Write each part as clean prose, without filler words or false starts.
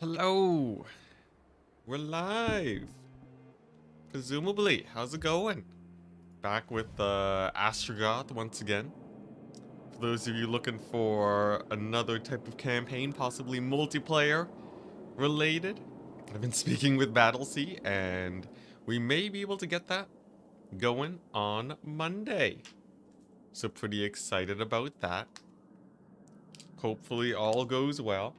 Hello! We're live! Presumably, how's it going? Back with Astrogoth once again. For those of you looking for another type of campaign, possibly multiplayer related, I've been speaking with Battlesea, and we may be able to get that going on Monday. So pretty excited about that. Hopefully all goes well.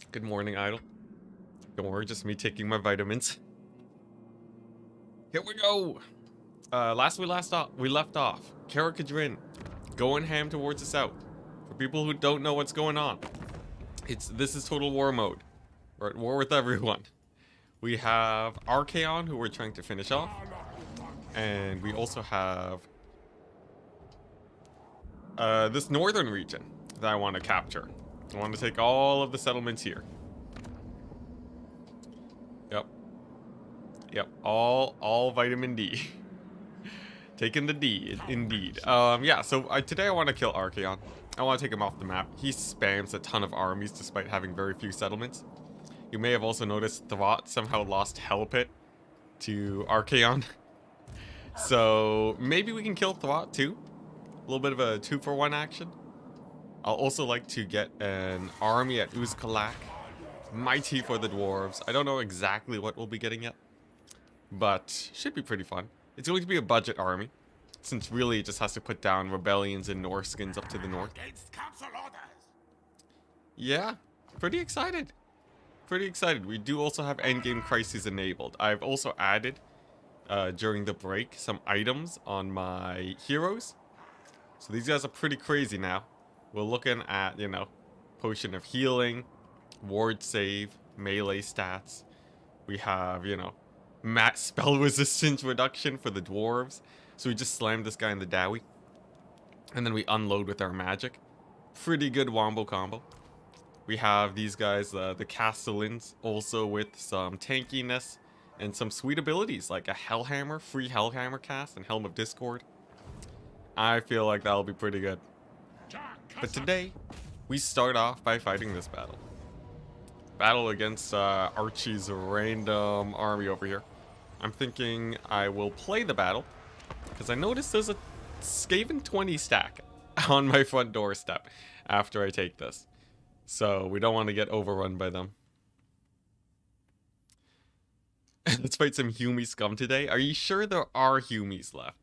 Good morning, Idle. Don't worry, just me taking my vitamins. Here we go! We left off. Kadrin, going ham towards the south. For people who don't know what's going on, this is total war mode. We're at war with everyone. We have Archaon, who we're trying to finish off. And we also have this northern region that I want to capture. I want to take all of the settlements here. Yep, all vitamin D. Taking the D, indeed. Yeah, so today I want to kill Archaon. I want to take him off the map. He spams a ton of armies despite having very few settlements. You may have also noticed Thwot somehow lost Hell Pit to Archaon. So maybe we can kill Thwot too. A little bit of a 2-for-1 action. I'll also like to get an army at Uzkalak. Mighty for the dwarves. I don't know exactly what we'll be getting yet, but should be pretty fun. It's going to be a budget army, since really it just has to put down rebellions and Norskins up to the north. Yeah, pretty excited. Pretty excited. We do also have endgame crises enabled. I've also added, during the break, some items on my heroes. So these guys are pretty crazy now. We're looking at, you know, potion of healing, ward save, melee stats. We have, you know, mat spell resistance reduction for the dwarves. So we just slam this guy in the dowie. And then we unload with our magic. Pretty good wombo combo. We have these guys, the Castellans, also with some tankiness and some sweet abilities like a Hellhammer, free Hellhammer cast, and Helm of Discord. I feel like that'll be pretty good. But today, we start off by fighting this battle. Battle against Archie's random army over here. I'm thinking I will play the battle, because I noticed there's a Skaven 20 stack on my front doorstep after I take this. So we don't want to get overrun by them. Let's fight some Humie scum today. Are you sure there are Humies left?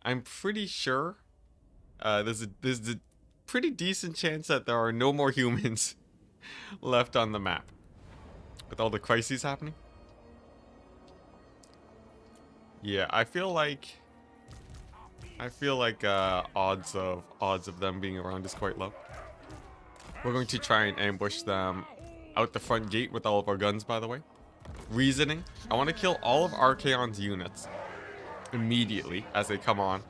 I'm pretty sure there's a pretty decent chance that there are no more humans left on the map with all the crises happening. Yeah, I feel like odds of them being around is quite low. We're going to try and ambush them out the front gate with all of our guns, by the way. Reasoning, I want to kill all of Archaon's units immediately as they come on.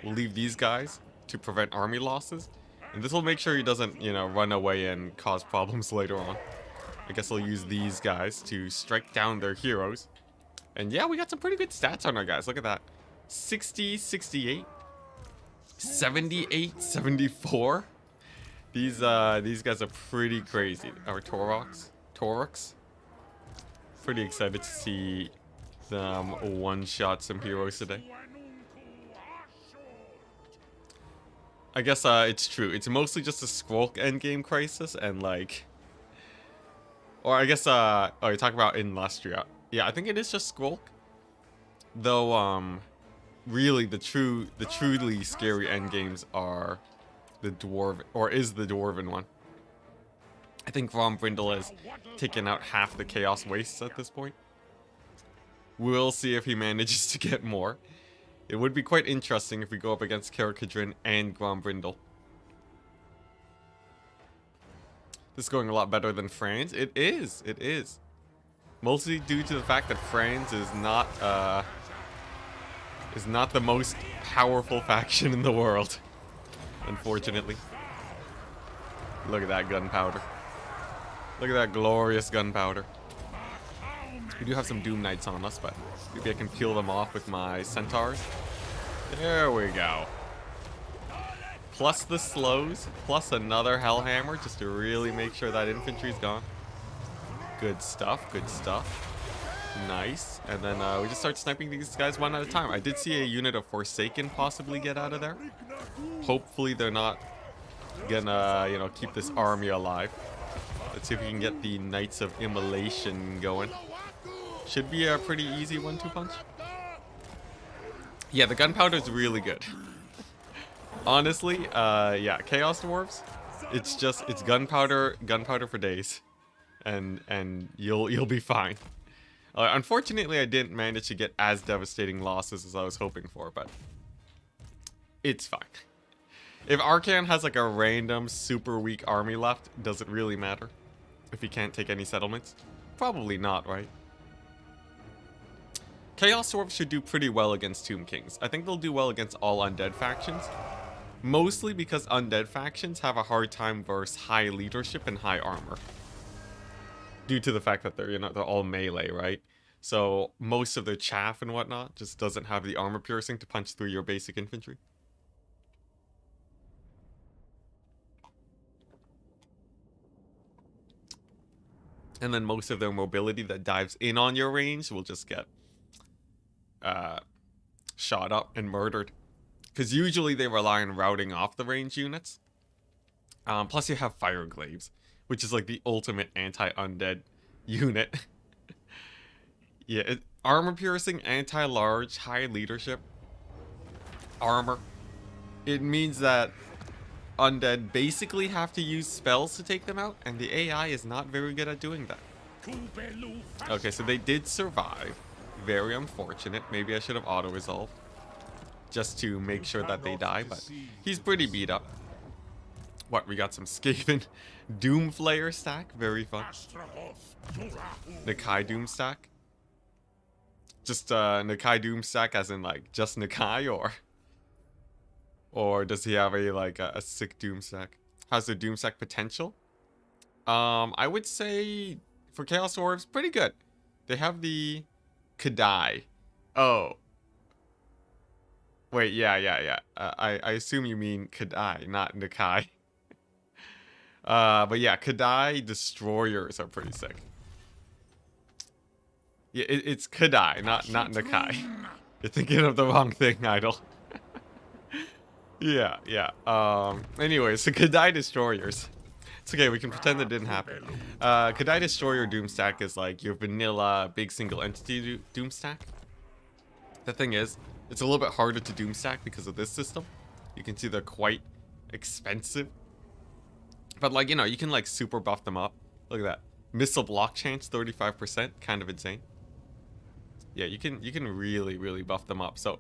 We'll leave these guys to prevent army losses. And this will make sure he doesn't, you know, run away and cause problems later on. I guess I'll use these guys to strike down their heroes. And yeah, we got some pretty good stats on our guys. Look at that. 60, 68, 78, 74. These guys are pretty crazy. Our Torox. Pretty excited to see them one-shot some heroes today. I guess it's true. It's mostly just a Skrulk endgame crisis and like, or I guess oh, you talk about in Lustria. Yeah, I think it is just Skrulk. Though really the truly scary endgames are the dwarven one. I think Grombrindle has taken out half the Chaos Wastes at this point. We'll see if he manages to get more. It would be quite interesting if we go up against Kadrin and Grombrindle. This is going a lot better than Franz. It is. Mostly due to the fact that Franz is not the most powerful faction in the world. Unfortunately. Look at that gunpowder. Look at that glorious gunpowder. We do have some Doom Knights on us, but maybe I can peel them off with my centaurs. There we go. Plus the slows, plus another Hellhammer, just to really make sure that infantry's gone. Good stuff, good stuff. Nice. And then we just start sniping these guys one at a time. I did see a unit of Forsaken possibly get out of there. Hopefully they're not gonna, you know, keep this army alive. Let's see if we can get the Knights of Immolation going. Should be a pretty easy 1-2 punch. Yeah, the gunpowder is really good. Honestly, yeah, Chaos Dwarves, it's gunpowder for days. And you'll be fine. Unfortunately, I didn't manage to get as devastating losses as I was hoping for, but it's fine. If Arcan has like a random super weak army left, does it really matter? If he can't take any settlements? Probably not, right? Chaos Dwarves should do pretty well against Tomb Kings. I think they'll do well against all undead factions. Mostly because undead factions have a hard time versus high leadership and high armor. Due to the fact that they're, you know, they're all melee, right? So most of their chaff and whatnot just doesn't have the armor piercing to punch through your basic infantry. And then most of their mobility that dives in on your range will just get shot up and murdered. Because usually they rely on routing off the range units. Plus you have Fire Glaives, which is like the ultimate anti-undead unit. Yeah, armor piercing, anti-large, high leadership, armor. It means that undead basically have to use spells to take them out, and the AI is not very good at doing that. Okay, so they did survive. Very unfortunate. Maybe I should have auto-resolved just to make sure that they die, but he's pretty beat up. What, we got some Skaven Doomflayer stack? Very fun. Nakai Doom stack? Just Nakai Doom stack as in like just Nakai, or does he have a like a sick Doom stack? How's the Doom stack potential? I would say for Chaos Dwarves, pretty good. They have the Kadai. Oh. Wait, yeah. I assume you mean Kadai, not Nakai. But yeah, Kadai Destroyers are pretty sick. Yeah, it's Kadai, not Nakai. You're thinking of the wrong thing, Idol. Yeah. Anyway, so Kadai Destroyers. It's okay, we can pretend that didn't happen. Kadai Destroyer Doom stack is like your vanilla big single entity Doom stack. The thing is, it's a little bit harder to Doom stack because of this system. You can see they're quite expensive. But like, you know, you can like super buff them up. Look at that. Missile block chance 35%, kind of insane. Yeah, you can really buff them up. So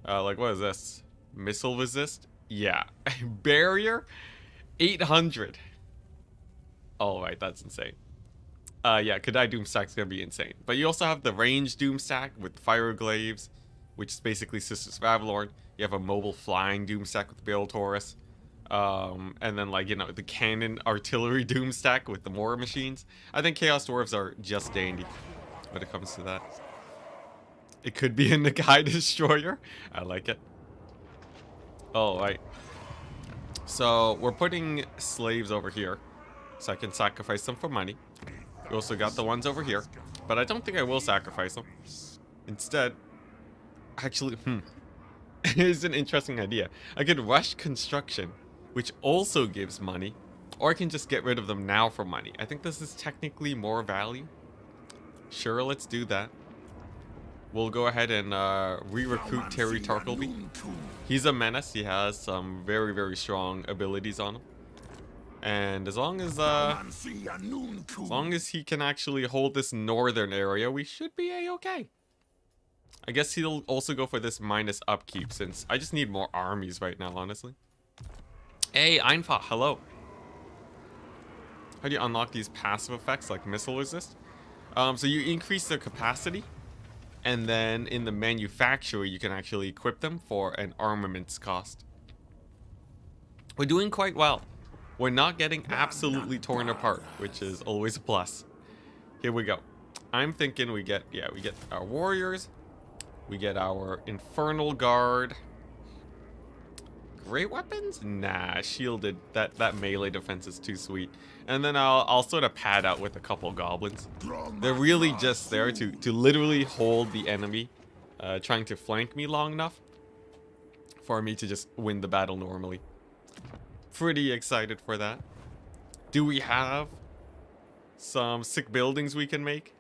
like, what is this? Missile resist? Yeah. Barrier 800. All right, that's insane. Yeah, Kadai Doom stack's gonna be insane. But you also have the range Doom stack with Fire Glaives, which is basically Sisters of Avalorn. You have a mobile flying Doom stack with Bale Taurus. And then, like, you know, the cannon artillery Doom stack with the Mortar Machines. I think Chaos Dwarves are just dandy when it comes to that. It could be in the Nakai Destroyer. I like it. All right. So we're putting slaves over here, so I can sacrifice them for money. We also got the ones over here, but I don't think I will sacrifice them. Instead, actually, here's an interesting idea. I could rush construction, which also gives money, or I can just get rid of them now for money. I think this is technically more value. Sure, let's do that. We'll go ahead and re-recruit Terry Tarkleby. He's a menace. He has some very strong abilities on him. And as long as he can actually hold this northern area, we should be a-okay. I guess he'll also go for this minus upkeep, since I just need more armies right now, honestly. Hey, Einfach, hello. How do you unlock these passive effects like missile resist? So you increase their capacity, and then in the manufacturer, you can actually equip them for an armaments cost. We're doing quite well. We're not getting absolutely torn apart, which is always a plus. Here we go. I'm thinking we get our warriors. We get our Infernal Guard. great weapons? Nah, shielded. That melee defense is too sweet. And then I'll sort of pad out with a couple goblins. They're really just there to literally hold the enemy, trying to flank me long enough for me to just win the battle normally. Pretty excited for that. Do we have some sick buildings we can make?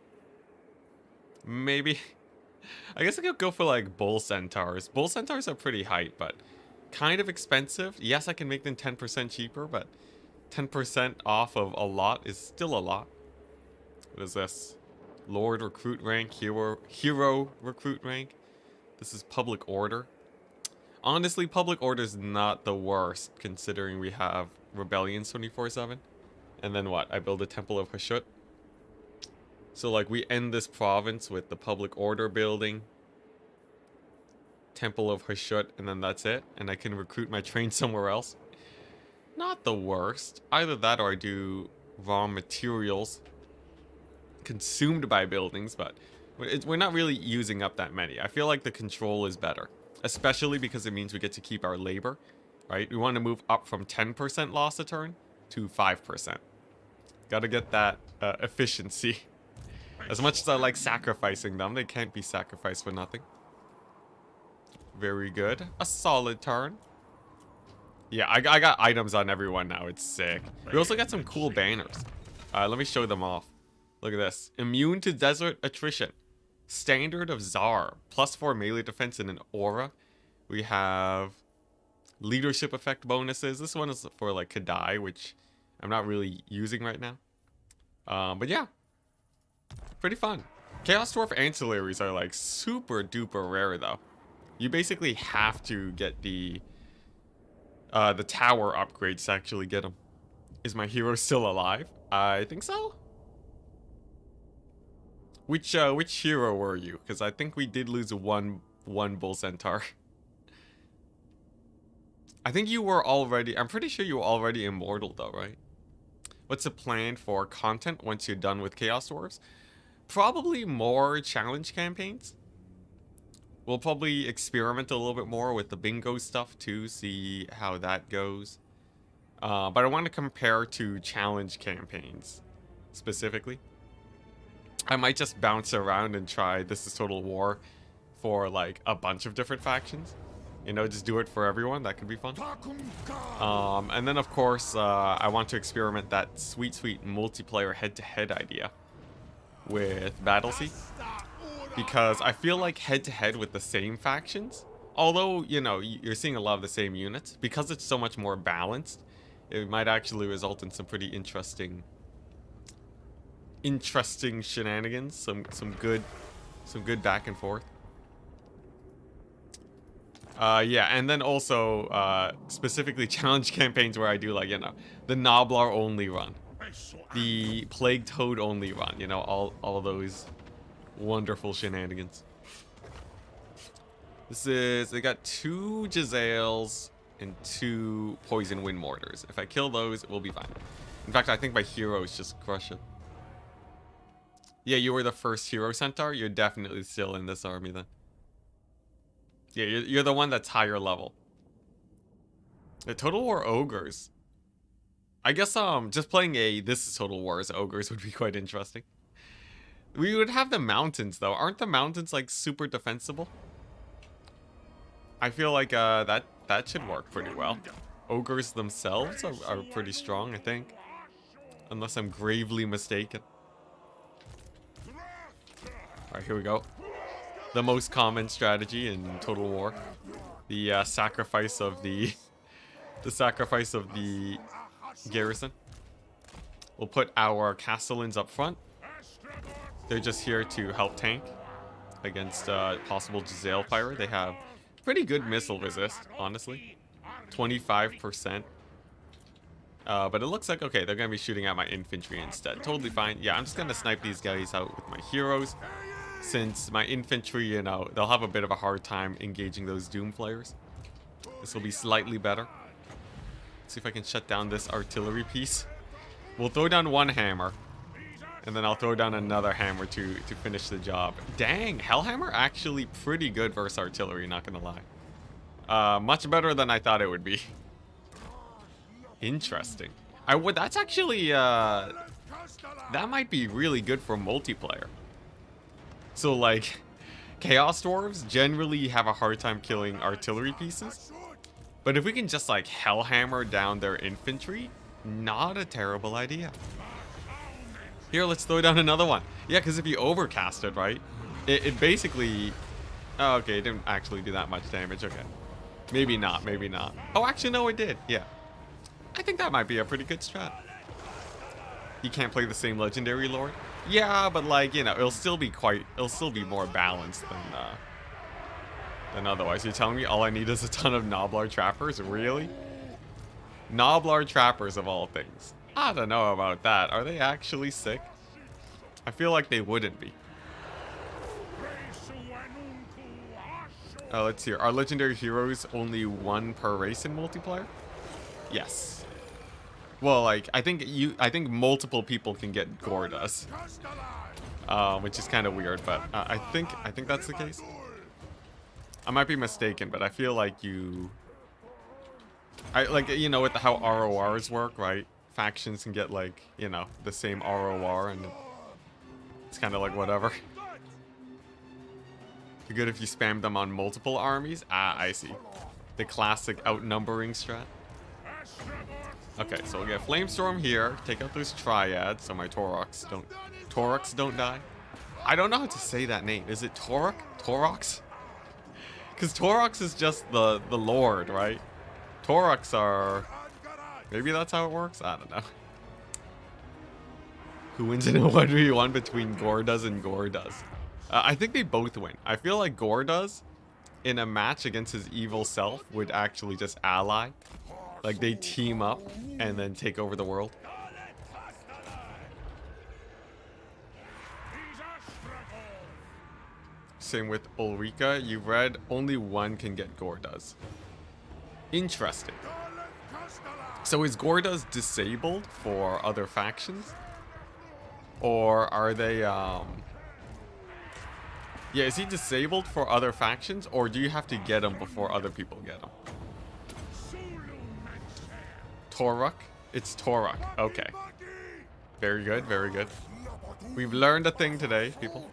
Maybe. I guess I could go for like bull centaurs. Bull centaurs are pretty hype, but kind of expensive. Yes, I can make them 10% cheaper, but 10% off of a lot is still a lot. What is this? Lord recruit rank, hero recruit rank. This is public order. Honestly, public order is not the worst, considering we have rebellions 24/7. And then what? I build a temple of Hashut. So like we end this province with the public order building, temple of Hashut, and then that's it. And I can recruit my train somewhere else. Not the worst. Either that or I do raw materials consumed by buildings, but we're not really using up that many. I feel like the control is better, especially because it means we get to keep our labor, right? We want to move up from 10% loss a turn to 5%. Gotta get that efficiency. As much as I like sacrificing them, they can't be sacrificed for nothing. Very good. A solid turn. Yeah, I got items on everyone now. It's sick. We also got some cool banners. Let me show them off. Look at this. Immune to desert attrition. Standard of Czar. +4 melee defense and an aura. We have leadership effect bonuses. This one is for like Kadai, which I'm not really using right now. But yeah. Pretty fun. Chaos Dwarf ancillaries are like super duper rare though. You basically have to get the tower upgrades to actually get them. Is my hero still alive? I think so. Which hero were you? Because I think we did lose one bull centaur. I think you were already. I'm pretty sure you were already immortal though, right? What's the plan for content once you're done with Chaos Dwarves? Probably more challenge campaigns. We'll probably experiment a little bit more with the bingo stuff too, see how that goes. But I want to compare to challenge campaigns specifically. I might just bounce around and try This is Total War for like a bunch of different factions. You know, just do it for everyone. That could be fun. And then of course, I want to experiment that sweet multiplayer head-to-head idea with Battlesea, because I feel like head-to-head with the same factions, although, you know, you're seeing a lot of the same units, because it's so much more balanced, it might actually result in some pretty interesting shenanigans, some good back and forth. Yeah, and then also specifically challenge campaigns where I do, like, you know, the Noblar only run, the Plague Toad only run, you know, all those wonderful shenanigans. They got 2 Jezzails and 2 Poison Wind Mortars. If I kill those, we'll be fine. In fact, I think my heroes just crush it. Yeah, you were the first hero centaur. You're definitely still in this army then. Yeah, you're the one that's higher level. The Total War Ogres. I guess just playing This is Total War as Ogres would be quite interesting. We would have the mountains though. Aren't the mountains like super defensible? I feel like that should work pretty well. Ogres themselves are pretty strong, I think. Unless I'm gravely mistaken. Alright, here we go. The most common strategy in Total War. The sacrifice of the garrison. We'll put our Castellans up front. They're just here to help tank against possible Jezzail fire. They have pretty good missile resist, honestly. 25%. But it looks like, okay, they're going to be shooting at my infantry instead. Totally fine. Yeah, I'm just going to snipe these guys out with my heroes. Since my infantry, you know, they'll have a bit of a hard time engaging those Doom Flayers. This will be slightly better. Let's see if I can shut down this artillery piece. We'll throw down one hammer. And then I'll throw down another hammer to finish the job. Dang, Hellhammer actually pretty good versus artillery, not gonna lie. Much better than I thought it would be. Interesting. That's actually, that might be really good for multiplayer. So, like, Chaos Dwarves generally have a hard time killing artillery pieces. But if we can just, like, hellhammer down their infantry, not a terrible idea. Here, let's throw down another one. Yeah, because if you overcast it, right, it basically... Oh, okay, it didn't actually do that much damage. Okay. Maybe not, maybe not. Oh, actually, no, it did. Yeah. I think that might be a pretty good strat. You can't play the same legendary lord? Yeah, but like, you know, it'll still be more balanced than otherwise. You're telling me all I need is a ton of Noblar Trappers? Really? Noblar Trappers of all things. I don't know about that. Are they actually sick? I feel like they wouldn't be. Oh, let's see. Are legendary heroes only one per race in multiplayer? Yes. Well, like, I think multiple people can get Gordas. Which is kind of weird, but I think that's the case. I might be mistaken, but I feel like you know, with how RORs work, right? Factions can get, like, you know, the same ROR, and it's kind of like whatever. Be good if you spam them on multiple armies. Ah, I see. The classic outnumbering strat. Okay, so we'll get Flamestorm here. Take out those triads so my Taurox don't die. I don't know how to say that name. Is it Taurox? Taurox? Because Taurox is just the lord, right? Taurox are... Maybe that's how it works? I don't know. Who wins in a 1v1 between Gordas and Gordas? I think they both win. I feel like Gordas, in a match against his evil self, would actually just ally. Like, they team up and then take over the world. Same with Ulrika. You've read only one can get Gordas. Interesting. So is Gordas disabled for other factions? Or are they, Yeah, is he disabled for other factions? Or do you have to get him before other people get him? Toruk? It's Toruk. Okay. Very good, very good. We've learned a thing today, people.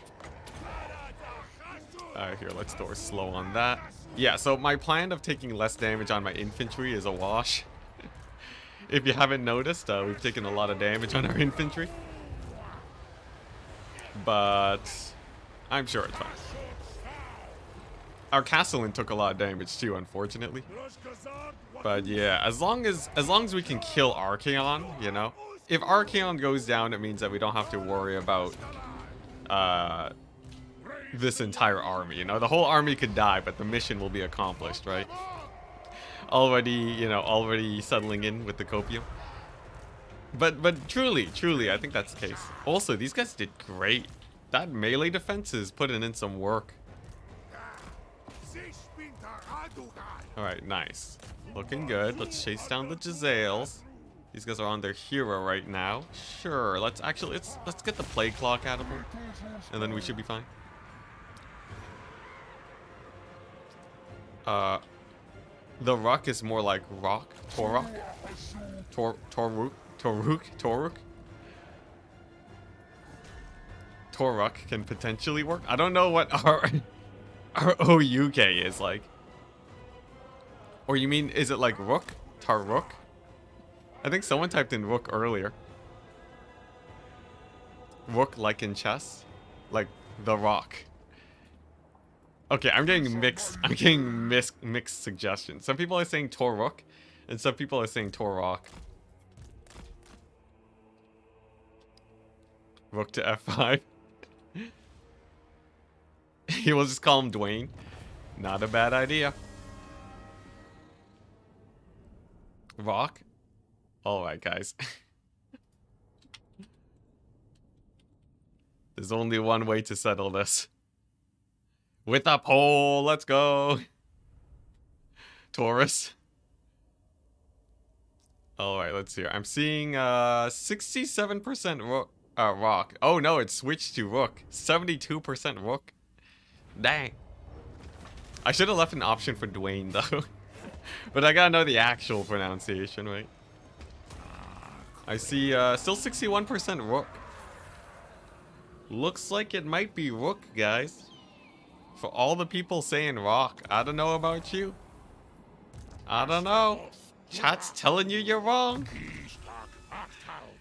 Here, let's throw slow on that. Yeah, so my plan of taking less damage on my infantry is a wash. If you haven't noticed, we've taken a lot of damage on our infantry. But I'm sure it's fine. Our Castellan took a lot of damage too, unfortunately. But yeah, as long as we can kill Archaon, you know. If Archaon goes down, it means that we don't have to worry about this entire army, you know. The whole army could die, but the mission will be accomplished, right? Already settling in with the copium. But truly, I think that's the case. Also, these guys did great. That melee defense is putting in some work. Alright, nice. Looking good. Let's chase down the Jezzails. These guys are on their hero right now. Sure, let's get the plague clock out of them. And then we should be fine. The Ruck is more like rock. Toruk. Toruk can potentially work. I don't know what our OUK is like. Or you mean, is it like Rook? Taruk? I think someone typed in Rook earlier. Rook like in chess? Like the Rock. Okay, I'm getting mixed suggestions. Some people are saying Toruk, and some people are saying Torok. Rook to F5. He will just call him Dwayne. Not a bad idea. Rock? Alright, guys. There's only one way to settle this. With a pole, let's go. Taurus. Alright, let's see. I'm seeing 67% rock. Oh no, it switched to rook. 72% rook. Dang. I should have left an option for Dwayne, though. But I gotta know the actual pronunciation, right? I see still 61% Rook. Looks like it might be Rook, guys. For all the people saying Rock, I don't know about you. I don't know. Chat's telling you you're wrong.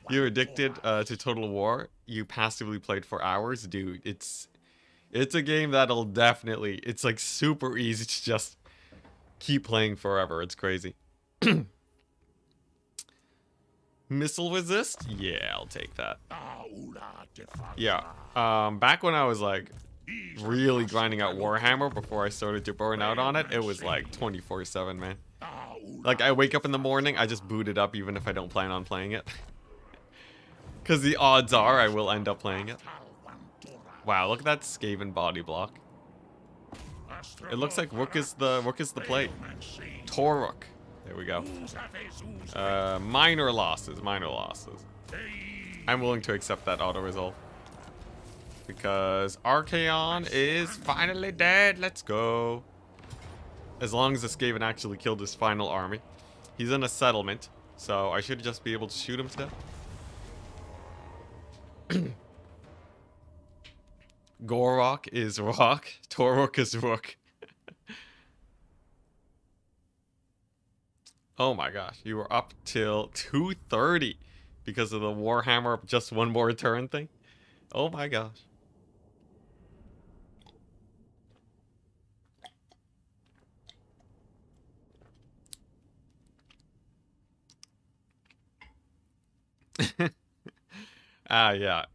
You're addicted to Total War. You passively played for hours. Dude, it's a game that'll definitely... It's like super easy to just keep playing forever. It's crazy. Missile resist? Yeah, I'll take that. Yeah. Back when I was like really grinding out Warhammer before I started to burn out on it, it was like 24/7, man. Like I wake up in the morning, I just boot it up even if I don't plan on playing it. Because the odds are I will end up playing it. Wow, look at that Skaven body block. It looks like Rook is the play. Toruk. There we go. Minor losses. I'm willing to accept that auto resolve. Because Archaon is finally dead. Let's go. As long as the Skaven actually killed his final army. He's in a settlement, so I should just be able to shoot him to death. Gorok is Rock. Toruk is Rook. Oh my gosh, you were up till 2:30 because of the Warhammer just one more turn thing. Oh my gosh.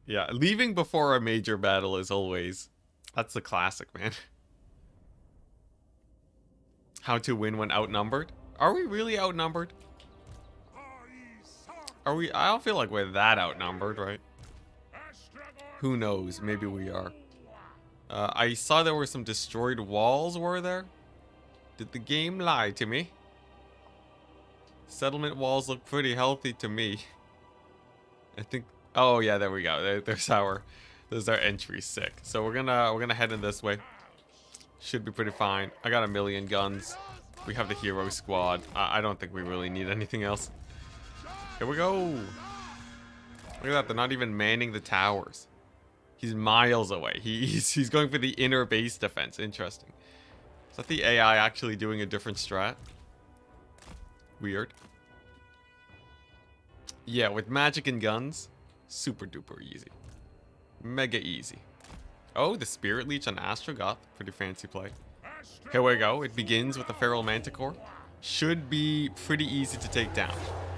Yeah. Leaving before a major battle is always... That's the classic, man. How to win when outnumbered? Are we really outnumbered? Are we? I don't feel like we're that outnumbered, right? Who knows? Maybe we are. I saw there were some destroyed walls, were there? Did the game lie to me? Settlement walls look pretty healthy to me. I think... Oh yeah, there we go. There's our entry. Sick. So we're gonna head in this way. Should be pretty fine. I got 1,000,000 guns. We have the hero squad. I don't think we really need anything else. Here we go. Look at that. They're not even manning the towers. He's miles away. He's going for the inner base defense. Interesting. Is that the AI actually doing a different strat? Weird. Yeah, with magic and guns, super duper easy. Mega easy. Oh, the Spirit Leech on Astrogoth. Pretty fancy play. Here we go. It begins with the Feral Manticore. Should be pretty easy to take down.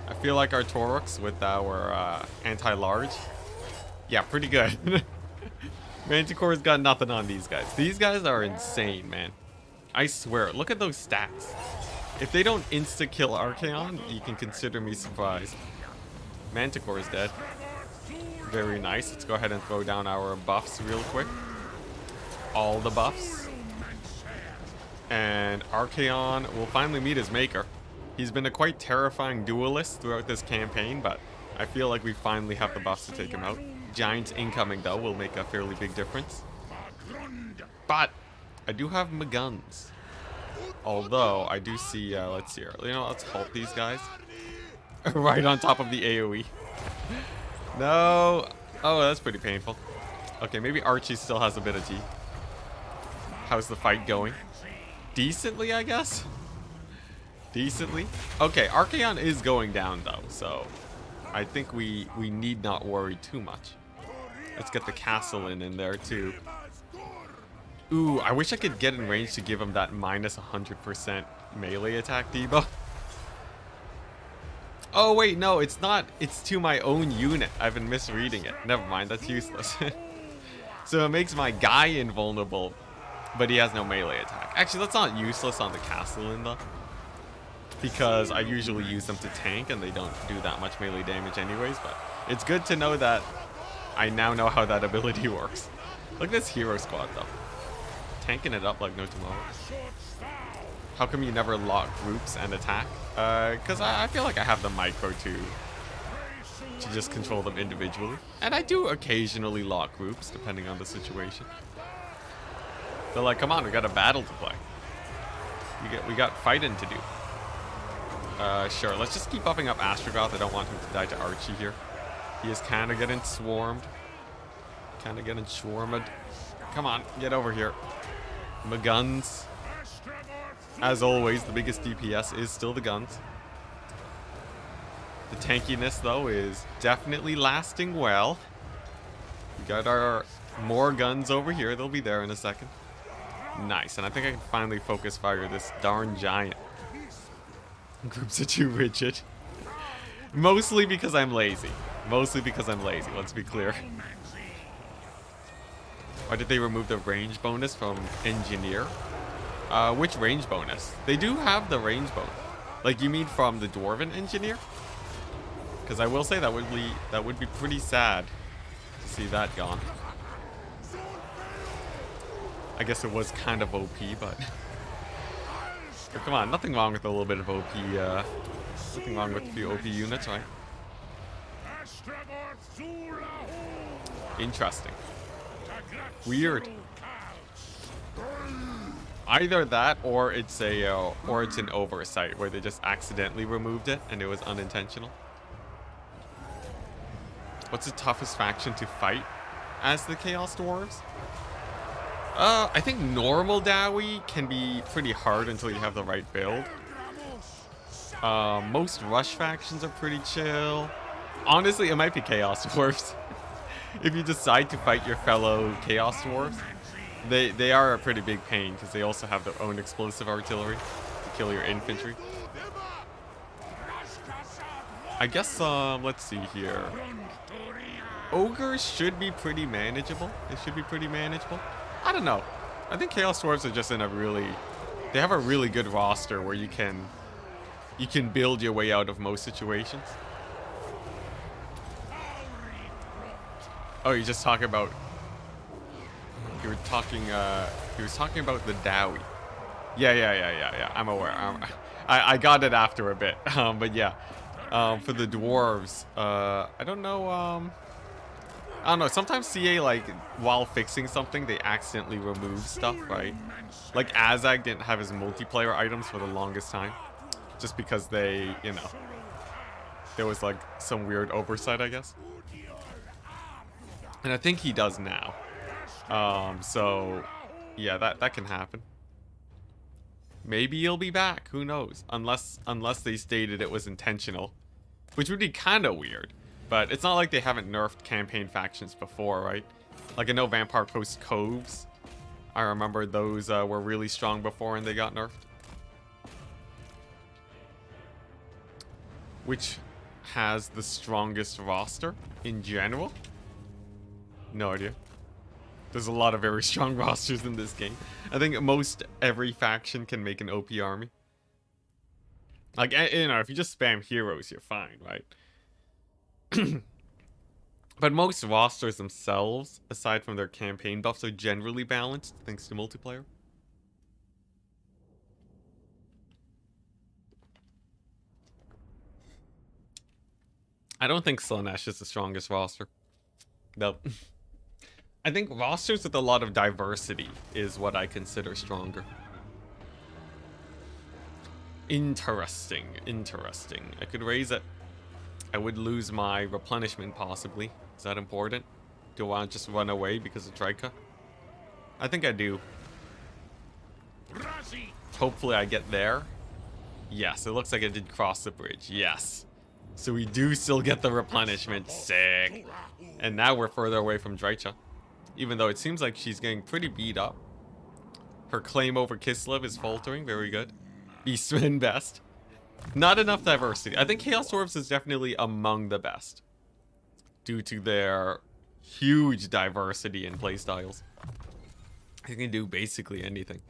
I feel like our Toruks with our anti-large. Yeah, pretty good. Manticore's got nothing on these guys. These guys are insane, man. I swear. Look at those stats. If they don't insta-kill Archaon, you can consider me surprised. Manticore is dead. Very nice. Let's go ahead and throw down our buffs real quick. All the buffs. And Archaon will finally meet his maker. He's been a quite terrifying duelist throughout this campaign, but I feel like we finally have the buffs to take him out. Giants incoming, though, will make a fairly big difference. But I do have my guns. Although, I do see, let's see here. You know, let's halt these guys. Right on top of the AoE. No. Oh, that's pretty painful. Okay, maybe Archie still has a bit of tea. How's the fight going? Decently, I guess? Decently? Okay, Archaon is going down, though, so I think we need not worry too much. Let's get the castle in there, too. Ooh, I wish I could get in range to give him that minus 100% melee attack debuff. Oh, wait, no, it's not. It's to my own unit. I've been misreading it. Never mind, that's useless. So it makes my guy invulnerable, but he has no melee attack. Actually, that's not useless on the Castellan, though. Because I usually use them to tank, and they don't do that much melee damage anyways, but it's good to know that I now know how that ability works. Look at this hero squad, though. Tanking it up like no tomorrow. How come you never lock groups and attack? Because I feel like I have the micro to just control them individually. And I do occasionally lock groups, depending on the situation. They're like, come on, we got a battle to play. We got fighting to do. Sure, let's just keep buffing up Astrogoth. I don't want him to die to Archie here. He is kind of getting swarmed. Come on, get over here. My guns. As always, the biggest DPS is still the guns. The tankiness, though, is definitely lasting well. We got our more guns over here. They'll be there in a second. Nice, and I think I can finally focus fire this darn giant. Groups are too rigid. Mostly because I'm lazy. Let's be clear. Why did they remove the range bonus from Engineer? Which range bonus? They do have the range bonus. Like, you mean from the Dwarven Engineer? Because I will say that would be pretty sad to see that gone. I guess it was kind of OP, but come on, nothing wrong with a little bit of OP. Nothing wrong with a few OP units, right? Interesting. Weird. Either that, or it's an oversight where they just accidentally removed it and it was unintentional. What's the toughest faction to fight as the Chaos Dwarves? I think normal Dowie can be pretty hard until you have the right build. Most rush factions are pretty chill. Honestly, it might be Chaos Dwarves. If you decide to fight your fellow Chaos Dwarves, they are a pretty big pain because they also have their own explosive artillery to kill your infantry. I guess, let's see here. Ogres should be pretty manageable. I don't know. I think Chaos Dwarves are just in they have a really good roster where you can build your way out of most situations. Oh, you're just talking about... He was talking about the Dowie. Yeah. I'm aware. I got it after a bit. But yeah. For the dwarves, I don't know, sometimes CA, like, while fixing something, they accidentally remove stuff, right? Like, Azag didn't have his multiplayer items for the longest time. Just because there was, like, some weird oversight, I guess. And I think he does now. So, yeah, that can happen. Maybe he'll be back, who knows? Unless they stated it was intentional. Which would be kind of weird. But it's not like they haven't nerfed campaign factions before, right? Like, I know Vampire Coast Coves. I remember those were really strong before and they got nerfed. Which has the strongest roster in general? No idea. There's a lot of very strong rosters in this game. I think most every faction can make an OP army. Like, you know, if you just spam heroes, you're fine, right? But most rosters themselves, aside from their campaign buffs, are generally balanced thanks to multiplayer. I don't think Slaanesh is the strongest roster. Nope. I think rosters with a lot of diversity is what I consider stronger. Interesting. I could raise it. I would lose my replenishment, possibly. Is that important? Do I want to just run away because of Trika? I think I do. Hopefully I get there. Yes, it looks like I did cross the bridge. Yes. So we do still get the replenishment. Sick. And now we're further away from Drycha. Even though it seems like she's getting pretty beat up. Her claim over Kislev is faltering. Very good. Beastman best. Not enough diversity. I think Chaos Dwarves is definitely among the best. Due to their huge diversity in playstyles. They can do basically anything.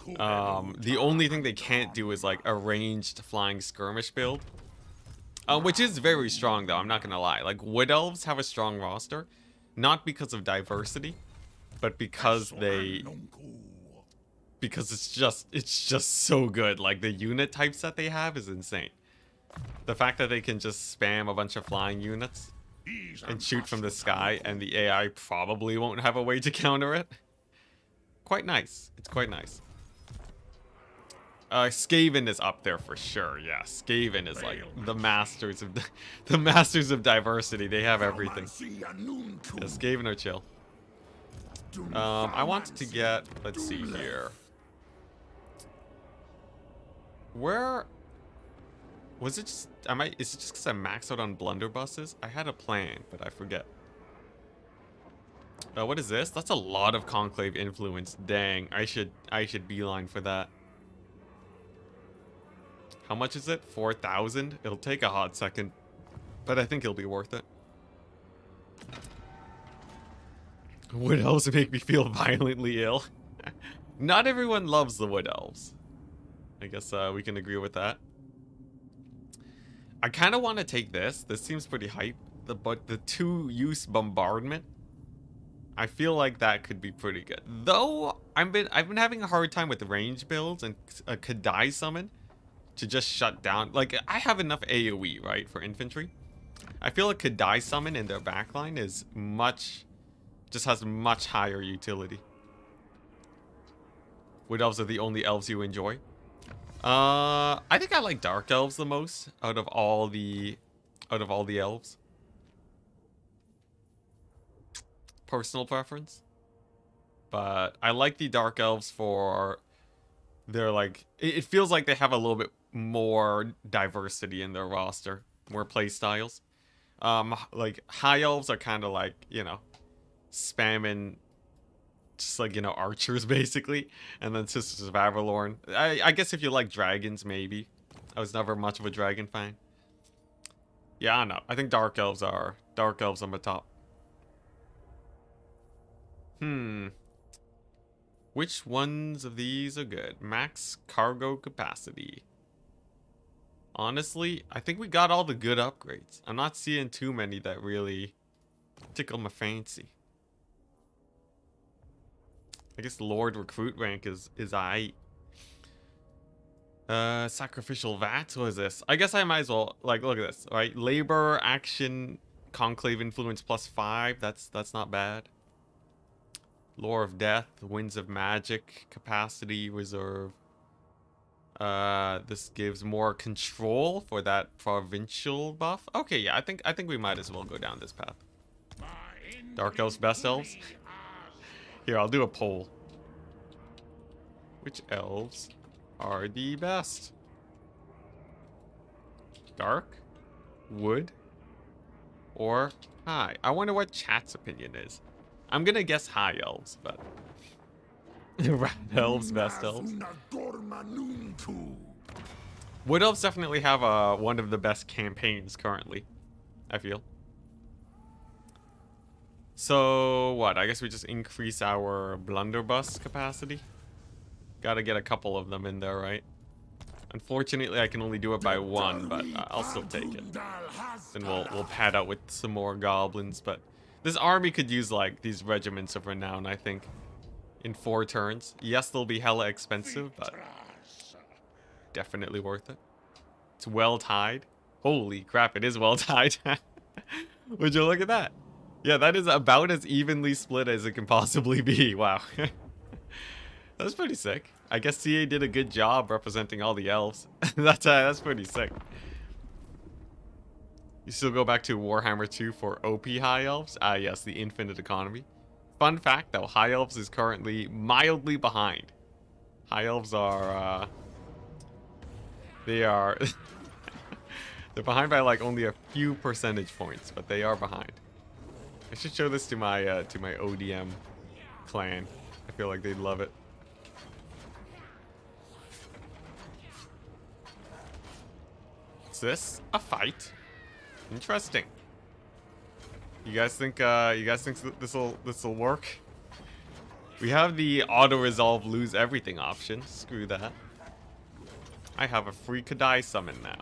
The only thing they can't do is like a ranged flying skirmish build. Which is very strong though, I'm not gonna lie. Like, Wood Elves have a strong roster. Not because of diversity, but because it's just so good. Like, the unit types that they have is insane. The fact that they can just spam a bunch of flying units and shoot from the sky, and the AI probably won't have a way to counter it. Quite nice. It's quite nice. Skaven is up there for sure. Yeah, Skaven is like the masters of the masters of diversity. They have everything. Yeah, Skaven are chill. I wanted to get. Let's see here. Where was it? Just, is it just because I maxed out on blunderbusses? I had a plan, but I forget. What is this? That's a lot of conclave influence. Dang, I should beeline for that. How much is it? 4,000? It'll take a hot second, but I think it'll be worth it. Wood elves make me feel violently ill. Not everyone loves the wood elves. I guess we can agree with that. I kind of want to take this. This seems pretty hype. But the 2-use bombardment, I feel like that could be pretty good. Though I've been having a hard time with range builds and a Kadai summon to just shut down. Like, I have enough AoE, right, for infantry. I feel like Kadai summon in their backline is just has much higher utility. Wood elves are the only elves you enjoy. I think I like dark elves the most out of all the elves. Personal preference. But I like the dark elves for their, like, it feels like they have a little bit more diversity in their roster, more play styles. Like high elves are kind of like, you know, spamming just like, you know, archers basically, and then Sisters of Avalorn. I guess if you like dragons, maybe. I was never much of a dragon fan. Yeah, I don't know. I think dark elves on the top. Which ones of these are good? Max cargo capacity. Honestly, I think we got all the good upgrades. I'm not seeing too many that really tickle my fancy. I guess Lord Recruit rank is aight. Sacrificial Vats, what is this? I guess I might as well, like, look at this, right? Labor, action, conclave influence +5, that's not bad. Lore of Death, Winds of Magic, capacity, reserve. This gives more control for that provincial buff. Okay, yeah, I think we might as well go down this path. Dark elves, best elves? Here, I'll do a poll. Which elves are the best? Dark, wood, or high? I wonder what chat's opinion is. I'm gonna guess high elves, but rat elves, best elves. Wood elves definitely have one of the best campaigns currently, I feel. So what? I guess we just increase our blunderbuss capacity. Gotta get a couple of them in there, right? Unfortunately, I can only do it by one, but I'll still take it. Then we'll pad out with some more goblins, but this army could use like these regiments of renown, I think, in 4 turns. Yes, they'll be hella expensive, but definitely worth it. It's well tied. Holy crap, it is well tied. Would you look at that? Yeah, that is about as evenly split as it can possibly be. Wow. That's pretty sick. I guess CA did a good job representing all the elves. That's pretty sick. You still go back to Warhammer 2 for OP High Elves? Ah, yes, the infinite economy. Fun fact, though, High Elves is currently mildly behind. High Elves are, they're behind by, like, only a few percentage points, but they are behind. I should show this to my ODM clan. I feel like they'd love it. Is this a fight? Interesting. You guys think this'll work? We have the auto resolve lose everything option. Screw that. I have a free Kadai summon now.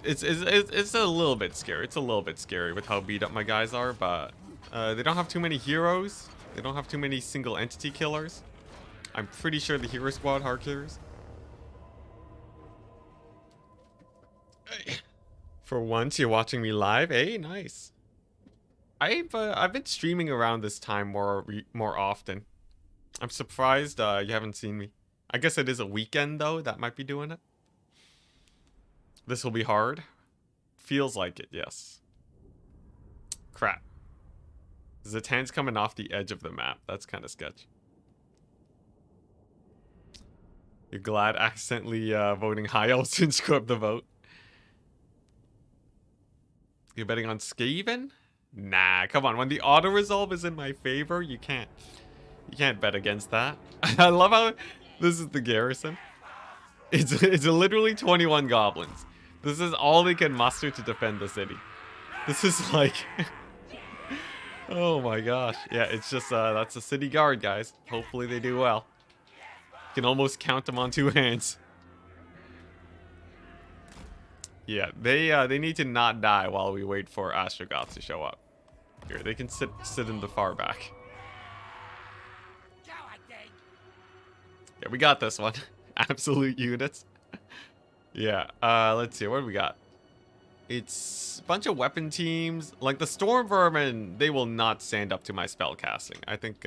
It's a little bit scary. It's a little bit scary with how beat up my guys are, but they don't have too many heroes. They don't have too many single entity killers. I'm pretty sure the hero squad hard killers. For once, you're watching me live. Hey, nice. I've been streaming around this time more often. I'm surprised you haven't seen me. I guess it is a weekend, though. That might be doing it. This will be hard. Feels like it, yes. Crap. Zatan's coming off the edge of the map. That's kind of sketch. You're glad accidentally voting high elves didn't screw up the vote. You're betting on Skaven? Nah, come on. When the auto resolve is in my favor, you can't bet against that. I love how this is the garrison. It's literally 21 goblins. This is all they can muster to defend the city. This is like oh my gosh. Yeah, it's just that's a city guard, guys. Hopefully they do well. You can almost count them on 2 hands. Yeah, they need to not die while we wait for Astrogoth to show up. Here, they can sit in the far back. Yeah, we got this one. Absolute units. Yeah, let's see, what do we got? It's a bunch of weapon teams. Like the Storm Vermin, they will not stand up to my spell casting. I think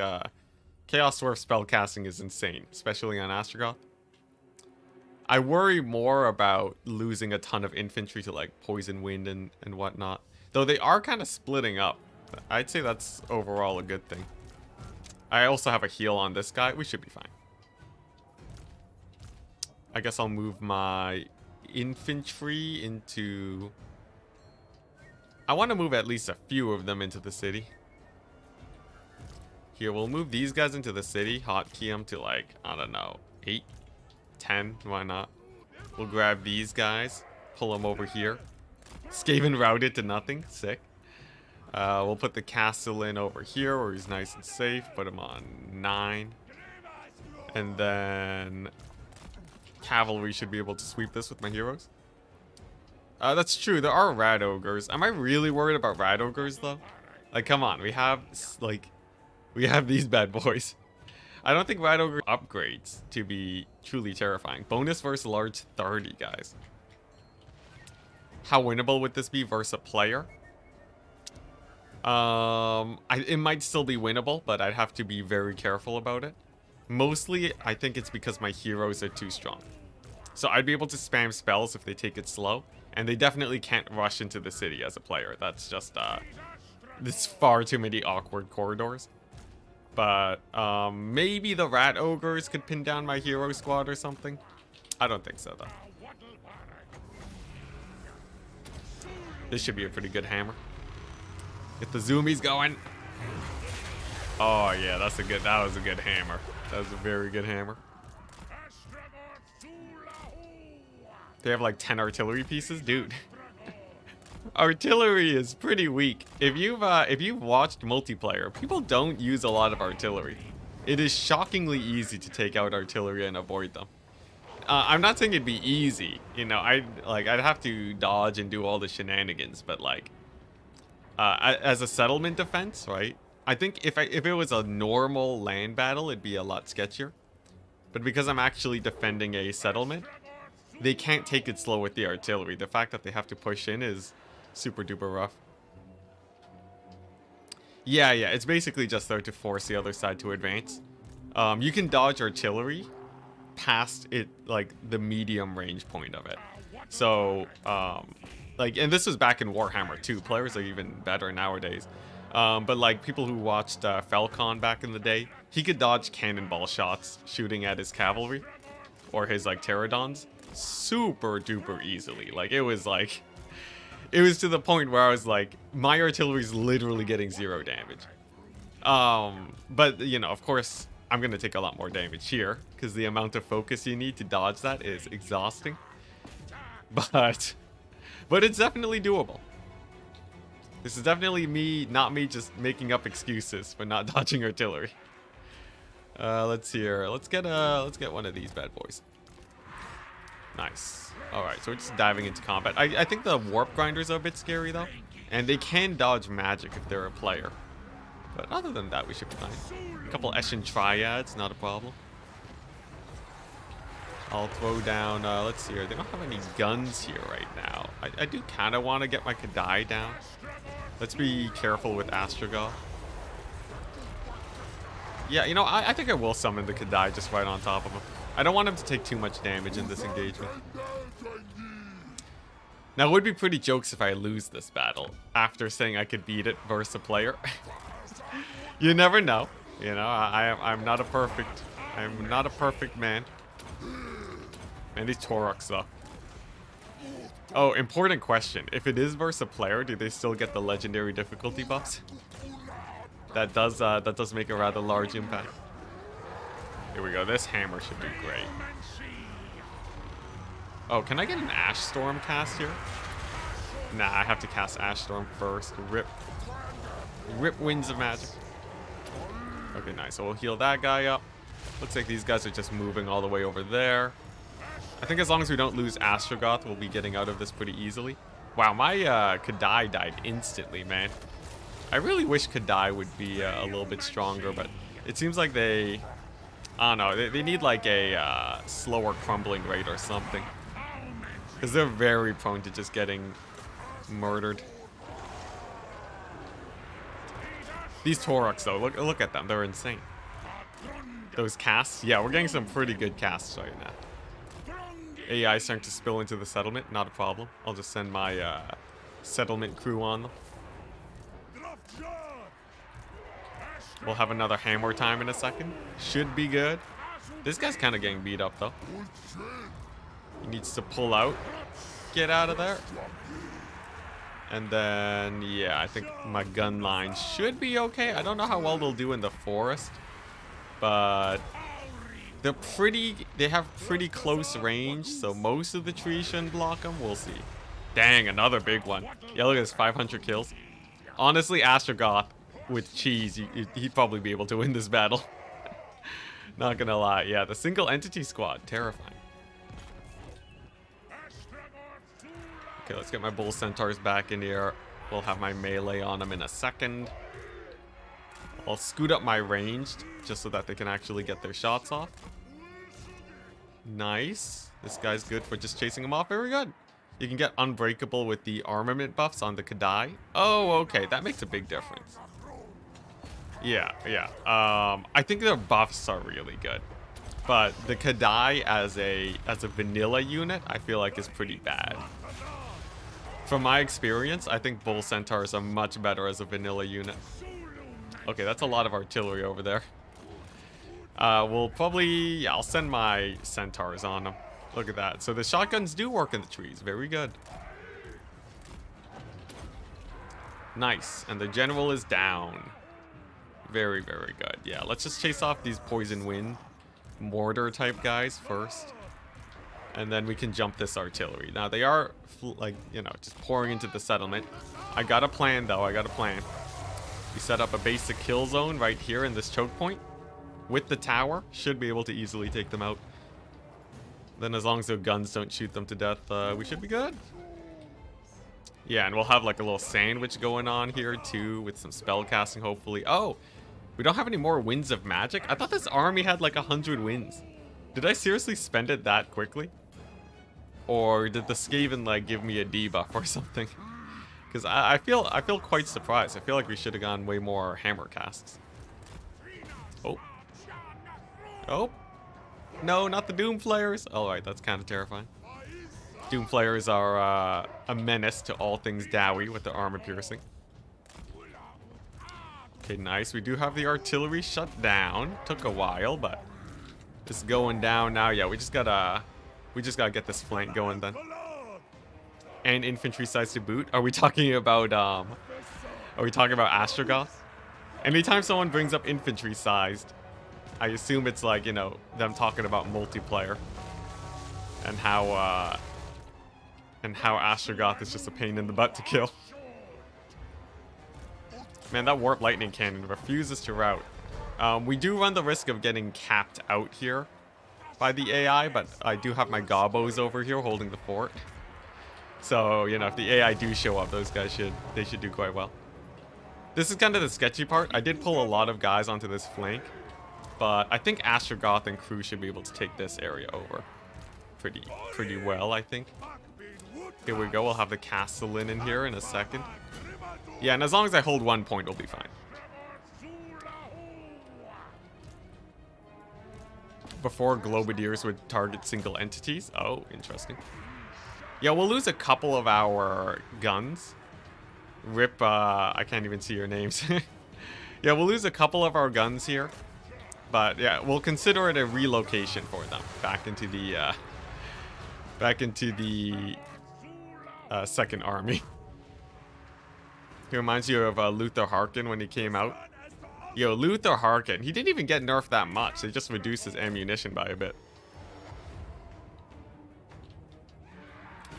Chaos Dwarf spell casting is insane, especially on Astrogoth. I worry more about losing a ton of infantry to like Poison Wind and whatnot. Though they are kind of splitting up. I'd say that's overall a good thing. I also have a heal on this guy. We should be fine. I guess I'll move my infantry into... I want to move at least a few of them into the city. Here, we'll move these guys into the city. Hotkey them to like, I don't know, 8, 10. Why not? We'll grab these guys. Pull them over here. Skaven routed to nothing. Sick. We'll put the castle in over here where he's nice and safe. Put him on 9. And then... cavalry should be able to sweep this with my heroes. That's true. There are rat ogres. Am I really worried about rat ogres though? Like, come on. We have these bad boys. I don't think rat ogre upgrades to be truly terrifying. Bonus versus large 30, guys. How winnable would this be versus a player? It might still be winnable, but I'd have to be very careful about it. Mostly, I think it's because my heroes are too strong. So I'd be able to spam spells if they take it slow. And they definitely can't rush into the city as a player. That's just, there's far too many awkward corridors. But, maybe the rat ogres could pin down my hero squad or something. I don't think so, though. This should be a pretty good hammer. Get the zoomies going. Oh, yeah, that was a good hammer. That was a very good hammer. They have like 10 artillery pieces, dude. Artillery is pretty weak. If you've watched multiplayer, people don't use a lot of artillery. It is shockingly easy to take out artillery and avoid them. I'm not saying it'd be easy, you know. I'd have to dodge and do all the shenanigans, but like, as a settlement defense, right? I think if it was a normal land battle, it'd be a lot sketchier. But because I'm actually defending a settlement, they can't take it slow with the artillery. The fact that they have to push in is super duper rough. Yeah, it's basically just there to force the other side to advance. You can dodge artillery past it, like the medium range point of it. So, like, and this was back in Warhammer 2. Players are even better nowadays. But like people who watched Falcon back in the day, he could dodge cannonball shots shooting at his cavalry or his like pterodons super duper easily. Like it was to the point where I was like, my artillery's literally getting 0 damage. But you know, of course, I'm gonna take a lot more damage here because the amount of focus you need to dodge that is exhausting. But it's definitely doable. This is definitely not me just making up excuses for not dodging artillery. Let's see here. Let's get one of these bad boys. Nice. Alright, so we're just diving into combat. I think the warp grinders are a bit scary though. And they can dodge magic if they're a player. But other than that, we should be fine. A couple Eshin triads, not a problem. I'll throw down, let's see here. They don't have any guns here right now. I do kind of want to get my Kadai down. Let's be careful with Astrogoth. Yeah, you know, I think I will summon the Kadai just right on top of him. I don't want him to take too much damage in this engagement. Now, it would be pretty jokes if I lose this battle after saying I could beat it versus a player. You never know. You know, I'm not a perfect man. Man, these Tauroks though. Oh, important question. If it is versus a player, do they still get the legendary difficulty buffs? That does make a rather large impact. Here we go. This hammer should do great. Oh, can I get an Ash Storm cast here? Nah, I have to cast Ash Storm first. Rip Winds of Magic. Okay, nice. So we'll heal that guy up. Looks like these guys are just moving all the way over there. I think as long as we don't lose Astrogoth, we'll be getting out of this pretty easily. Wow, my Kadai died instantly, man. I really wish Kadai would be a little bit stronger, but it seems like they... I don't know, they need like a slower crumbling rate or something. Because they're very prone to just getting murdered. These Tauroks though, look at them, they're insane. Those casts, yeah, we're getting some pretty good casts right now. AI starting to spill into the settlement, not a problem. I'll just send my settlement crew on them. We'll have another hammer time in a second. Should be good. This guy's kind of getting beat up though. He needs to pull out. Get out of there. And then, yeah, I think my gun line should be okay. I don't know how well they'll do in the forest. But they have pretty close range. So most of the trees shouldn't block them. We'll see. Dang, another big one. Yeah, look at this, 500 kills. Honestly, Astrogoth with cheese, he'd probably be able to win this battle. Not gonna lie. Yeah, the single entity squad, terrifying. Okay, let's get my bull centaurs back in here. We'll have my melee on them in a second. I'll scoot up my ranged just so that they can actually get their shots off. Nice. This guy's good for just chasing them off. Very good. You can get unbreakable with the armament buffs on the Kadai. Oh, okay. That makes a big difference. Yeah. I think their buffs are really good. But the Kadai as a vanilla unit, I feel like is pretty bad. From my experience, I think Bull Centaurs are much better as a vanilla unit. Okay, that's a lot of artillery over there. We'll probably... Yeah, I'll send my Centaurs on them. Look at that. So the shotguns do work in the trees. Very good. Nice. And the general is down. Very, very good. Yeah, let's just chase off these poison wind mortar type guys first. And then we can jump this artillery. Now, they are, like, you know, just pouring into the settlement. I got a plan, though. I got a plan. We set up a basic kill zone right here in this choke point. With the tower. Should be able to easily take them out. Then as long as their guns don't shoot them to death, we should be good. Yeah, and we'll have, like, a little sandwich going on here, too. With some spell casting, hopefully. Oh! We don't have any more winds of magic? I thought this army had, like, 100 winds. Did I seriously spend it that quickly? Or did the Skaven like give me a debuff or something? Because I feel quite surprised. I feel like we should have gone way more hammer casts. Oh. Oh. No, not the Doomflayers. Alright, that's kind of terrifying. Doomflayers are a menace to all things Dowie with the armor piercing. Okay, nice. We do have the artillery shut down. Took a while, but it's going down now. Yeah, we just gotta get this flank going then. And infantry size to boot. Are we talking about Astrogoth? Anytime someone brings up infantry sized, I assume it's like, you know, them talking about multiplayer. And how Astrogoth is just a pain in the butt to kill. Man, that warp lightning cannon refuses to rout. We do run the risk of getting capped out here by the AI, but I do have my gobos over here holding the fort. So, you know, if the AI do show up, those guys should do quite well. This is kind of the sketchy part. I did pull a lot of guys onto this flank, but I think Astrogoth and crew should be able to take this area over pretty well, I think. Here we go. We'll have the Castellan in here in a second. Yeah, and as long as I hold 1 point, we'll be fine. before Globadiers would target single entities. Oh, interesting. Yeah, we'll lose a couple of our guns. Rip, I can't even see your names. Yeah, we'll lose a couple of our guns here. But yeah, we'll consider it a relocation for them back into the second army. He reminds you of Luther Harkin when he came out. Yo, Luther Harkin, he didn't even get nerfed that much. They just reduced his ammunition by a bit.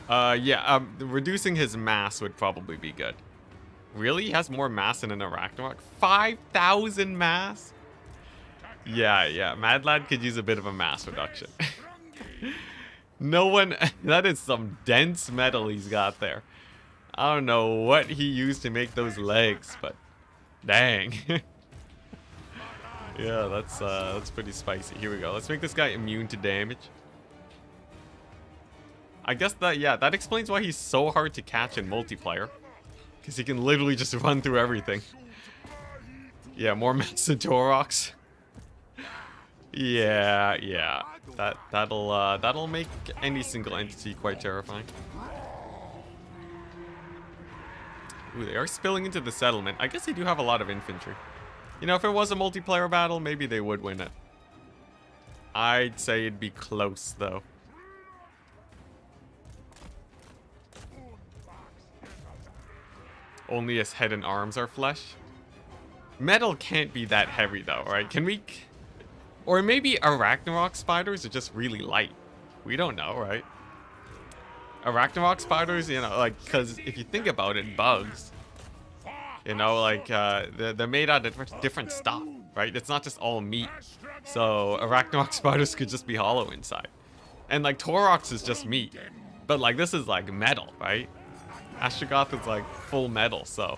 Yeah, reducing his mass would probably be good. Really? He has more mass than an Arachnarok? 5,000 mass? Yeah, Mad Lad could use a bit of a mass reduction. No one... That is some dense metal he's got there. I don't know what he used to make those legs, but... Dang. Yeah, that's pretty spicy. Here we go. Let's make this guy immune to damage. I guess that, yeah, that explains why he's so hard to catch in multiplayer. Because he can literally just run through everything. Yeah, more Massatorox. Yeah. That'll make any single entity quite terrifying. Ooh, they are spilling into the settlement. I guess they do have a lot of infantry. You know, if it was a multiplayer battle, maybe they would win it. I'd say it'd be close, though. Only his head and arms are flesh. Metal can't be that heavy, though, right? Can we... Or maybe Arachnarok spiders are just really light. We don't know, right? Arachnarok spiders, you know, like, because if you think about it, bugs, you know, like, they're made out of different stuff, right? It's not just all meat. So Arachnarok spiders could just be hollow inside. And, like, Taurox is just meat. But, like, this is, like, metal, right? Astrogoth is, like, full metal, so...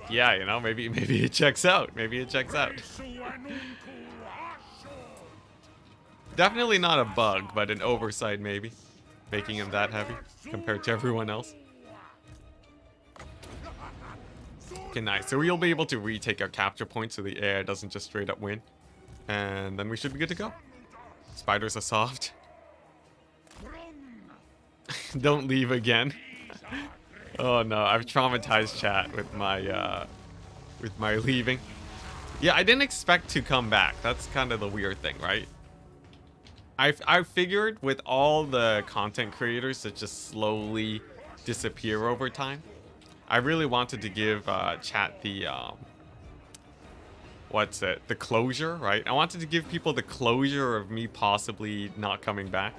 yeah, you know, maybe it checks out. Maybe it checks out. Definitely not a bug, but an oversight maybe. Making him that heavy compared to everyone else. Okay, nice. So we'll be able to retake our capture point so the air doesn't just straight up win. And then we should be good to go. Spiders are soft. Don't leave again. Oh no, I've traumatized chat with my leaving. Yeah, I didn't expect to come back. That's kind of the weird thing, right? I figured with all the content creators that just slowly disappear over time, I really wanted to give chat the the closure, right? I wanted to give people the closure of me possibly not coming back.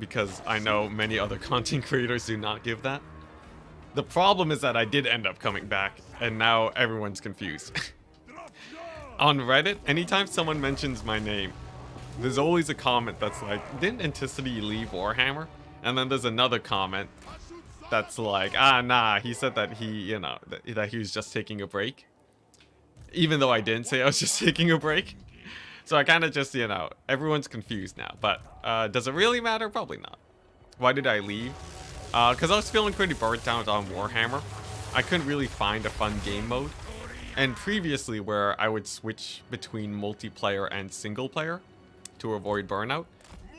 Because I know many other content creators do not give that. The problem is that I did end up coming back, and now everyone's confused. On Reddit, anytime someone mentions my name, there's always a comment that's like, didn't Enticity leave Warhammer? And then there's another comment that's like, nah, he said that he, you know, that he was just taking a break. Even though I didn't say I was just taking a break. So I kind of just, you know, everyone's confused now. But does it really matter? Probably not. Why did I leave? Because I was feeling pretty burnt out on Warhammer. I couldn't really find a fun game mode. And previously, where I would switch between multiplayer and single player to avoid burnout,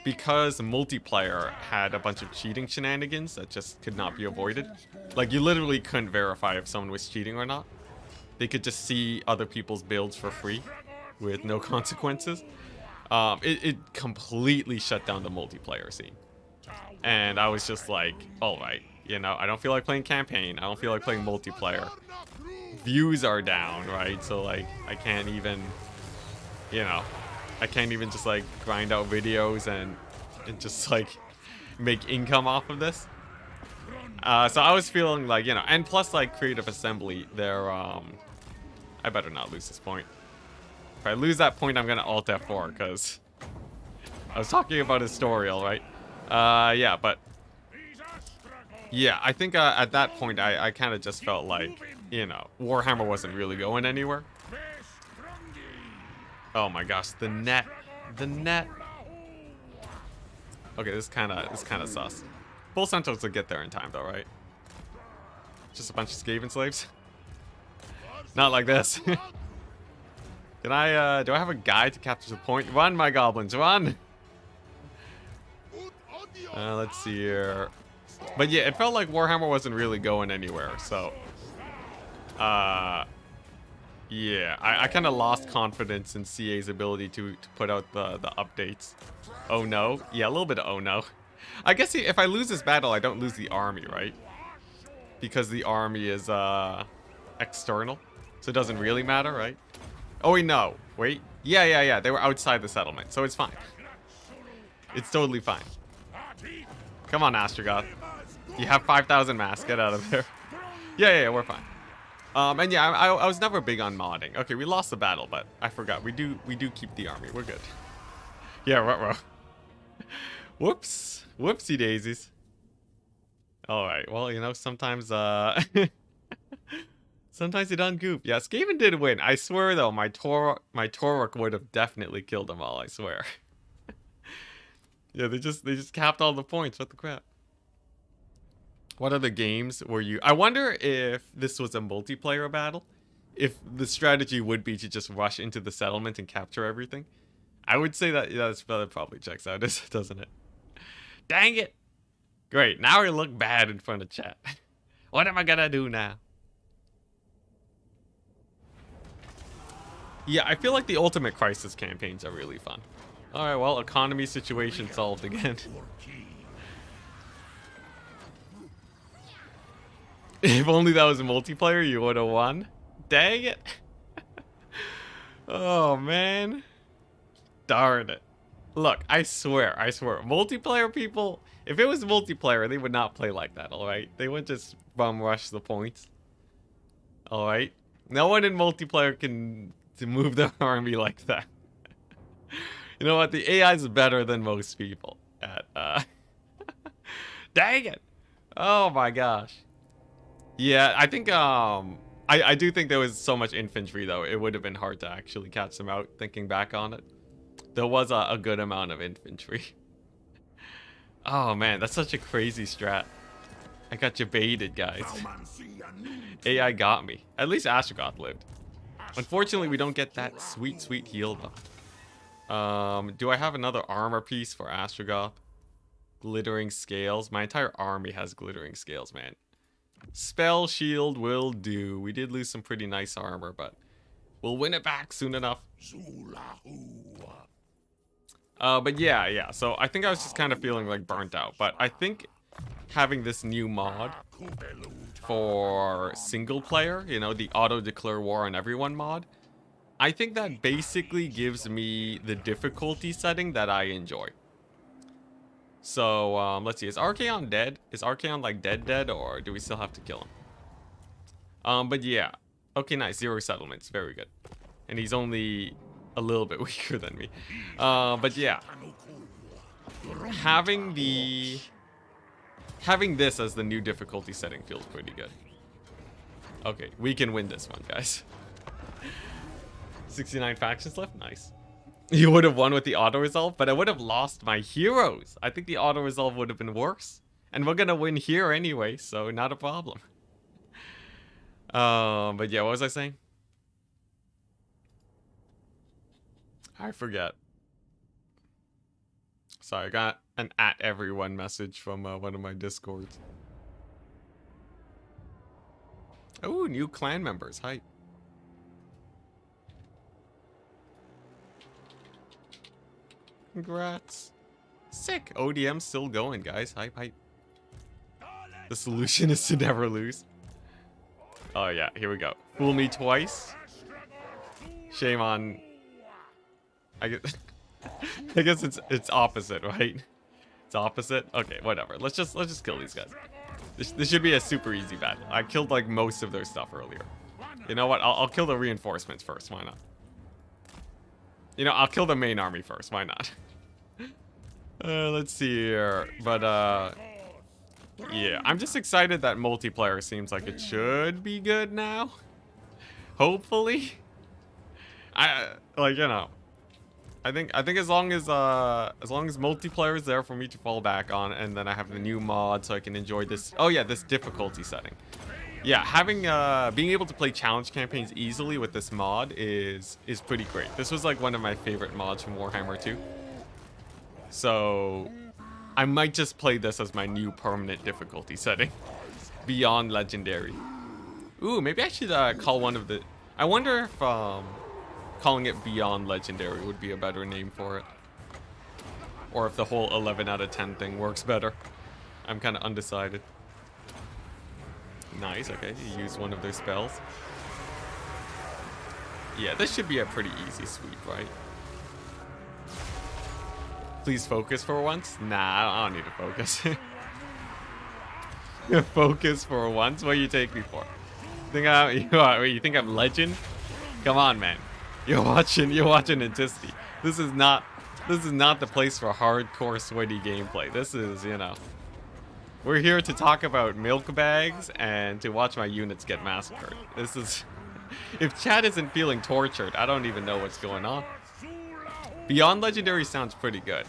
because multiplayer had a bunch of cheating shenanigans that just could not be avoided. Like, you literally couldn't verify if someone was cheating or not. They could just see other people's builds for free with no consequences. It completely shut down the multiplayer scene. And I was just like, alright, you know, I don't feel like playing campaign. I don't feel like playing multiplayer. Views are down, right? So, like, I can't even, you know, I can't even just, like, grind out videos and just, like, make income off of this. So I was feeling like, you know, and plus, like, Creative Assembly, they're, I better not lose this point. If I lose that point, I'm gonna Alt F4, because I was talking about Historial, right? Yeah, but yeah, I think at that point, I kind of just felt like, you know, Warhammer wasn't really going anywhere. Oh my gosh, the net. Okay, this kind of sus. Full Centaurs will get there in time, though, right? Just a bunch of Skaven slaves. Not like this. Okay, Can I, do I have a guide to capture the point? Run, my goblins, run! Let's see here. But yeah, it felt like Warhammer wasn't really going anywhere, so... yeah, I kind of lost confidence in CA's ability to put out the updates. Oh no. Yeah, a little bit of oh no. I guess if I lose this battle, I don't lose the army, right? Because the army is, external. So it doesn't really matter, right? Oh, wait, no. Wait. Yeah. They were outside the settlement, so it's fine. It's totally fine. Come on, Astrogoth. You have 5,000 mass. Get out of there. Yeah, we're fine. And yeah, I was never big on modding. Okay, we lost the battle, but I forgot. We do keep the army. We're good. Yeah, ruh-roh. Whoops. Whoopsie daisies. Alright, well, you know, sometimes, sometimes you done goof. Yeah, Skaven did win. I swear, though, my Torok would have definitely killed them all, I swear. Yeah, they just capped all the points. What the crap? What other games were you... I wonder if this was a multiplayer battle. If the strategy would be to just rush into the settlement and capture everything. I would say that, yeah, that probably checks out, doesn't it? Dang it! Great, now I look bad in front of chat. What am I gonna do now? Yeah, I feel like the Ultimate Crisis campaigns are really fun. Alright, well, economy situation solved again. If only that was a multiplayer, you would have won. Dang it. Oh, man. Darn it. Look, I swear. Multiplayer people, if it was multiplayer, they would not play like that, alright? They would just bum rush the points. Alright? No one in multiplayer can move their army like that. You know what? The AI is better than most people at, Dang it! Oh my gosh. Yeah, I think, I do think there was so much infantry, though. It would have been hard to actually catch them out, thinking back on it. There was a good amount of infantry. Oh, man, that's such a crazy strat. I got you baited, guys. AI got me. At least Astrogoth lived. Unfortunately, we don't get that sweet, sweet heal, though. Do I have another armor piece for Astrogoth? Glittering scales. My entire army has glittering scales, man. Spell shield will do. We did lose some pretty nice armor, but we'll win it back soon enough. But yeah. So I think I was just kind of feeling like burnt out. But I think having this new mod for single player, you know, the auto declare war on everyone mod, I think that basically gives me the difficulty setting that I enjoy. So, let's see. Is Archaon dead? Is Archaon, like, dead, or do we still have to kill him? But yeah. Okay, nice. 0 settlements. Very good. And he's only a little bit weaker than me. But yeah. Having this as the new difficulty setting feels pretty good. Okay, we can win this one, guys. 69 factions left? Nice. You would have won with the auto-resolve, but I would have lost my heroes. I think the auto-resolve would have been worse. And we're gonna win here anyway, so not a problem. But yeah, what was I saying? I forget. Sorry, I got an @everyone message from one of my discords. Oh, new clan members. Hype. Congrats. Sick. ODM still going, guys. Hype. The solution is to never lose. Oh, yeah. Here we go. Fool me twice. Shame on... I guess it's opposite, right? It's opposite? Okay, whatever. Let's just kill these guys. This should be a super easy battle. I killed, like, most of their stuff earlier. You know what? I'll kill the reinforcements first. Why not? You know, I'll kill the main army first. Why not? Let's see here. But, yeah. I'm just excited that multiplayer seems like it should be good now. Hopefully. Like, you know. I think as long as multiplayer is there for me to fall back on, and then I have the new mod so I can enjoy this. Oh yeah, this difficulty setting. Yeah, having being able to play challenge campaigns easily with this mod is pretty great. This was like one of my favorite mods from Warhammer 2. So I might just play this as my new permanent difficulty setting. Beyond Legendary. Ooh, maybe I should call one of the... I wonder if calling it Beyond Legendary would be a better name for it. Or if the whole 11 out of 10 thing works better. I'm kind of undecided. Nice, okay, you use one of their spells. Yeah, this should be a pretty easy sweep, right? Please focus for once? Nah, I don't need to focus. Focus for once? What do you take me for? You think I'm legend? Come on, man. You're watching Enticity. This is not the place for hardcore sweaty gameplay. This is, you know. We're here to talk about milk bags and to watch my units get massacred. This is... If chat isn't feeling tortured, I don't even know what's going on. Beyond Legendary sounds pretty good.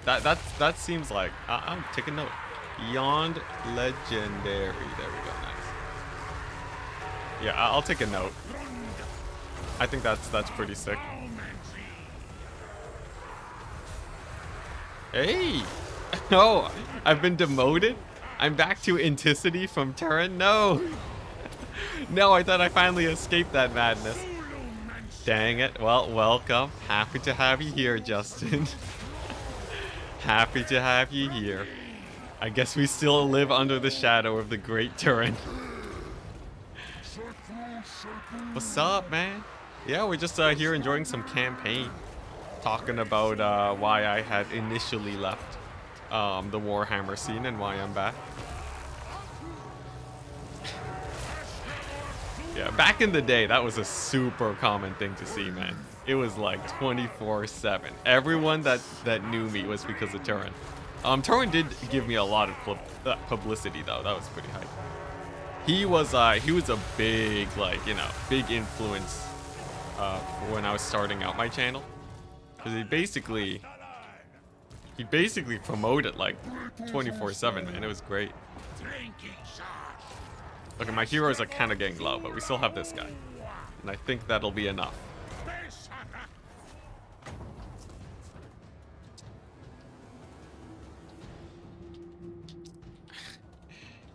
That seems like... I'm taking note. Beyond Legendary. There we go, nice. Yeah, I'll take a note. I think that's pretty sick. Hey! Oh, I've been demoted? I'm back to Enticity from Terran? No! No, I thought I finally escaped that madness. Dang it. Well, welcome. Happy to have you here, Justin. Happy to have you here. I guess we still live under the shadow of the Great Terran. What's up, man? Yeah, we're just here enjoying some campaign. Talking about why I had initially left the Warhammer scene and why I'm back. Yeah, back in the day, that was a super common thing to see, man. It was like 24/7. Everyone that knew me was because of Turin. Turin did give me a lot of publicity, though. That was pretty hype. He was a big, like, you know, big influence when I was starting out my channel. Because he basically promoted like 24/7, man. It was great. Okay, my heroes are kind of getting low, but we still have this guy. And I think that'll be enough.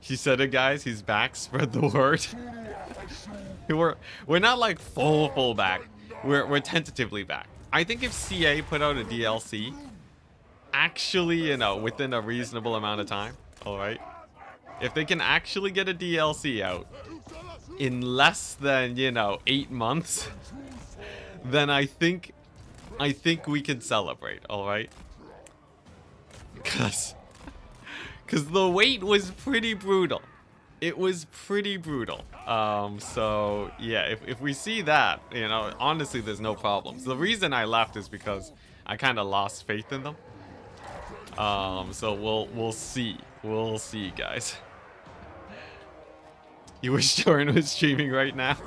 He said it, guys. He's back. Spread the word. We're not like full back. We're tentatively back. I think if CA put out a DLC, actually, you know, within a reasonable amount of time, all right, if they can actually get a DLC out in less than, you know, 8 months, then I think we can celebrate, all right? Cause the wait was pretty brutal. It was pretty brutal. So yeah, if we see that, you know, honestly, there's no problems. The reason I left is because I kind of lost faith in them. So we'll see. We'll see, guys. You wish Jordan was streaming right now?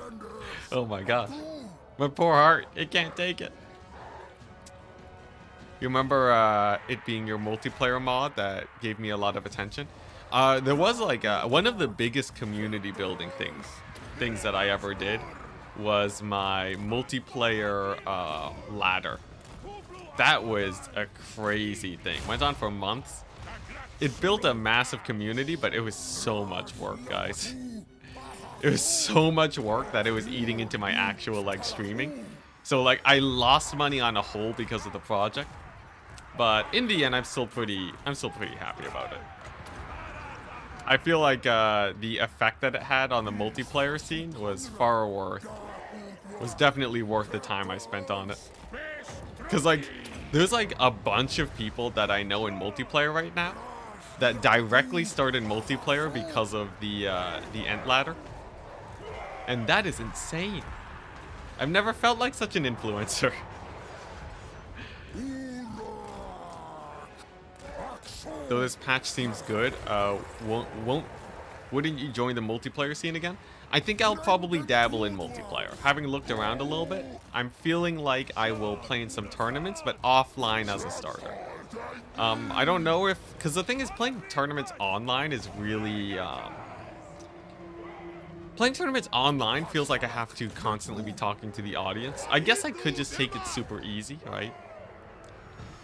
Oh my god. My poor heart, it can't take it. You remember it being your multiplayer mod that gave me a lot of attention? There was like one of the biggest community building things that I ever did was my multiplayer ladder. That was a crazy thing. Went on for months. It built a massive community, but it was so much work, guys. It was so much work that it was eating into my actual like streaming. So like I lost money on a whole because of the project. But in the end, I'm still pretty happy about it. I feel like the effect that it had on the multiplayer scene was definitely worth the time I spent on it. Cause like there's like a bunch of people that I know in multiplayer right now that directly started multiplayer because of the Ent ladder. And that is insane. I've never felt like such an influencer. Though this patch seems good, wouldn't you join the multiplayer scene again? I think I'll probably dabble in multiplayer. Having looked around a little bit, I'm feeling like I will play in some tournaments, but offline as a starter. I don't know if... Because the thing is, playing tournaments online is really... Playing tournaments online feels like I have to constantly be talking to the audience. I guess I could just take it super easy, right?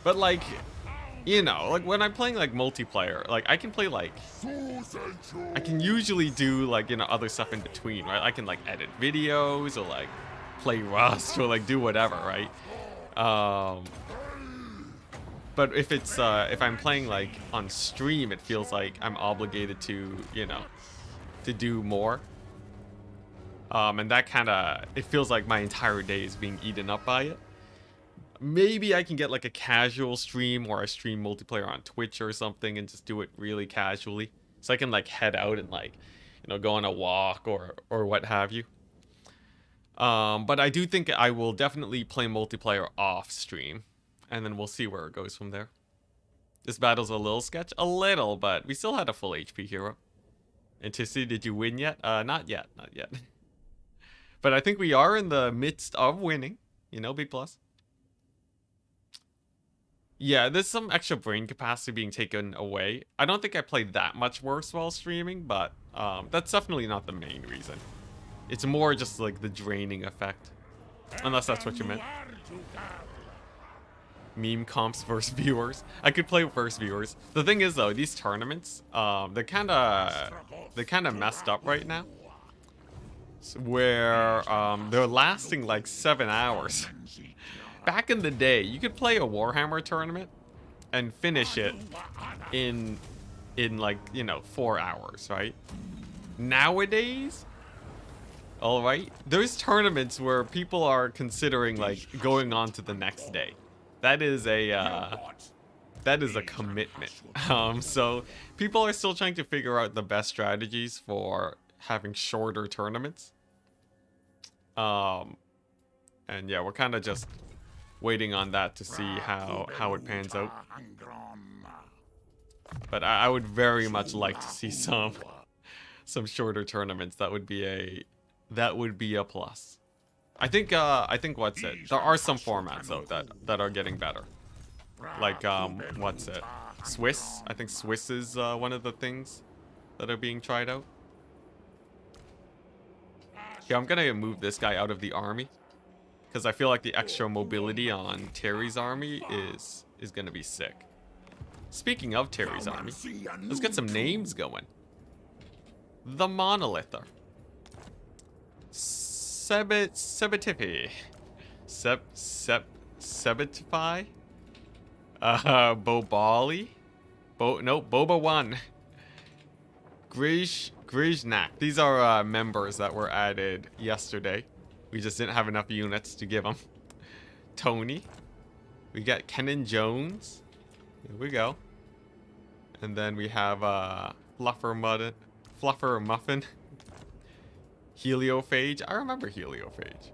But like, you know, like when I'm playing like multiplayer, like I can play like, I can usually do like, you know, other stuff in between, right? I can like edit videos or like play Rust or like do whatever, right? But if it's, if I'm playing like on stream, it feels like I'm obligated to, you know, to do more. And that kind of, it feels like my entire day is being eaten up by it. Maybe I can get like a casual stream or I stream multiplayer on Twitch or something and just do it really casually. So I can like head out and like, you know, go on a walk or what have you. But I do think I will definitely play multiplayer off stream. And then we'll see where it goes from there. This battle's a little sketch. A little, but we still had a full HP hero. Enticity, did you win yet? Not yet. Not yet. But I think we are in the midst of winning. You know, big plus. Yeah, there's some extra brain capacity being taken away. I don't think I played that much worse while streaming, but that's definitely not the main reason. It's more just like the draining effect. Unless that's what you meant. Meme comps versus viewers. I could play versus viewers. The thing is though, these tournaments, they're kind of messed up right now. Where they're lasting like 7 hours. Back in the day, you could play a Warhammer tournament and finish it in like, you know, 4 hours, right? Nowadays, all right, there's tournaments where people are considering like going on to the next day. That is a commitment. So people are still trying to figure out the best strategies for having shorter tournaments. And yeah, we're kind of just waiting on that to see how it pans out. But I would very much like to see some shorter tournaments. That would be a plus. I think what's it? There are some formats though that are getting better. Like what's it? Swiss. I think Swiss is one of the things that are being tried out. Yeah, I'm gonna move this guy out of the army because I feel like the extra mobility on Terry's army is gonna be sick. Speaking of Terry's army, let's get some names going. The Monolither. Sebetifi. Sebetify. Bobali. Boba 1. Griznak. These are members that were added yesterday. We just didn't have enough units to give them. Tony. We got Kenan Jones. Here we go. And then we have Fluffer Muffin. Heliophage. I remember Heliophage.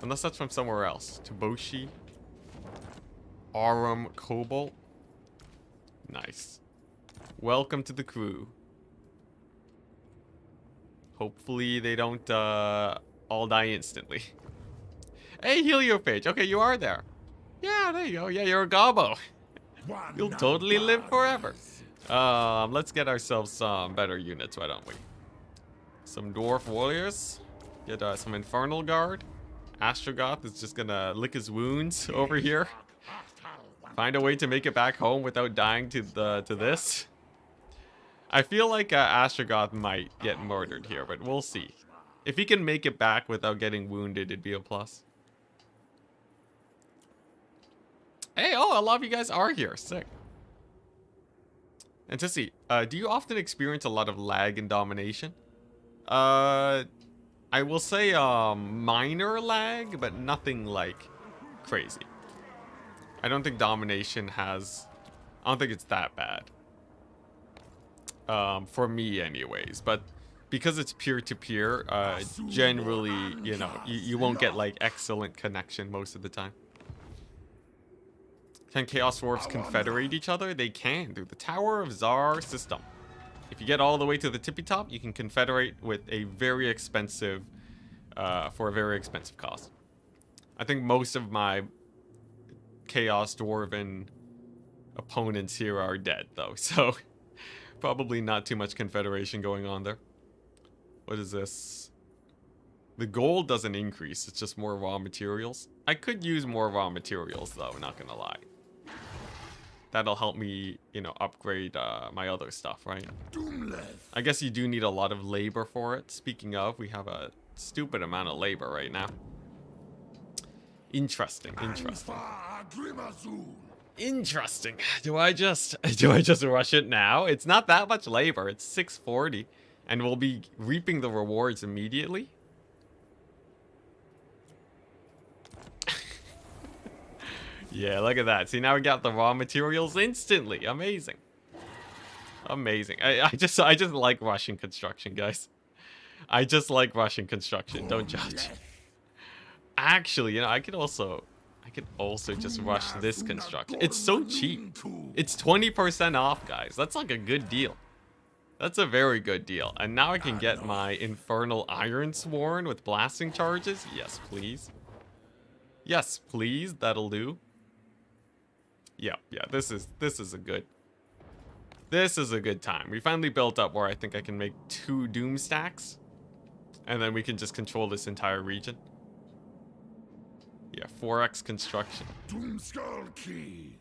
Unless that's from somewhere else. Toboshi. Arum Cobalt. Nice. Welcome to the crew. Hopefully they don't all die instantly. Hey, Heliophage. Okay, you are there. Yeah, there you go. Yeah, you're a gobbo. You'll totally live forever. Let's get ourselves some better units, why don't we? Some Dwarf Warriors. Get some Infernal Guard. Astrogoth is just gonna lick his wounds over here. Find a way to make it back home without dying to this. I feel like Astrogoth might get murdered here, but we'll see. If he can make it back without getting wounded, it'd be a plus. Hey, oh, a lot of you guys are here. Sick. And to see, do you often experience a lot of lag in domination? I will say minor lag, but nothing like crazy. I don't think domination has... I don't think it's that bad. For me anyways, but because it's peer-to-peer, generally, you know, you won't get like excellent connection most of the time. Can Chaos Dwarves confederate each other? They can through the Tower of Czar system. If you get all the way to the tippy top, you can confederate with a very expensive, for a very expensive cost. I think most of my Chaos Dwarven opponents here are dead though, so probably not too much confederation going on there. What is this? The gold doesn't increase. It's just more raw materials. I could use more raw materials, though. Not gonna lie. That'll help me, you know, upgrade my other stuff, right? I guess you do need a lot of labor for it. Speaking of, we have a stupid amount of labor right now. Interesting. Interesting. Do I just rush it now? It's not that much labor. It's 640, and we'll be reaping the rewards immediately. Yeah, look at that. See, now we got the raw materials instantly. Amazing. Amazing. I just like rushing construction, guys. I just like rushing construction. Don't judge. Actually, you know, I could also just rush this construction. It's so cheap. It's 20% off, guys. That's like a good deal. That's a very good deal. And now I can get my Infernal Iron Sworn with blasting charges. Yes, please. Yes, please. That'll do. Yeah. This is a good time. We finally built up where I think I can make 2 Doom stacks, and then we can just control this entire region. Yeah, 4x construction.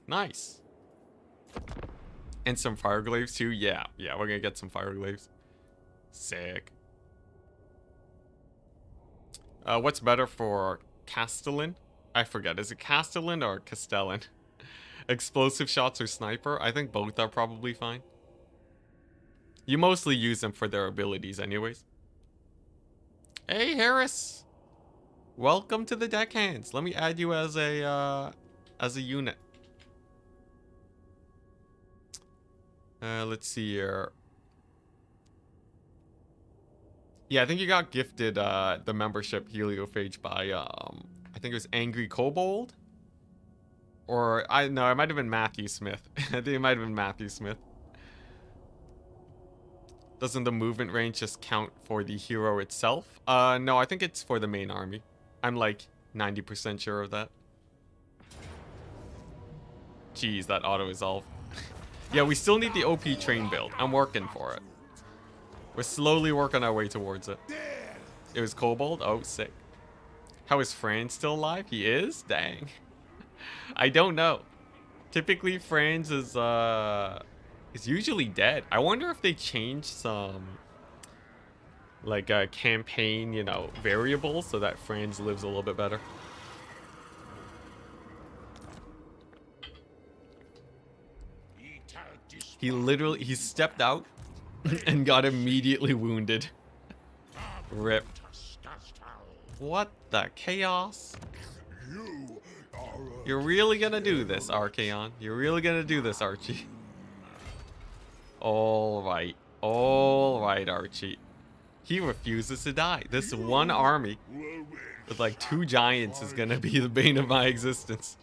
Nice. And some fire glaives too. Yeah, we're gonna get some fire glaives. Sick. What's better for Castellan? I forget. Is it Castellan or Castellan? Explosive shots or sniper? I think both are probably fine. You mostly use them for their abilities anyways. Hey, Harris. Welcome to the deckhands. Let me add you as a unit. Let's see here. Yeah, I think you got gifted the membership Heliophage by I think it was Angry Kobold. Or no, it might have been Matthew Smith. I think it might have been Matthew Smith. Doesn't the movement range just count for the hero itself? No, I think it's for the main army. I'm like 90% sure of that. Jeez, that auto-evolve. Yeah, we still need the OP train build. I'm working for it. We're slowly working our way towards it. It was Kobold? Oh, sick. How is Franz still alive? He is? Dang. I don't know. Typically, Franz is usually dead. I wonder if they changed some like campaign, you know, variables so that Franz lives a little bit better. He stepped out and got immediately wounded. Rip. What the chaos? You're really gonna do this, Archaon. You're really gonna do this, Archie. Alright, Archie. He refuses to die. This one army with like 2 giants is gonna be the bane of my existence.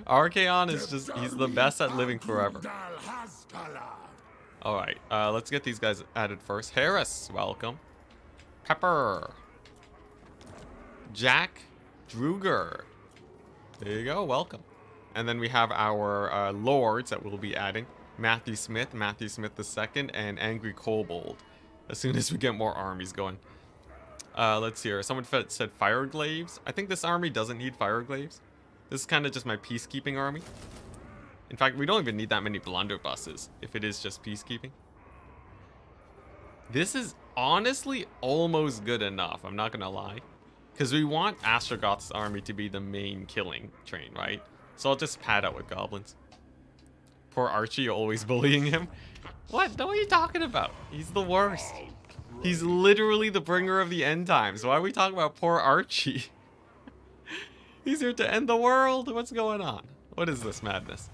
Archaon is just, he's the best at living forever. Alright, let's get these guys added first. Harris, welcome. Pepper. Jack Druger. There you go, welcome. And then we have our lords that we'll be adding. Matthew Smith II, and Angry Kobold. As soon as we get more armies going. Let's see here. Someone said fire glaives. I think this army doesn't need fire glaives. This is kind of just my peacekeeping army. In fact, we don't even need that many blunderbusses if it is just peacekeeping. This is honestly almost good enough, I'm not gonna lie. Because we want Astrogoth's army to be the main killing train, right? So I'll just pad out with goblins. Poor Archie, you're always bullying him. What? What are you talking about? He's the worst. He's literally the bringer of the end times. Why are we talking about poor Archie? He's here to end the world. What's going on? What is this madness?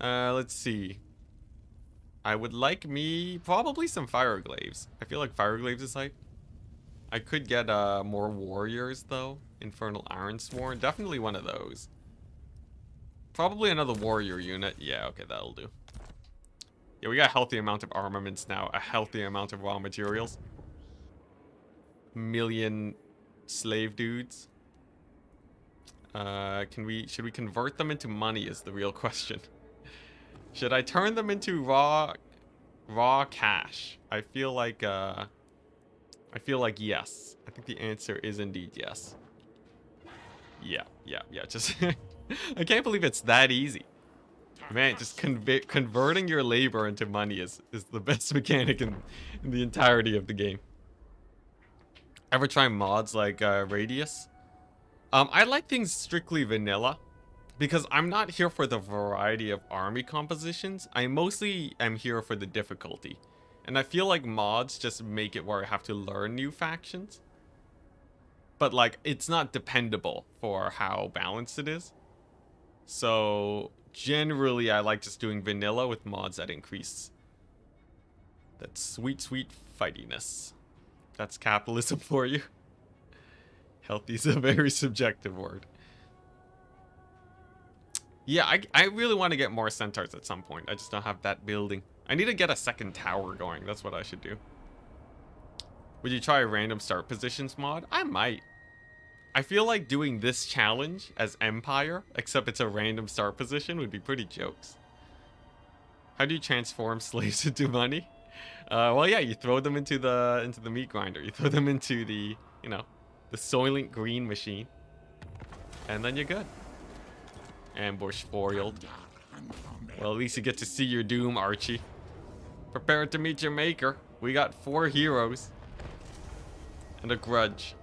Let's see. I would like me probably some fire glaives. I feel like fire glaives is hype. I could get more warriors though. Infernal Iron Sworn. Definitely one of those. Probably another warrior unit. Yeah, okay, that'll do. Yeah, we got a healthy amount of armaments now. A healthy amount of raw materials. Million slave dudes. Should we convert them into money is the real question. Should I turn them into raw cash? I feel like yes. I think the answer is indeed yes. Yeah. Just I can't believe it's that easy. Man, just converting your labor into money is the best mechanic in the entirety of the game. Ever try mods like Radius? I like things strictly vanilla because I'm not here for the variety of army compositions. I mostly am here for the difficulty. And I feel like mods just make it where I have to learn new factions. But like, it's not dependable for how balanced it is. So generally, I like just doing vanilla with mods that increase that sweet, sweet fightiness. That's capitalism for you. Healthy is a very subjective word. Yeah, I really want to get more centaurs at some point. I just don't have that building. I need to get a second tower going. That's what I should do. Would you try a random start positions mod? I might. I feel like doing this challenge as Empire, except it's a random start position, would be pretty jokes. How do you transform slaves into money? Well, yeah, you throw them into the meat grinder. You throw them into the, you know, the Soylent Green machine, and then you're good. Ambush foiled. Well, at least you get to see your doom, Archie. Prepare to meet your maker. We got 4 heroes and a grudge.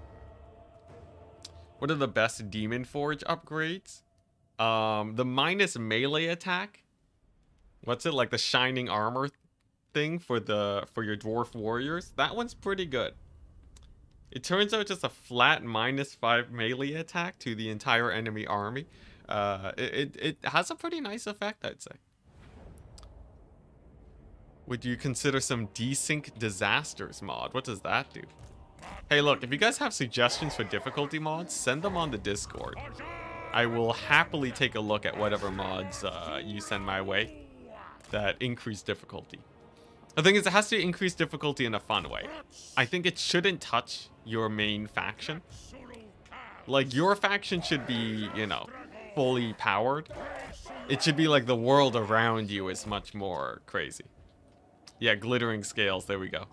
What are the best Demon Forge upgrades? The minus melee attack. What's it, like the shining armor thing for your dwarf warriors? That one's pretty good. It turns out just a flat -5 melee attack to the entire enemy army. It has a pretty nice effect, I'd say. Would you consider some desync disasters mod? What does that do? Hey, look, if you guys have suggestions for difficulty mods, send them on the Discord. I will happily take a look at whatever mods you send my way that increase difficulty. The thing is, it has to increase difficulty in a fun way. I think it shouldn't touch your main faction. Like, your faction should be, you know, fully powered. It should be like the world around you is much more crazy. Yeah, glittering scales, there we go.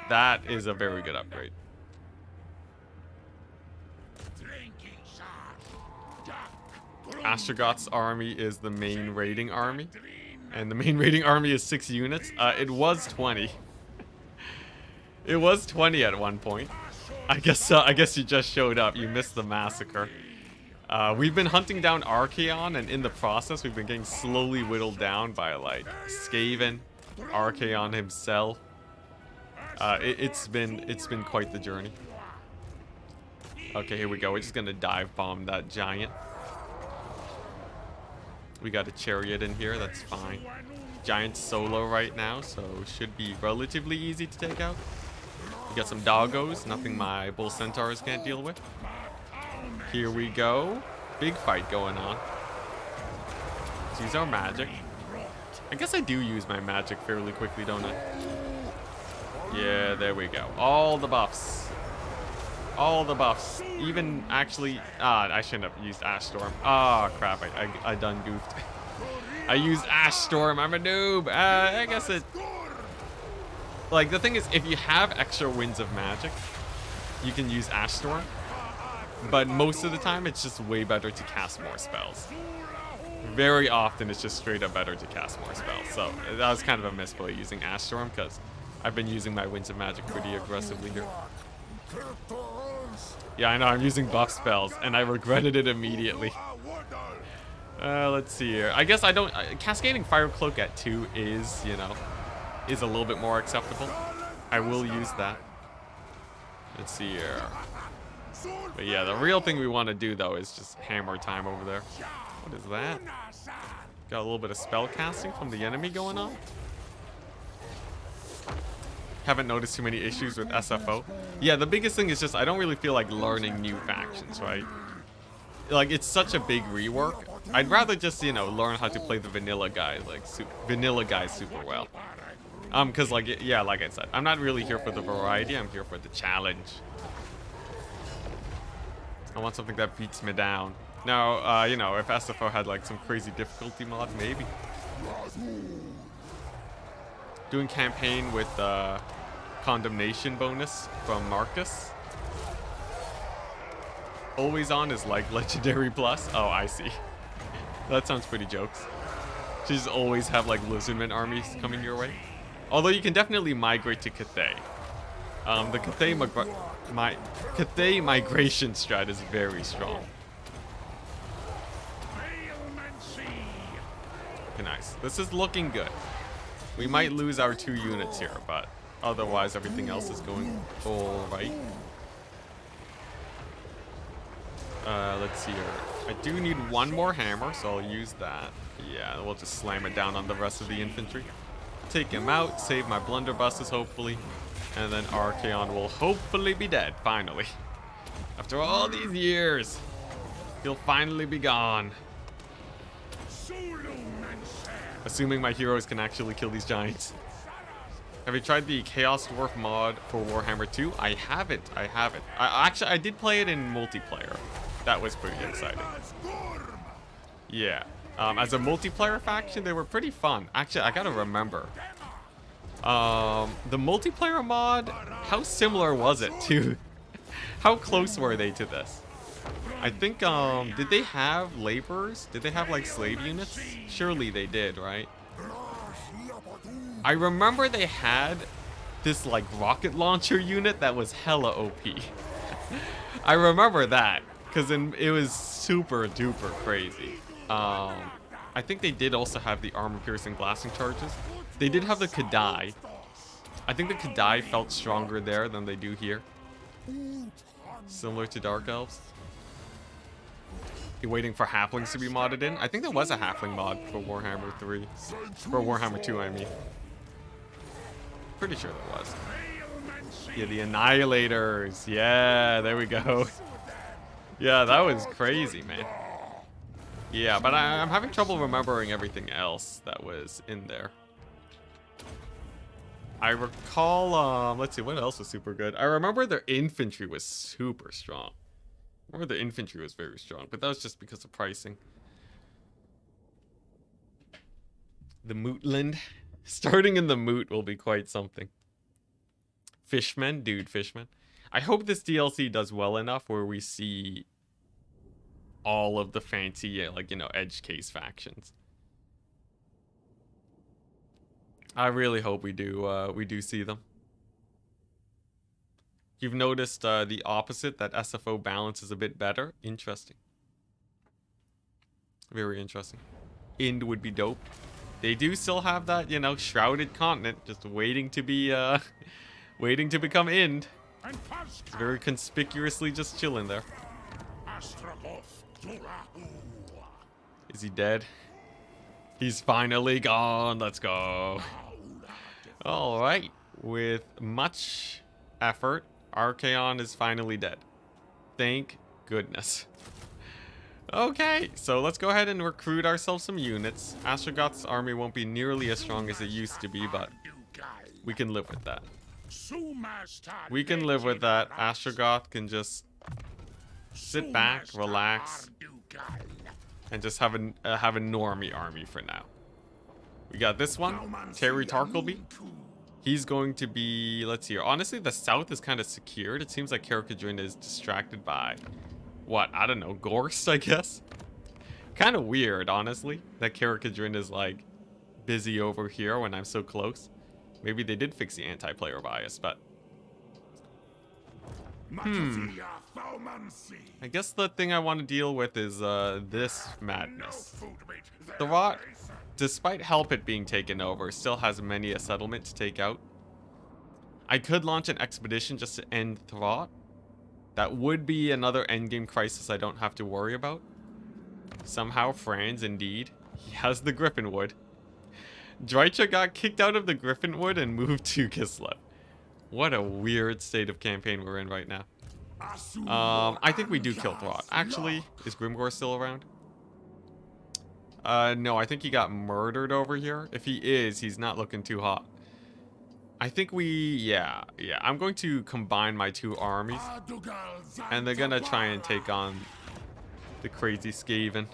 That is a very good upgrade. Astrogoth's army is the main raiding army. And the main raiding army is 6 units. It was 20. It was 20 at one point. I guess you just showed up. You missed the massacre. We've been hunting down Archaon, and in the process, we've been getting slowly whittled down by, like, Skaven, Archaon himself. It's been quite the journey. Okay, here we go. We're just gonna dive bomb that giant. We got a chariot in here, that's fine. Giant solo right now, so should be relatively easy to take out. We got some doggos, nothing my bull centaurs can't deal with. Here we go. Big fight going on. Let's use our magic. I guess I do use my magic fairly quickly, don't I? Yeah, there we go. All the buffs. All the buffs. Even actually... I shouldn't have used Ash Storm. Crap. I done goofed. I used Ash Storm. I'm a noob. I guess it... Like, the thing is, if you have extra winds of magic, you can use Ash Storm. But most of the time, it's just way better to cast more spells. Very often, it's just straight up better to cast more spells. So, that was kind of a misplay using Ash Storm, because I've been using my winds of magic pretty aggressively here. Yeah, I know, I'm using buff spells, and I regretted it immediately. Let's see here. I guess I don't... cascading Fire Cloak at 2 is, you know, is a little bit more acceptable. I will use that. Let's see here. But yeah, the real thing we want to do, though, is just hammer time over there. What is that? Got a little bit of spell casting from the enemy going on. Haven't noticed too many issues with SFO. Yeah, the biggest thing is just I don't really feel like learning new factions, right? Like, it's such a big rework. I'd rather just, you know, learn how to play the vanilla guy, like, vanilla guys super well. Because, like, yeah, like I said, I'm not really here for the variety. I'm here for the challenge. I want something that beats me down. Now, you know, if SFO had, like, some crazy difficulty mod, maybe. doing campaign with condemnation bonus from Marcus. Always on is like legendary plus. Oh, I see. That sounds pretty jokes. You just always have like lizardman armies coming your way. Although you can definitely migrate to Cathay. The Cathay migration strat is very strong. Okay, nice. This is looking good. We might lose our 2 units here, but otherwise everything else is going all right. Let's see here. I do need 1 more hammer, so I'll use that. Yeah, we'll just slam it down on the rest of the infantry. Take him out, save my blunderbusses, hopefully. And then Archaon will hopefully be dead, finally. After all these years, he'll finally be gone. Assuming my heroes can actually kill these giants. Have you tried the Chaos Dwarf mod for Warhammer 2? I haven't. Actually, I did play it in multiplayer. That was pretty exciting. Yeah. As a multiplayer faction, they were pretty fun. Actually, I gotta remember. The multiplayer mod, how similar was it to... How close were they to this? I think, did they have laborers? Did they have, like, slave units? Surely they did, right? I remember they had this, like, rocket launcher unit that was hella OP. I remember that, because it was super duper crazy. I think they did also have the armor-piercing blasting charges. They did have the Kadai. I think the Kadai felt stronger there than they do here. Similar to Dark Elves. You waiting for halflings to be modded in? I think there was a halfling mod for Warhammer 3. For Warhammer 2, I mean. Pretty sure there was. Yeah, the Annihilators. Yeah, there we go. Yeah, that was crazy, man. Yeah, but I'm having trouble remembering everything else that was in there. I recall, let's see, what else was super good? I remember their infantry was super strong. I remember the infantry was very strong, but that was just because of pricing. The Mootland. Starting in the Moot will be quite something. Fishmen, dude, Fishmen. I hope this DLC does well enough where we see all of the fancy, like, you know, edge case factions. I really hope we do see them. You've noticed the opposite, that SFO balance is a bit better. Interesting. Very interesting. Ind would be dope. They do still have that, you know, shrouded continent just waiting to be, waiting to become Ind. It's very conspicuously just chilling there. Is he dead? He's finally gone. Let's go. All right. With much effort, Archaon is finally dead. Thank goodness. Okay, so let's go ahead and recruit ourselves some units. Astrogoth's army won't be nearly as strong as it used to be, but we can live with that. We can live with that. Astrogoth can just sit back, relax, and just have a normie army for now. We got this one, Terry Tarkleby. He's going to be, let's see here. Honestly, the south is kind of secured. It seems like Karakadrin is distracted by, what, I don't know, Gorst, I guess? Kind of weird, honestly, that Karakadrin is, like, busy over here when I'm so close. Maybe they did fix the anti-player bias, but... I guess the thing I want to deal with is, this madness. Thurrot, despite Helpit being taken over, still has many a settlement to take out. I could launch an expedition just to end Thurrot. That would be another endgame crisis I don't have to worry about. Somehow, Franz, indeed, he has the Griffinwood. Drycha got kicked out of the Griffinwood and moved to Kislev. What a weird state of campaign we're in right now. I think we do kill Thurrot. Actually, is Grimgor still around? No, I think he got murdered over here. If he is, he's not looking too hot. I think yeah, I'm going to combine my 2 armies. And they're gonna try and take on the crazy Skaven.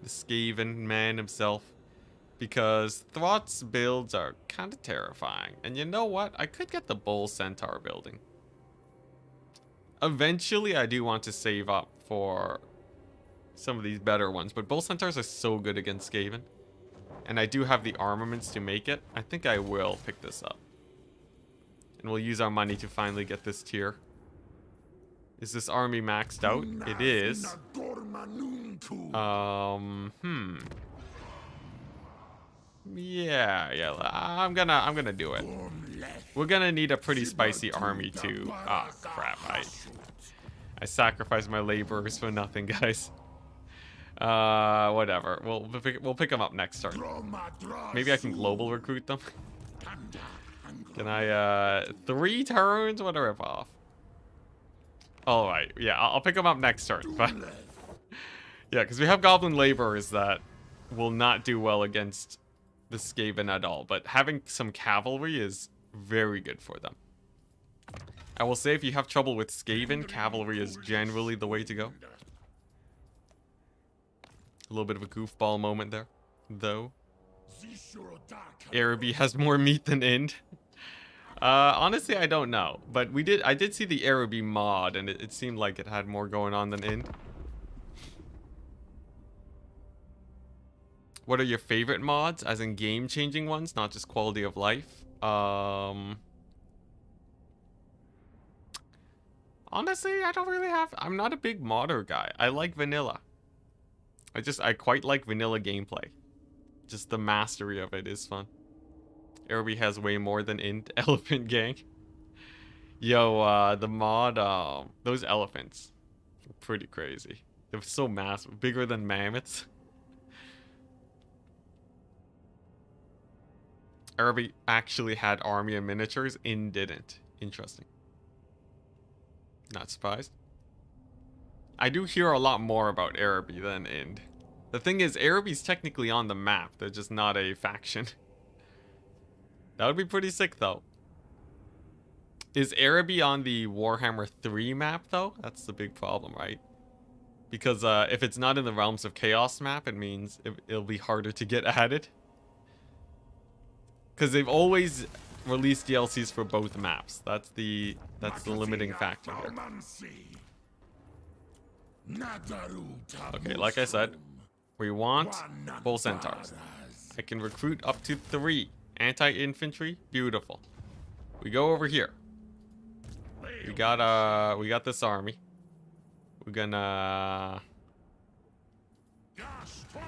The Skaven man himself. Because Thrott's builds are kind of terrifying. And you know what? I could get the Bull Centaur building. Eventually, I do want to save up for some of these better ones. But Bull Centaurs are so good against Skaven. And I do have the armaments to make it. I think I will pick this up. And we'll use our money to finally get this tier. Is this army maxed out? It is. Yeah, I'm gonna do it. We're gonna need a pretty spicy army too. Ah, crap, I sacrificed my laborers for nothing, guys. Whatever. We'll pick them up next turn. Maybe I can global recruit them. Can I, 3 turns? What a ripoff. Alright, yeah, I'll pick them up next turn. But yeah, because we have goblin laborers that will not do well against the Skaven at all. But having some cavalry is very good for them. I will say if you have trouble with Skaven, cavalry is generally the way to go. A little bit of a goofball moment there, though. Araby has more meat than Ind. Honestly, I don't know. But I did see the Araby mod, and it seemed like it had more going on than Ind. What are your favorite mods? As in game-changing ones, not just quality of life? Honestly, I don't really have... I'm not a big modder guy. I like vanilla. I quite like vanilla gameplay. Just the mastery of it is fun. Araby has way more than Int. Elephant Gang. Yo, the mod, those elephants are pretty crazy. They're so massive. Bigger than mammoths. Araby actually had army and miniatures. Int didn't. Interesting. Not surprised. I do hear a lot more about Araby than Ind. The thing is, Araby's technically on the map. They're just not a faction. That would be pretty sick, though. Is Araby on the Warhammer 3 map, though? That's the big problem, right? Because if it's not in the Realms of Chaos map, it means it'll be harder to get added. Because they've always released DLCs for both maps. That's the limiting factor here. Okay, like I said, we want Bull Centaurs. I can recruit up to 3 anti-infantry. Beautiful. We go over here. We got this army. We're gonna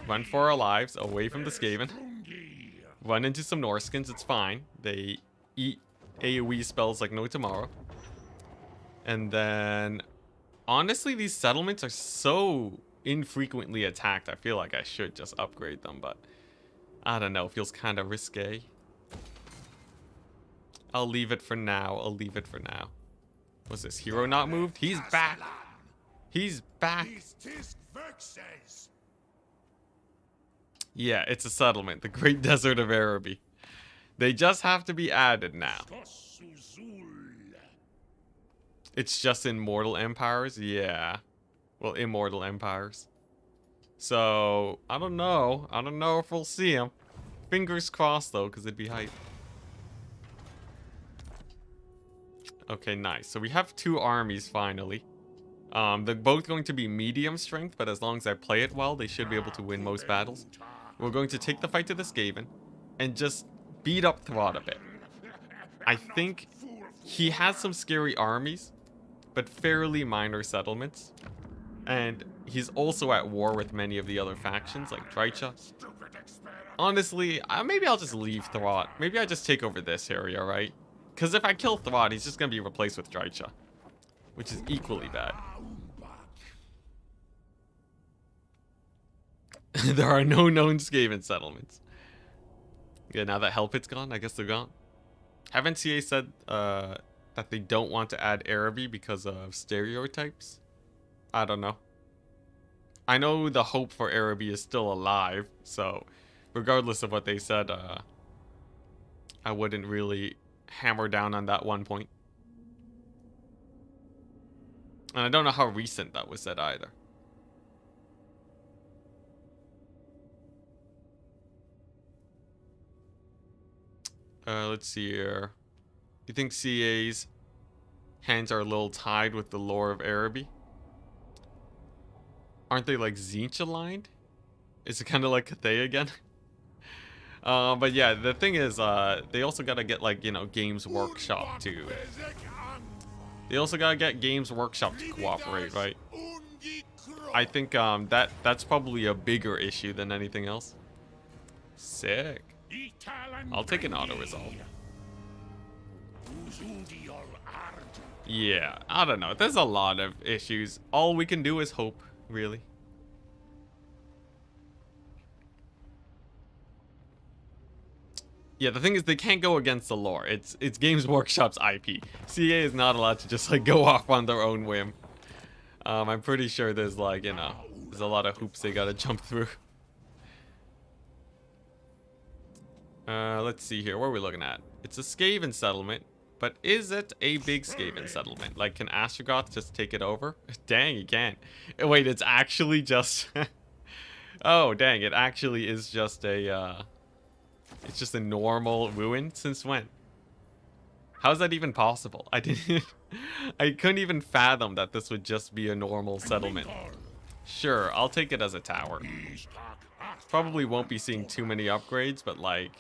run for our lives away from the Skaven. Run into some Norskins, it's fine. They eat AoE spells like no tomorrow. And then, honestly, these settlements are so infrequently attacked. I feel like I should just upgrade them, but I don't know. Feels kind of risque. I'll leave it for now. Was this hero not moved? He's back. He's back. Yeah, it's a settlement. The Great Desert of Araby. They just have to be added now. It's just in mortal empires? Yeah. Well, immortal empires. So, I don't know. I don't know if we'll see them. Fingers crossed, though, because it'd be hype. Okay, nice. So we have 2 armies, finally. They're both going to be medium strength, but as long as I play it well, they should be able to win most battles. We're going to take the fight to the Skaven and just beat up Thrott a bit. I think he has some scary armies, but fairly minor settlements. And he's also at war with many of the other factions, like Drycha. Honestly, maybe I'll just leave Thrott. Maybe I just take over this area, right? Because if I kill Thrott, he's just going to be replaced with Drycha, which is equally bad. There are no known Skaven settlements. Yeah, now that Hellpit's gone, I guess they're gone. Haven't CA said that they don't want to add Araby because of stereotypes? I don't know. I know the hope for Araby is still alive, so regardless of what they said, I wouldn't really hammer down on that one point. And I don't know how recent that was said either. Let's see here. You think CA's hands are a little tied with the lore of Araby? Aren't they like Zinch aligned? Is it kind of like Cathay again? But yeah, the thing is, they also gotta get like, you know, Games Workshop to... They also gotta get Games Workshop to cooperate, right? I think that's probably a bigger issue than anything else. Sick. I'll take an auto resolve. Yeah, I don't know. There's a lot of issues. All we can do is hope, really. Yeah, the thing is they can't go against the lore. It's Games Workshop's IP. CA is not allowed to just like go off on their own whim. I'm pretty sure there's like, you know, there's a lot of hoops they gotta jump through. Let's see here. What are we looking at? It's a Skaven settlement, but is it a big Skaven settlement? Like, can Astrogoth just take it over? Dang, he can't. Wait, it's actually just... Oh, dang, it actually is just a, It's just a normal ruin? Since when? How is that even possible? I couldn't even fathom that this would just be a normal settlement. Sure, I'll take it as a tower. Probably won't be seeing too many upgrades, but like...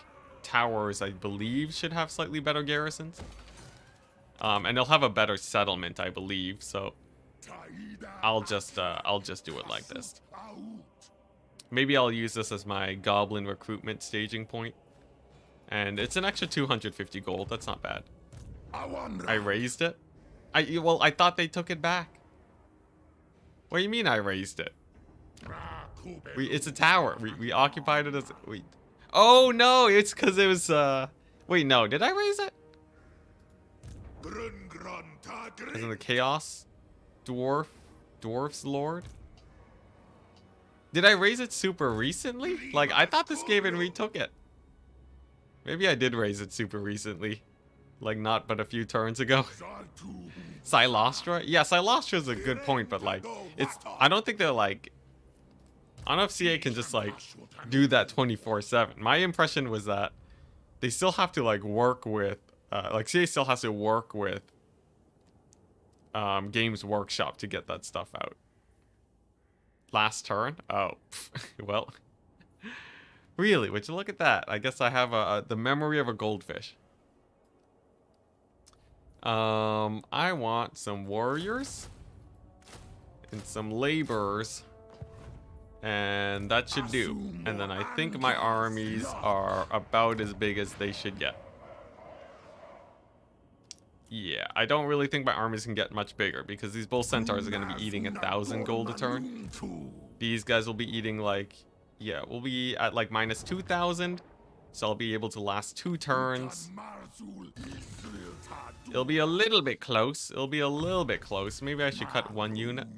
Towers, I believe, should have slightly better garrisons. And they'll have a better settlement, I believe, so... I'll just do it like this. Maybe I'll use this as my goblin recruitment staging point. And it's an extra 250 gold, that's not bad. I raised it? Well, I thought they took it back. What do you mean I raised it? It's a tower. We occupied it as... Oh no, it's because it was wait, no, did I raise it? As in the Chaos Dwarf's Lord? Did I raise it super recently? Like, I thought this Skaven retook it. Maybe I did raise it super recently. Like, not but a few turns ago. Silostra? Yeah, Silostra's a good point, but like, it's... I don't think they're like... I don't know if CA can just like do that 24/7. My impression was that they still have to like work with like CA still has to work with Games Workshop to get that stuff out. Last turn? Oh, well. Really? Would you look at that? I guess I have the memory of a goldfish. I want some warriors and some laborers. And that should do. And then I think my armies are about as big as they should get. Yeah, I don't really think my armies can get much bigger because these bull centaurs are going to be eating 1,000 gold a turn. These guys will be eating like, yeah, we'll be at like minus 2,000. So I'll be able to last 2 turns. It'll be a little bit close. It'll be a little bit close. Maybe I should cut 1 unit.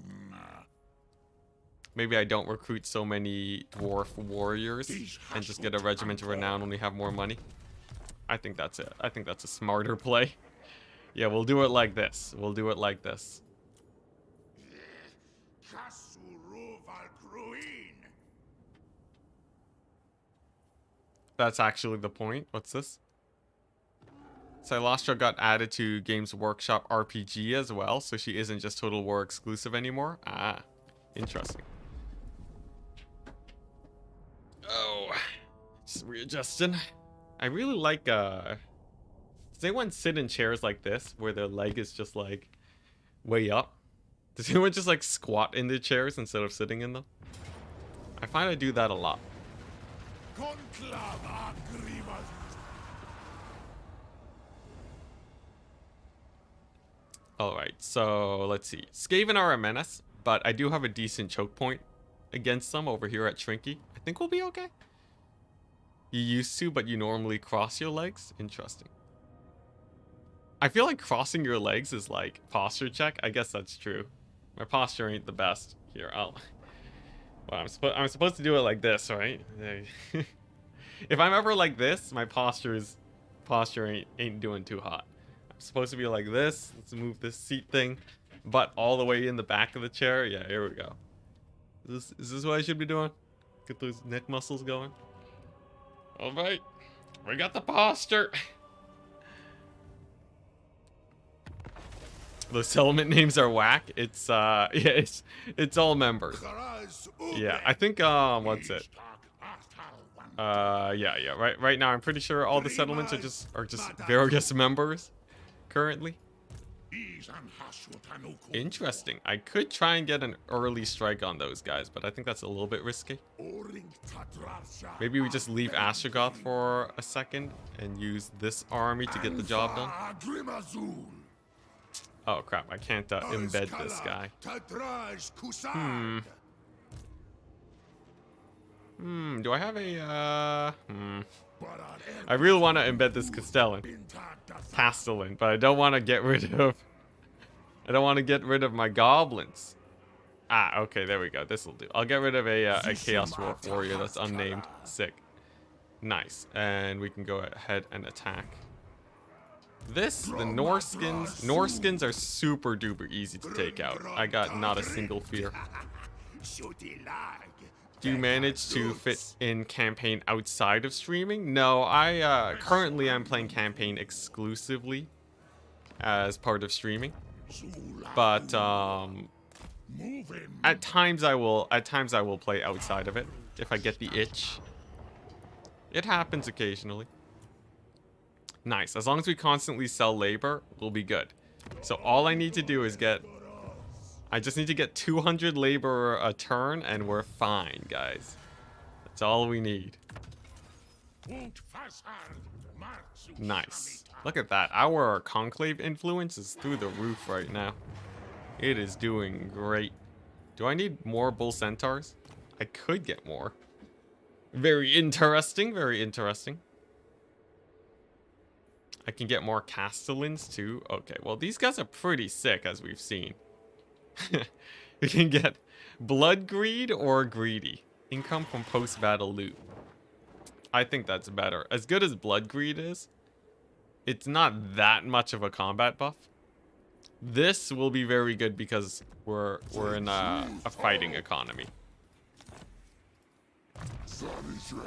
Maybe I don't recruit so many dwarf warriors and just get a regiment of renown when we have more money. I think that's it. I think that's a smarter play. Yeah, we'll do it like this. We'll do it like this. That's actually the point. What's this? Silostra got added to Games Workshop RPG as well, so she isn't just Total War exclusive anymore. Ah, interesting. Oh, just readjusting. I really like, does anyone sit in chairs like this, where their leg is just, like, way up? Does anyone just, like, squat in their chairs instead of sitting in them? I find I do that a lot. Alright, so, let's see. Skaven are a menace, but I do have a decent choke point against them over here at Shrinky. I think we'll be okay. You used to, but you normally cross your legs? Interesting. I feel like crossing your legs is like posture check. I guess that's true. My posture ain't the best. Here, well, I'm supposed to do it like this, right? If I'm ever like this, my posture ain't doing too hot. I'm supposed to be like this. Let's move this seat thing, butt all the way in the back of the chair. Yeah, here we go. Is this what I should be doing? Get those neck muscles going. All right, we got the posture. those settlement names are whack. It's yeah, it's all members. Yeah, I think what's it? Yeah. Right now I'm pretty sure all the settlements are just various members currently. Interesting. I could try and get an early strike on those guys, but I think that's a little bit risky. Maybe we just leave Astrogoth for a second and use this army to get the job done. Oh crap, I can't embed this guy. Do I have a I really want to embed this Castellan. But I don't want to get rid of my goblins. Ah, okay, there we go. This'll do. I'll get rid of a Chaos Dwarf warrior that's unnamed. Sick. Nice. And we can go ahead and attack. The Norskins are super duper easy to take out. I got not a single fear. Do you manage to fit in campaign outside of streaming? No, currently I'm playing campaign exclusively as part of streaming. But at times I will play outside of it if I get the itch. It happens occasionally. Nice. As long as we constantly sell labor, we'll be good. So all I need to do is I just need to get 200 labor a turn and we're fine, guys. That's all we need. Nice. Look at that. Our conclave influence is through the roof right now. It is doing great. Do I need more bull centaurs? I could get more. Very interesting, very interesting. I can get more castellans too. Okay, well these guys are pretty sick as we've seen. We can get blood greed or greedy. Income from post-battle loot. I think that's better. As good as blood greed is, it's not that much of a combat buff. This will be very good because we're in a fighting economy.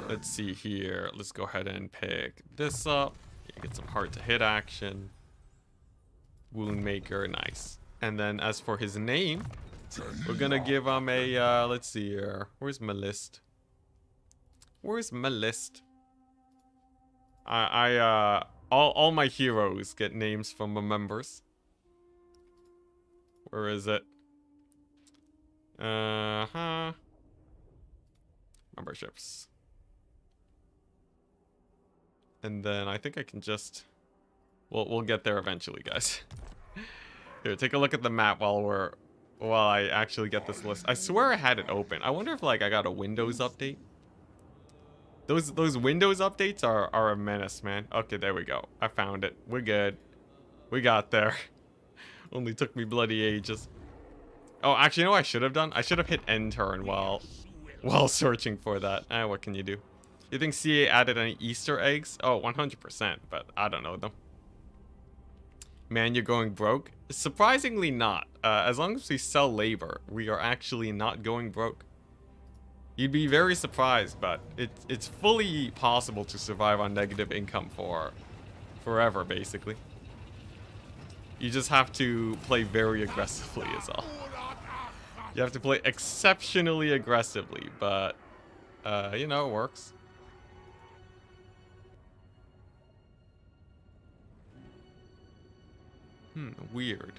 Let's see here. Let's go ahead and pick this up. Get some hard to hit action. Wound maker, nice. And then as for his name, we're gonna give him a let's see here. Where's my list? Where's my list? All my heroes get names from the members. Where is it? Memberships. And then I think I can just we'll get there eventually, guys. Here, take a look at the map while I actually get this list. I swear I had it open. I wonder if like I got a Windows update. Those Windows updates are a menace, man. Okay, there we go. I found it. We're good. We got there. Only took me bloody ages. Oh, actually, you know what I should have done? I should have hit end turn while searching for that. What can you do? You think CA added any Easter eggs? Oh, 100%, but I don't know them. Man, you're going broke? Surprisingly not. As long as we sell labor, we are actually not going broke. You'd be very surprised, but it's fully possible to survive on negative income for forever, basically. You just have to play very aggressively is all. You have to play exceptionally aggressively, but you know, it works. Weird.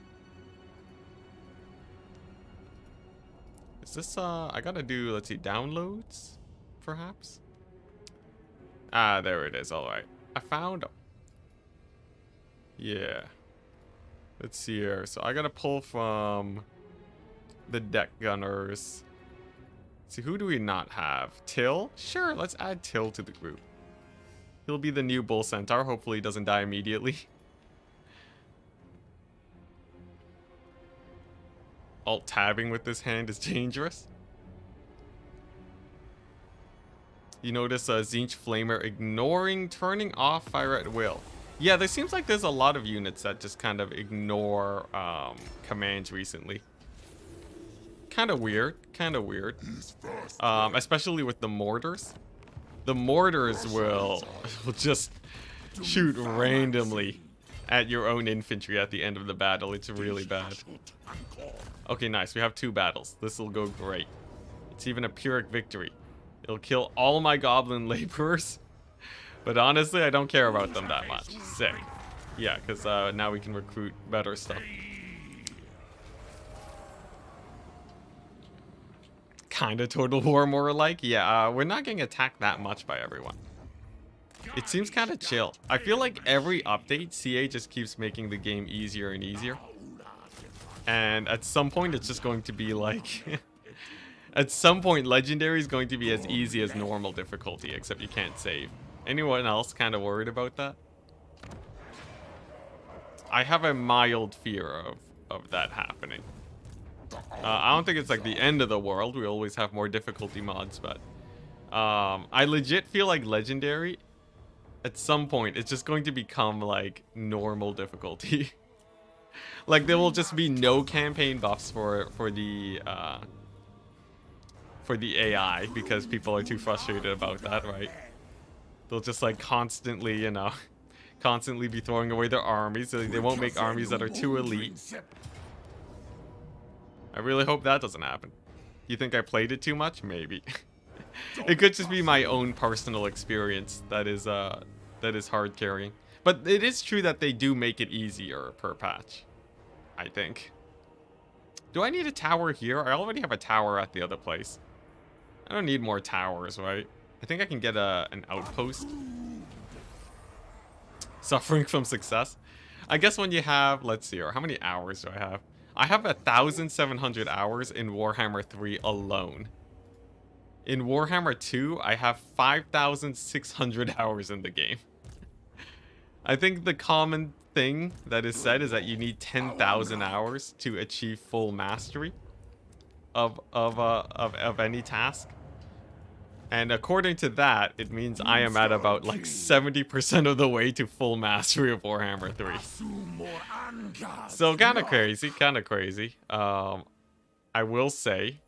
Is this, I gotta do, let's see, downloads, perhaps? Ah, there it is, alright. I found them. Yeah. Let's see here. So I gotta pull from the deck gunners. Let's see, who do we not have? Till? Sure, let's add Till to the group. He'll be the new bull centaur. Hopefully he doesn't die immediately. Alt-tabbing with this hand is dangerous. You notice Zinch Flamer ignoring turning off fire at will. Yeah, there seems like there's a lot of units that just kind of ignore commands recently. Kind of weird, especially with the mortars. The mortars will just shoot randomly at your own infantry at the end of the battle. It's really bad. Okay, nice. We have 2 battles. This will go great. It's even a Pyrrhic victory. It'll kill all my goblin laborers. But honestly, I don't care about them that much. Sick. Yeah, because now we can recruit better stuff. Kinda Total War more like. Yeah, we're not getting attacked that much by everyone. It seems kind of chill. I feel like every update, CA just keeps making the game easier and easier. And at some point, it's just going to be like... at some point, Legendary is going to be as easy as normal difficulty, except you can't save. Anyone else kind of worried about that? I have a mild fear of that happening. I don't think it's like the end of the world. We always have more difficulty mods, but... I legit feel like Legendary... at some point, it's just going to become, like, normal difficulty. Like, there will just be no campaign buffs for the AI, because people are too frustrated about that, right? They'll just, like, constantly, you know, constantly be throwing away their armies. So they won't make armies that are too elite. I really hope that doesn't happen. You think I played it too much? Maybe. It could just be my own personal experience that is hard carrying. But it is true that they do make it easier per patch, I think. Do I need a tower here? I already have a tower at the other place. I don't need more towers, right? I think I can get an outpost. Suffering from success. I guess when you have, let's see here, how many hours do I have? I have 1,700 hours in Warhammer 3 alone. In Warhammer 2, I have 5,600 hours in the game. I think the common thing that is said is that you need 10,000 hours to achieve full mastery of any task. And according to that, it means I am at about like 70% of the way to full mastery of Warhammer 3. So kind of crazy, kind of crazy. I will say,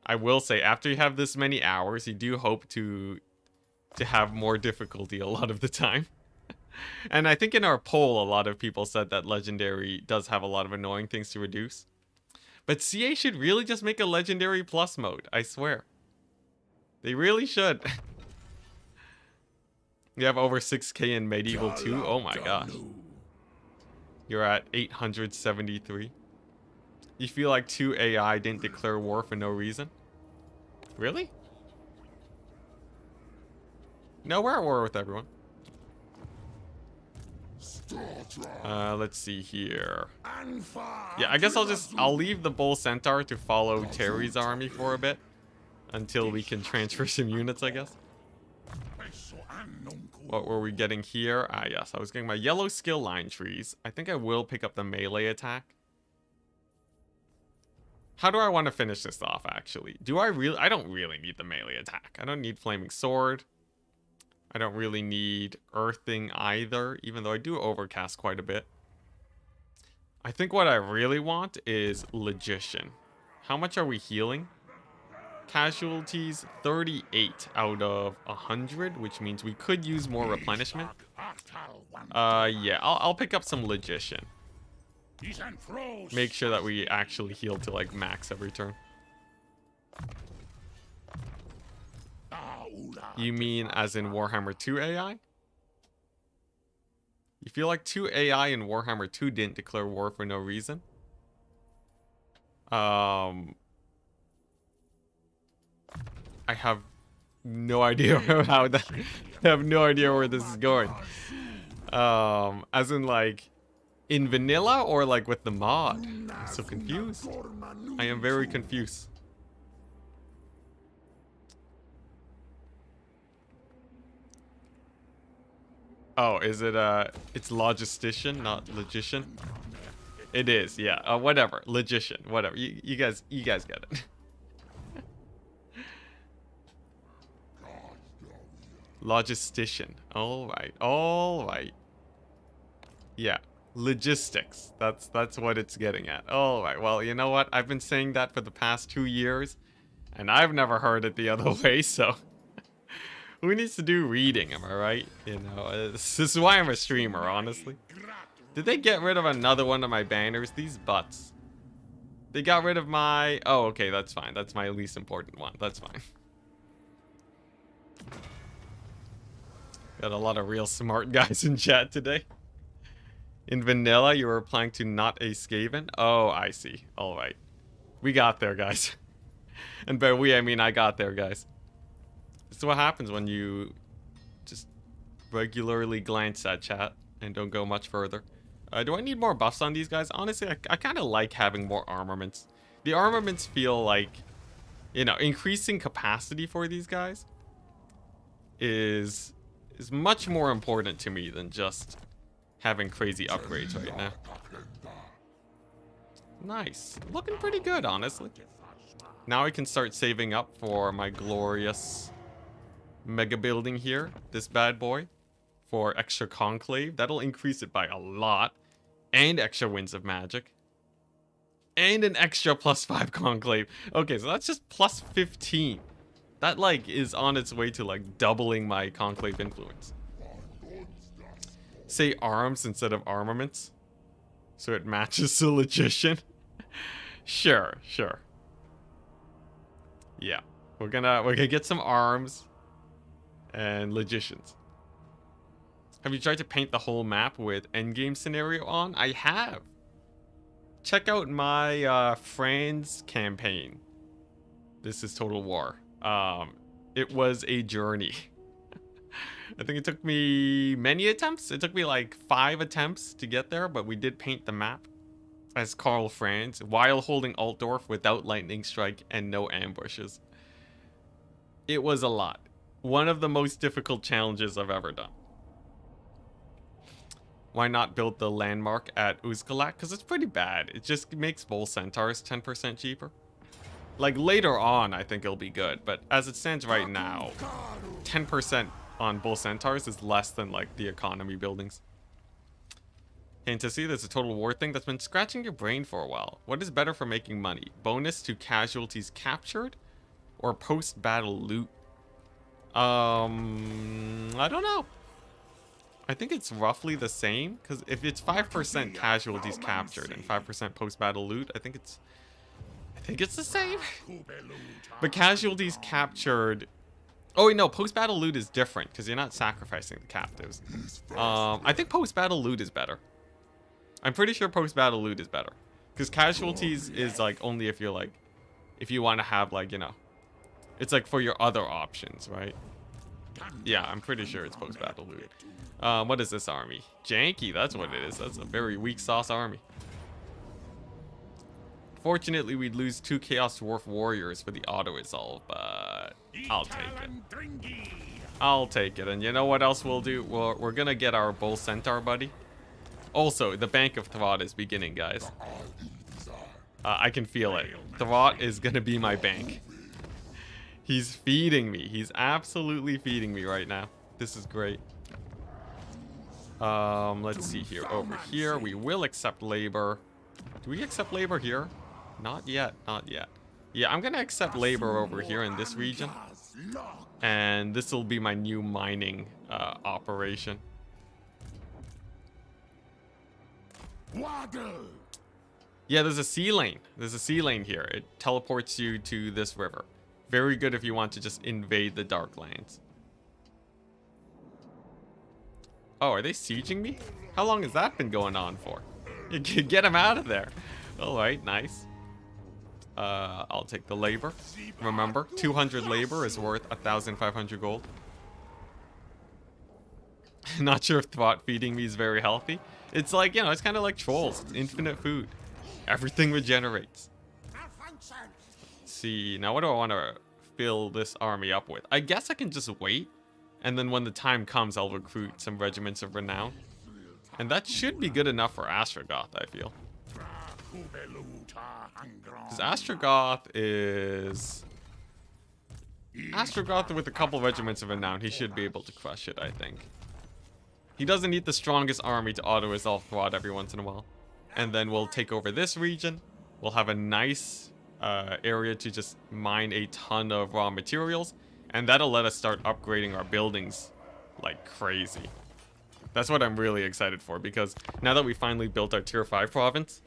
after you have this many hours, you do hope to have more difficulty a lot of the time. And I think in our poll, a lot of people said that Legendary does have a lot of annoying things to reduce. But CA should really just make a Legendary Plus mode, I swear. They really should. You have over 6k in Medieval 2? Oh my gosh. You're at 873. You feel like 2 AI didn't declare war for no reason? Really? No, we're at war with everyone. Let's see here. Yeah, I guess I'll leave the Bull Centaur to follow Terry's army for a bit. Until we can transfer some units, I guess. What were we getting here? Ah, yes, I was getting my yellow skill line trees. I think I will pick up the melee attack. How do I want to finish this off, actually? I don't really need the melee attack. I don't need Flaming Sword. I don't really need Earthing either, even though I do overcast quite a bit. I think what I really want is Logician. How much are we healing? Casualties 38 out of 100, which means we could use more replenishment. Yeah, I'll pick up some Logician. Make sure that we actually heal to like max every turn. You mean as in Warhammer 2 AI? You feel like 2 AI in Warhammer 2 didn't declare war for no reason? I have no idea how that... I have no idea where this is going. As in, like, in vanilla or, like, with the mod? I'm so confused. I am very confused. Oh, is it, it's Logistician, not Logician? It is, yeah. Whatever. Logician, whatever. You guys get it. Logistician. All right. Yeah, logistics. That's what it's getting at. All right. Well, you know what? I've been saying that for the past 2 years, and I've never heard it the other way. So Who needs to do reading, am I right? You know, this is why I'm a streamer, honestly. Did they get rid of another one of my banners? These butts. They got rid of my... Oh, okay, that's fine. That's my least important one. That's fine. Got a lot of real smart guys in chat today. In vanilla, you were applying to not a Skaven? Oh, I see. Alright. We got there, guys. And by we, I mean I got there, guys. This is what happens when you just regularly glance at chat and don't go much further. Do I need more buffs on these guys? Honestly, I kind of like having more armaments. The armaments feel like, you know, increasing capacity for these guys is much more important to me than just having crazy upgrades right now. Nice. Looking pretty good, honestly. Now I can start saving up for my glorious mega building here. This bad boy. For extra conclave. That'll increase it by a lot. And extra winds of magic. And an extra +5 conclave. Okay, so that's just +15. That, like, is on its way to, like, doubling my conclave influence. Say arms instead of armaments. So it matches the logician. Sure. Yeah. We're gonna get some arms and logicians. Have you tried to paint the whole map with endgame scenario on? I have. Check out my friends campaign. This is Total War. It was a journey. I think it took me many attempts. It took me like 5 attempts to get there, but we did paint the map as Karl Franz while holding Altdorf without lightning strike and no ambushes. It was a lot. One of the most difficult challenges I've ever done. Why not build the landmark at Uzkalak? Because it's pretty bad. It just makes Bull Centaurs 10% cheaper. Like later on, I think it'll be good. But as it stands right now, 10% on Bull Centaurs is less than like the economy buildings. And to see there's a Total War thing that's been scratching your brain for a while. What is better for making money? Bonus to casualties captured or post-battle loot? I don't know. I think it's roughly the same, because if it's 5% casualties captured and 5% post-battle loot, I think it's the same. But casualties captured... Oh, wait, no, post-battle loot is different, because you're not sacrificing the captives. I think post-battle loot is better. I'm pretty sure post-battle loot is better. Because casualties is, like, only if you're, like... If you want to have, like, you know... It's, like, for your other options, right? Yeah, I'm pretty sure it's post-battle loot. What is this army? Janky, that's what it is. That's a very weak sauce army. Fortunately, we'd lose 2 Chaos Dwarf Warriors for the auto-resolve, but I'll take it. I'll take it. And you know what else we'll do? We're gonna get our Bull Centaur buddy. Also, the Bank of Throt is beginning, guys. I can feel it. Throt is gonna be my bank. He's feeding me. He's absolutely feeding me right now. This is great. Let's see here. Over here, we will accept labor. Do we accept labor here? Not yet. Not yet. Yeah, I'm gonna accept labor over here in this region. And this will be my new mining operation. Yeah, there's a sea lane. There's a sea lane here. It teleports you to this river. Very good if you want to just invade the Darklands. Oh, are they sieging me? How long has that been going on for? Get him out of there. All right, nice. I'll take the labor. Remember, 200 labor is worth 1,500 gold. Not sure if Thwot feeding me is very healthy. It's like, you know, it's kind of like trolls. It's infinite food. Everything regenerates. Let's see, now what do I want to fill this army up with? I guess I can just wait. And then when the time comes, I'll recruit some regiments of renown. And that should be good enough for Astrogoth, I feel. Because Astrogoth is... Astrogoth with a couple regiments of renown, he should be able to crush it, I think. He doesn't need the strongest army to auto-resolve Throt every once in a while. And then we'll take over this region. We'll have a nice area to just mine a ton of raw materials. And that'll let us start upgrading our buildings like crazy. That's what I'm really excited for, because now that we finally built our tier 5 province,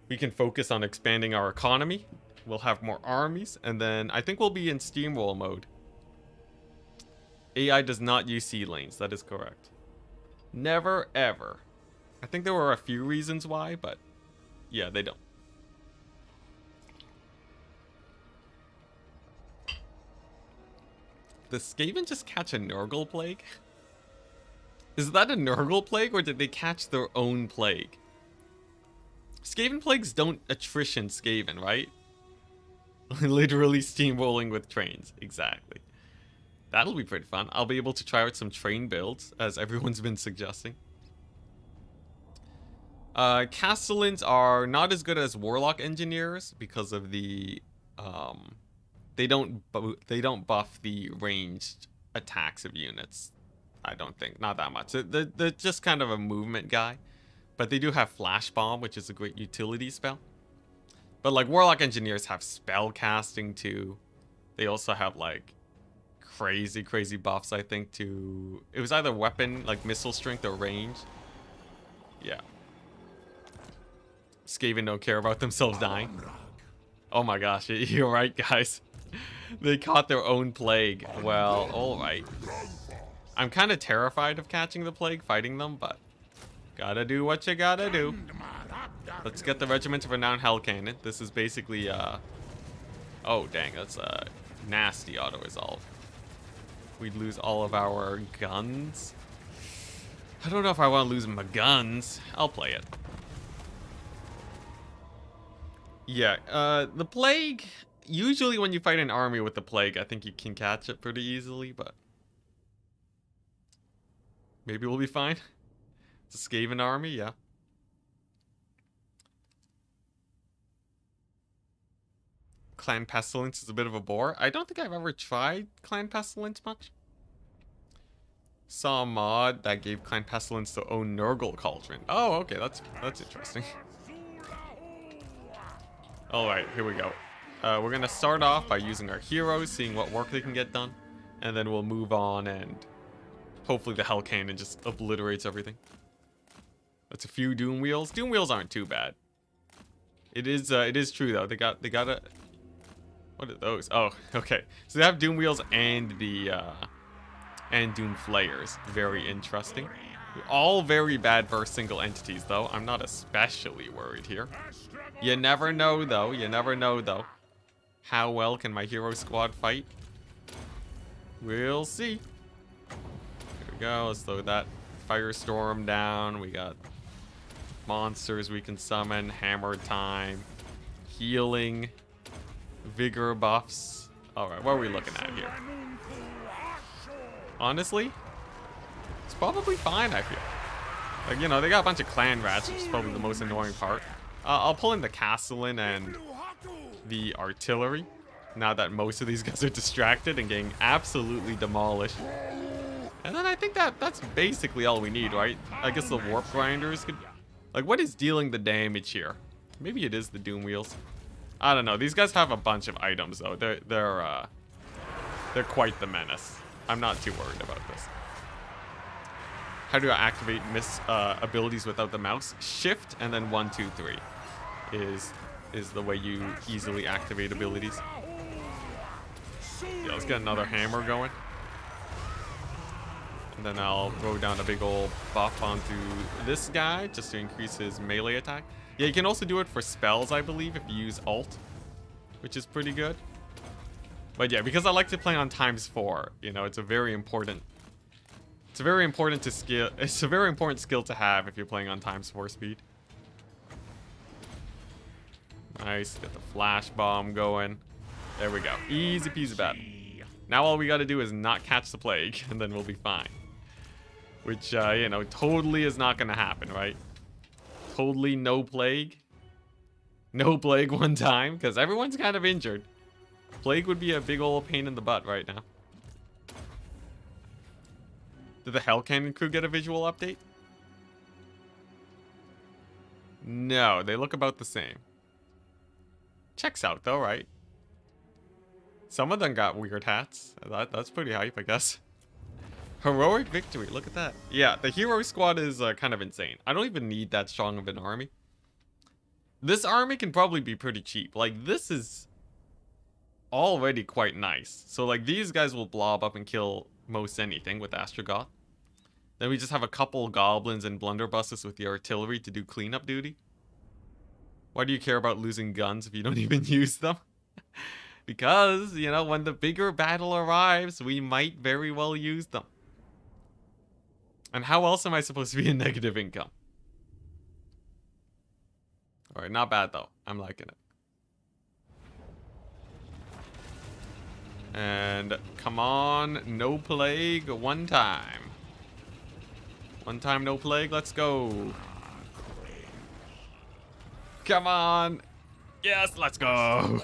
we can focus on expanding our economy. We'll have more armies, and then I think we'll be in steamroll mode. AI does not use sea lanes, that is correct. Never ever. I think there were a few reasons why, but yeah, they don't. Does Skaven just catch a Nurgle plague? Is that a Nurgle plague, or did they catch their own plague? Skaven plagues don't attrition Skaven, right? Literally steamrolling with trains. Exactly. That'll be pretty fun. I'll be able to try out some train builds, as everyone's been suggesting. Castellans are not as good as Warlock Engineers because of the... They don't buff the ranged attacks of units. I don't think. Not that much. They're just kind of a movement guy. But they do have Flash Bomb, which is a great utility spell. But like Warlock Engineers have spell casting too. They also have like crazy buffs, I think, to... It was either weapon, like missile strength or range. Yeah. Skaven don't care about themselves dying. Oh my gosh, you're right, guys. They caught their own plague. Well, alright. I'm kind of terrified of catching the plague, fighting them, but gotta do what you gotta do. Let's get the Regiment of Renowned Hell Cannon. This is basically, oh, dang, that's a nasty auto-resolve. We'd lose all of our guns. I don't know if I want to lose my guns. I'll play it. Yeah, the plague... Usually when you fight an army with the plague, I think you can catch it pretty easily, but... Maybe we'll be fine. It's a Skaven army, yeah. Clan Pestilence is a bit of a bore. I don't think I've ever tried Clan Pestilence much. Saw a mod that gave Clan Pestilence their own Nurgle Cauldron. Oh, okay, that's interesting. Alright, here we go. We're gonna start off by using our heroes, seeing what work they can get done. And then we'll move on and hopefully the Hell Cannon just obliterates everything. That's a few Doom Wheels. Doom Wheels aren't too bad. It is true though. They got a... What are those? Oh, okay. So they have Doom Wheels and the and Doom Flayers. Very interesting. All very bad versus single entities though. I'm not especially worried here. You never know though. You never know though. How well can my hero squad fight? We'll see. Here we go. Let's throw that Firestorm down. We got monsters we can summon. Hammer time. Healing. Vigor buffs. Alright, what are we looking at here? Honestly, it's probably fine, I feel. Like, you know, they got a bunch of clan rats, which is probably the most annoying part. I'll pull in the Castellan and the artillery, now that most of these guys are distracted and getting absolutely demolished. And then I think that's basically all we need, right? I guess the Warp Grinders could... Like, what is dealing the damage here? Maybe it is the Doom Wheels. I don't know. These guys have a bunch of items, though. They're quite the menace. I'm not too worried about this. How do I activate abilities without the mouse? Shift and then 1, 2, 3 is the way you easily activate abilities. Yeah, let's get another hammer going. And then I'll throw down a big old buff onto this guy just to increase his melee attack. Yeah, you can also do it for spells, I believe, if you use Alt, which is pretty good. But yeah, because I like to play on ×4, you know, it's a very important skill to have if you're playing on ×4 speed. Nice, get the flash bomb going. There we go. Easy peasy battle. Now all we gotta do is not catch the plague, and then we'll be fine. Which, you know, totally is not gonna happen, right? Totally no plague. No plague one time, because everyone's kind of injured. Plague would be a big old pain in the butt right now. Did the Hell Cannon crew get a visual update? No, they look about the same. Checks out though, right? Some of them got weird hats. That's pretty hype, I guess. Heroic victory. Look at that. Yeah, the hero squad is kind of insane. I don't even need that strong of an army. This army can probably be pretty cheap. Like, this is already quite nice. So, like, these guys will blob up and kill most anything with Astrogoth. Then we just have a couple goblins and blunderbusses with the artillery to do cleanup duty. Why do you care about losing guns if you don't even use them? Because, you know, when the bigger battle arrives, we might very well use them. And how else am I supposed to be in negative income? Alright, not bad though. I'm liking it. And come on, no plague one time. One time no plague, let's go. Come on. Yes, let's go.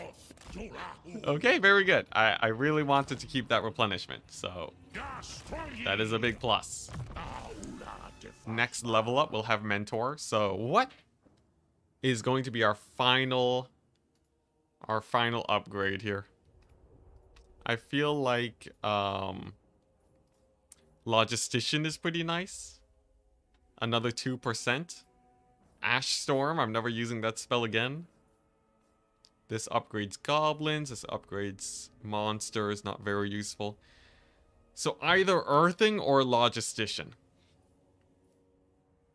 Okay, very good. I really wanted to keep that replenishment, so that is a big plus. Next level up, we'll have Mentor. So what is going to be our final upgrade here? I feel like Logistician is pretty nice. Another 2%. Ash Storm, I'm never using that spell again. This upgrades goblins, this upgrades monsters, not very useful. So either Earthing or Logistician.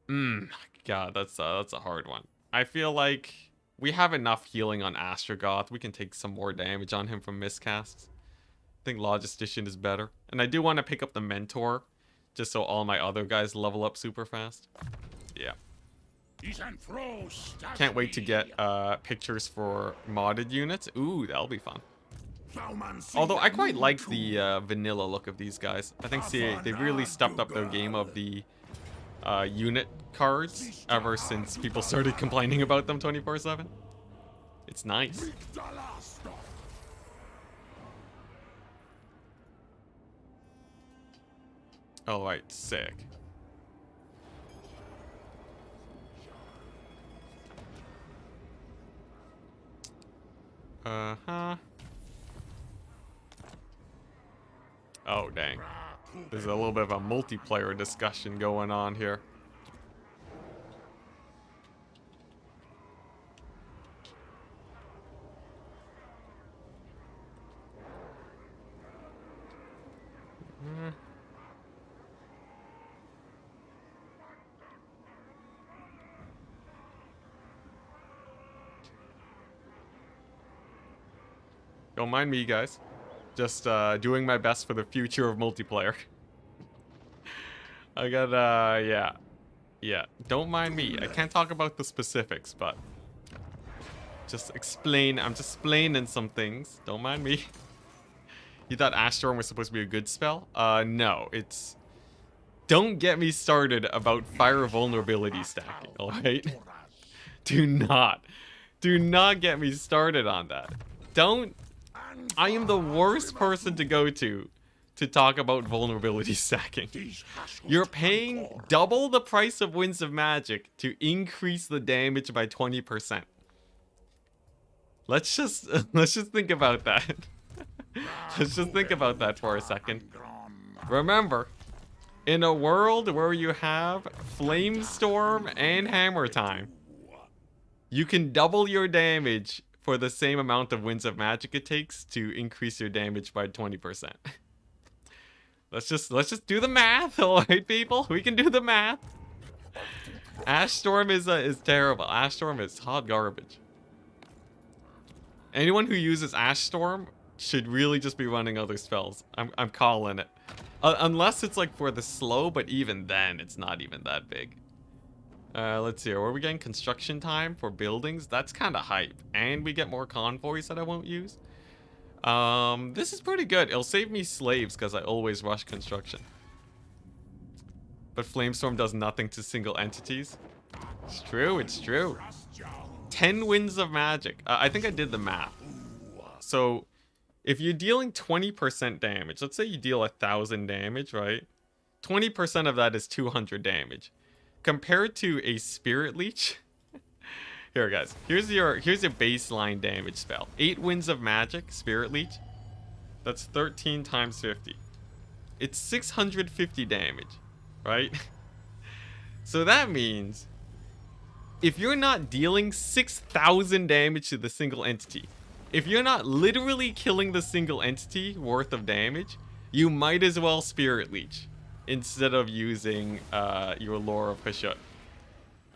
God, that's a hard one. I feel like we have enough healing on Astrogoth. We can take some more damage on him from miscasts. I think Logistician is better. And I do want to pick up the Mentor, just so all my other guys level up super fast. Yeah. Can't wait to get pictures for modded units. Ooh, that'll be fun. Although I quite like the vanilla look of these guys. I think they really stepped up their game of the unit cards ever since people started complaining about them 24/7. It's nice. Alright, sick. Uh-huh. Oh, dang. There's a little bit of a multiplayer discussion going on here. Don't mind me, guys. Just doing my best for the future of multiplayer. I got, yeah. Yeah, don't mind me. I can't talk about the specifics, but just explain. I'm just explaining some things. Don't mind me. You thought Ash Storm was supposed to be a good spell? No. It's... Don't get me started about fire vulnerability stacking, alright? Do not get me started on that. Don't... I am the worst person to go to talk about vulnerability stacking. You're paying double the price of Winds of Magic to increase the damage by 20%. Let's just think about that. Let's just think about that for a second. Remember, in a world where you have Flamestorm and Hammer Time, you can double your damage for the same amount of Winds of Magic it takes to increase your damage by 20%. Let's just do the math, alright, people? We can do the math. Ash Storm is terrible. Ash Storm is hot garbage. Anyone who uses Ash Storm should really just be running other spells. I'm calling it. Unless it's like for the slow, but even then, it's not even that big. Let's see. Are we getting construction time for buildings? That's kind of hype. And we get more convoys that I won't use. This is pretty good. It'll save me slaves because I always rush construction. But Flamestorm does nothing to single entities. It's true, it's true. 10 Winds of Magic. I think I did the math. So, if you're dealing 20% damage, let's say you deal 1,000 damage, right? 20% of that is 200 damage. Compared to a Spirit Leech... Here, guys. Here's your baseline damage spell. 8 Winds of Magic, Spirit Leech. That's 13 times 50. It's 650 damage, right? So that means if you're not dealing 6,000 damage to the single entity, if you're not literally killing the single entity worth of damage, you might as well Spirit Leech instead of using your Lore of Hashut.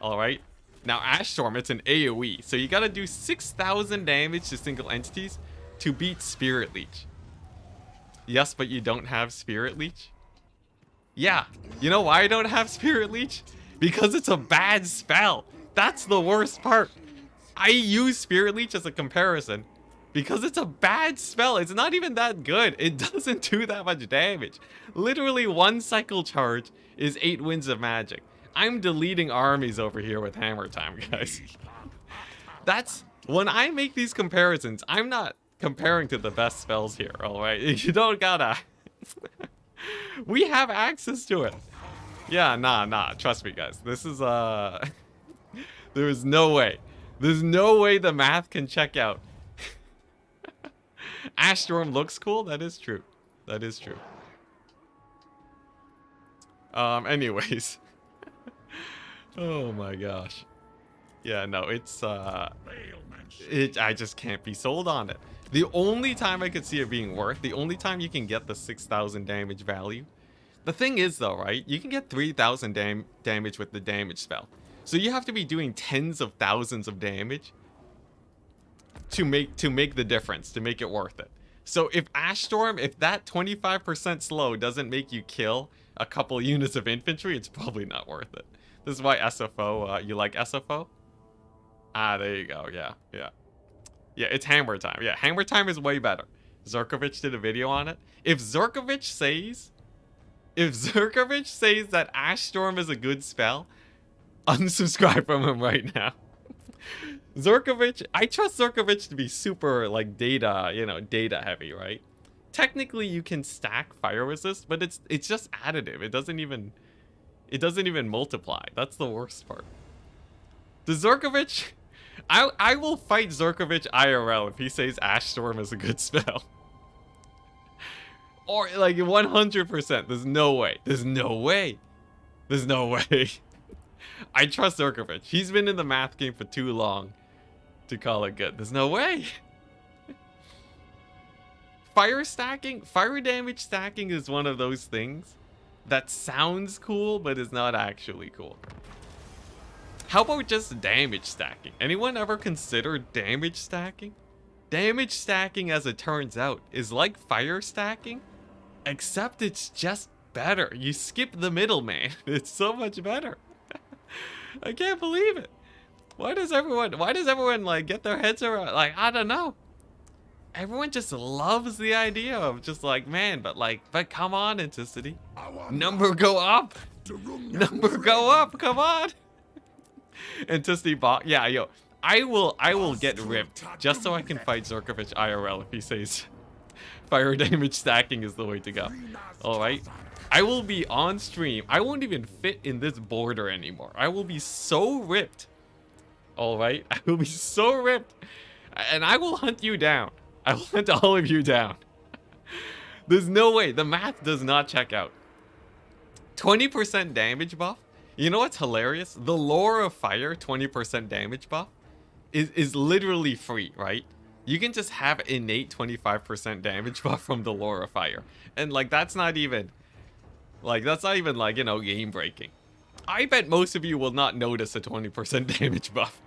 Alright? Now, Ash Storm, it's an AoE, so you gotta do 6,000 damage to single entities to beat Spirit Leech. Yes, but you don't have Spirit Leech? Yeah. You know why I don't have Spirit Leech? Because it's a bad spell. That's the worst part. I use Spirit Leech as a comparison because it's a bad spell. It's not even that good. It doesn't do that much damage. Literally one cycle charge is 8 winds of magic. I'm deleting armies over here with Hammer Time, guys. That's when I make these comparisons, I'm not comparing to the best spells here, alright? You don't gotta. We have access to it. Yeah, nah, trust me, guys. This is there is no way. There's no way the math can check out. Ash Storm looks cool. That is true. That is true. Anyways. Oh my gosh. Yeah, no, it's I just can't be sold on it. The only time I could see it being worth, the only time you can get the 6,000 damage value. The thing is though, right? You can get 3,000 damage with the damage spell. So you have to be doing tens of thousands of damage to make the difference, to make it worth it. So if Ash Storm, if that 25% slow doesn't make you kill a couple units of infantry, it's probably not worth it. This is why SFO, you like SFO? Ah, there you go, yeah. Yeah, it's Hammer Time. Yeah, Hammer Time is way better. Zerkovich did a video on it. If Zerkovich says that Ash Storm is a good spell, unsubscribe from him right now. Zerkovich, I trust Zerkovich to be super, like, data heavy, right? Technically, you can stack fire resist, but it's just additive. It doesn't even multiply. That's the worst part. The Zerkovich, I will fight Zerkovich IRL if he says Ash Storm is a good spell. Or, like, 100%. There's no way. There's no way. There's no way. I trust Zerkovich. He's been in the math game for too long to call it good. There's no way. Fire damage stacking is one of those things that sounds cool, but is not actually cool. How about just damage stacking? Anyone ever consider damage stacking? Damage stacking, as it turns out, is like fire stacking, except it's just better. You skip the middleman. It's so much better. I can't believe it. Why does everyone like get their heads around? Like, I don't know. Everyone just loves the idea of just like, man, but come on, Enticity. Number go up. Number go up. Come on. Enticity bot. Yeah, yo. I will get ripped just so I can fight Zerkovich IRL if he says fire damage stacking is the way to go. Alright. I will be on stream. I won't even fit in this border anymore. I will be so ripped. Alright? I will be so ripped. And I will hunt you down. I will hunt all of you down. There's no way. The math does not check out. 20% damage buff. You know what's hilarious? The Lore of Fire 20% damage buff is literally free, right? You can just have innate 25% damage buff from the Lore of Fire. And like that's not even like you know, game breaking. I bet most of you will not notice a 20% damage buff.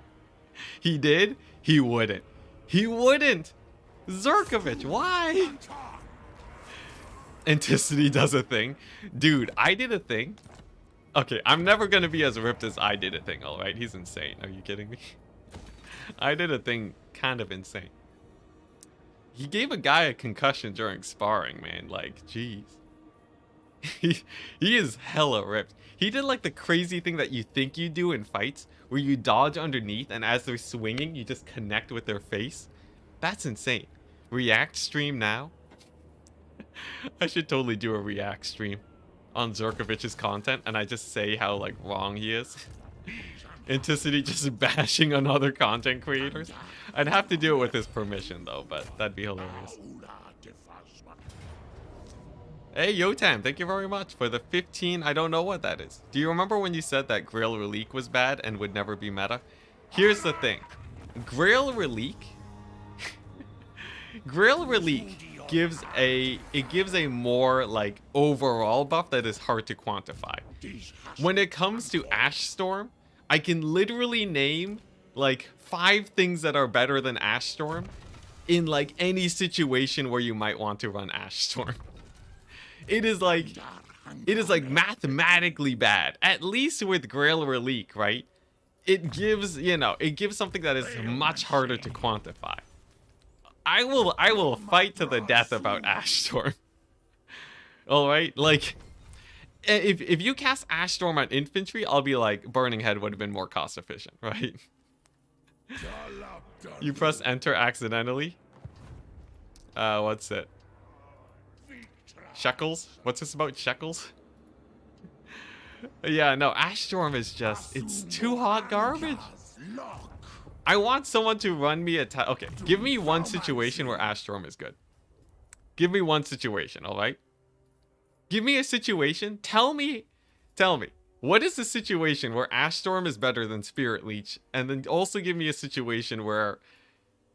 He did? He wouldn't. He wouldn't. Zerkovich, why? Enticity does a thing. Dude, I did a thing. Okay, I'm never gonna be as ripped as I did a thing, alright? He's insane. Are you kidding me? I did a thing kind of insane. He gave a guy a concussion during sparring, man. Like, jeez. He is hella ripped. He did like the crazy thing that you think you do in fights, where you dodge underneath and as they're swinging, you just connect with their face. That's insane. React stream now? I should totally do a react stream on Zerkovich's content and I just say how like wrong he is. Enticity just bashing on other content creators. I'd have to do it with his permission though, but that'd be hilarious. Hey, Yotam, thank you very much for the 15. I don't know what that is. Do you remember when you said that Grail Relique was bad and would never be meta? Here's the thing. Grail Relique... Grail Relique gives a more, like, overall buff that is hard to quantify. When it comes to Ash Storm, I can literally name, like, 5 things that are better than Ash Storm in, like, any situation where you might want to run Ash Storm. It is like mathematically bad. At least with Grail Relique, right? It gives, you know, it gives something that is much harder to quantify. I will fight to the death about Ash Storm. All right, like if you cast Ash Storm on infantry, I'll be like, Burning Head would have been more cost efficient, right? You press enter accidentally. What's it? Shekels? What's this about shekels? Yeah, no, Ash Storm is just, it's too hot garbage. I want someone to run me a okay, give me one situation where Ash Storm is good. Give me one situation, alright? Give me a situation, tell me, what is the situation where Ash Storm is better than Spirit Leech? And then also give me a situation where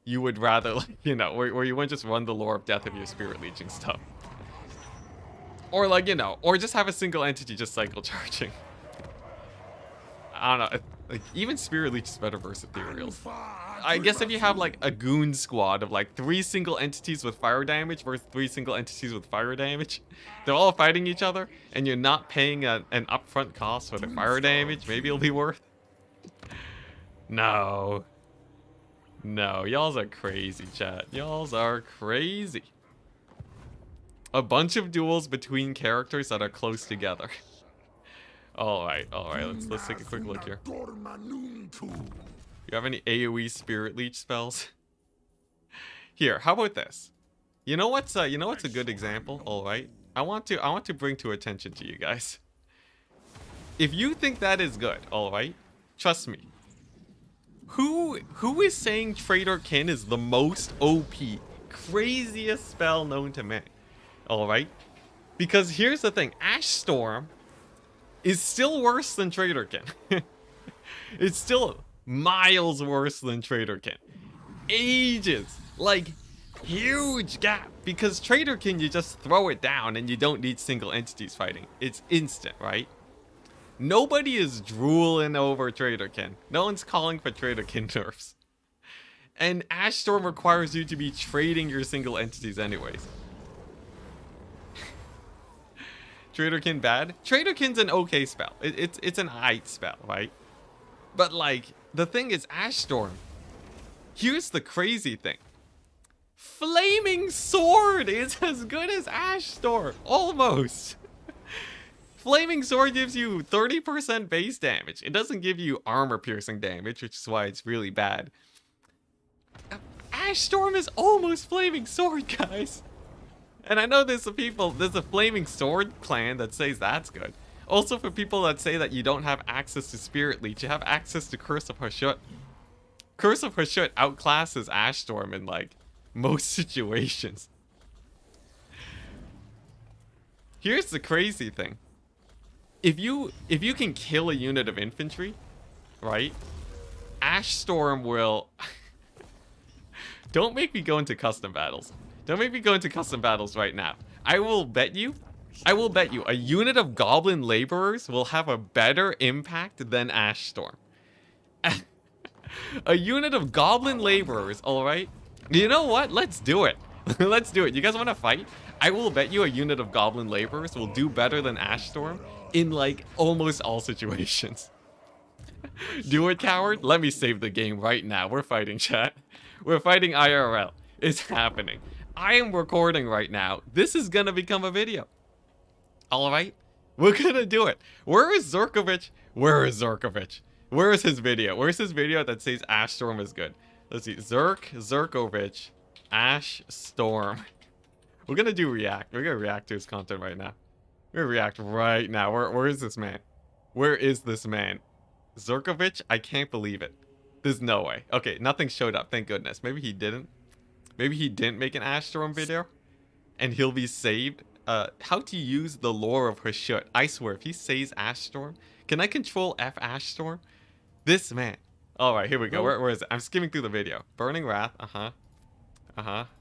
you would rather, like, you know, where you wouldn't just run the Lore of Death of your Spirit Leeching stuff. Or, like, you know, or just have a single entity just cycle charging. I don't know. Like, even Spirit Leech is better versus Ethereals. I guess if you have, like, a goon squad of, like, 3 single entities with fire damage versus 3 single entities with fire damage, they're all fighting each other, and you're not paying an upfront cost for the fire damage, maybe it'll be worth. No. No, y'alls are crazy, chat. Y'alls are crazy. A bunch of duels between characters that are close together. Alright, let's take a quick look here. You have any AoE Spirit Leech spells? Here, how about this? You know what's a good example? Alright. I want to bring to attention to you guys. If you think that is good, alright, trust me. Who is saying Traitor Kin is the most OP, craziest spell known to man? Alright? Because here's the thing, Ash Storm is still worse than Traitor Kin. It's still miles worse than Traitor Kin. Ages. Like, huge gap. Because Traitor Kin, you just throw it down and you don't need single entities fighting. It's instant, right? Nobody is drooling over Traitor Kin. No one's calling for Traitor Kin nerfs. And Ash Storm requires you to be trading your single entities anyways. Traitor Kin bad? Traitor Kin's an okay spell. It's an aight spell, right? But, like, the thing is, Ash Storm. Here's the crazy thing. Flaming Sword is as good as Ash Storm. Almost. Flaming Sword gives you 30% base damage. It doesn't give you armor piercing damage, which is why it's really bad. Ash Storm is almost Flaming Sword, guys. And I know there's a Flaming Sword clan that says that's good. Also, for people that say that you don't have access to Spirit Leech, you have access to Curse of Hashut. Curse of Hashut outclasses Ash Storm in, like, most situations. Here's the crazy thing. If you can kill a unit of infantry, right? Ash Storm will... Don't make me go into custom battles. Don't make me go into custom battles right now. I will bet you a unit of Goblin Laborers will have a better impact than Ash Storm. A unit of Goblin Laborers, alright? You know what? Let's do it. Let's do it. You guys want to fight? I will bet you a unit of Goblin Laborers will do better than Ash Storm in, like, almost all situations. Do it, coward? Let me save the game right now. We're fighting, chat. We're fighting IRL. It's happening. I am recording right now. This is gonna become a video. Alright? We're gonna do it. Where is Zurkovich? Where is Zurkovich? Where is his video? Where's his video that says Ash Storm is good? Let's see. Zurkovich, Ash Storm. We're gonna do react. We're gonna react to his content right now. We're gonna react right now. Where is this man? Where is this man? Zurkovich? I can't believe it. There's no way. Okay, nothing showed up. Thank goodness. Maybe he didn't. Maybe he didn't make an Ash Storm video, and he'll be saved how to use the lore of her shirt. I swear, if he says Ash Storm, can I control F Ash Storm? This man. All right, here we go. Where is it? I'm skimming through the video. Burning Wrath.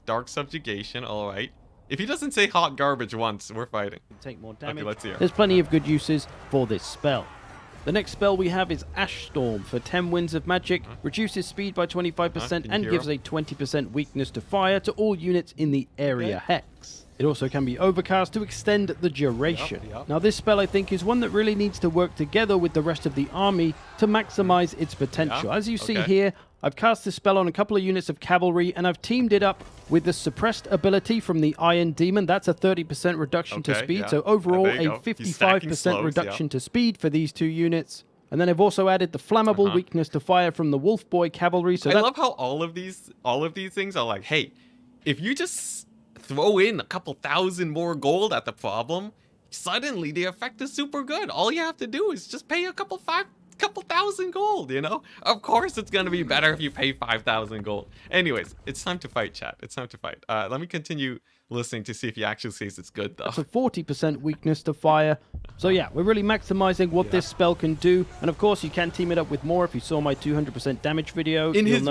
Dark Subjugation. All right. If he doesn't say hot garbage once, we're fighting. Take more damage. Okay, let's see. There's plenty of good uses for this spell. The next spell we have is Ash Storm. For 10 winds of magic, reduces speed by 25% and gives a 20% weakness to fire to all units in the area hex. It also can be overcast to extend the duration. Now this spell I think is one that really needs to work together with the rest of the army to maximize its potential. As you see here, I've cast this spell on a couple of units of cavalry and I've teamed it up with the suppressed ability from the Iron Demon. That's a 30% reduction to speed, so overall a 55% reduction to speed for these two units. And then I've also added the flammable weakness to fire from the Wolf Boy cavalry. So I love how all of these things are like, hey, if you just throw in a couple thousand more gold at the problem, suddenly the effect is super good. All you have to do is just pay a couple thousand gold, you know? Of course it's gonna be better if you pay 5,000 gold. Anyways, it's time to fight, chat. It's time to fight. Let me continue listening to see if he actually says it's good, though. It's a 40% weakness to fire. So yeah, we're really maximizing what this spell can do. And of course, you can team it up with more. If you saw my 200% damage video. In his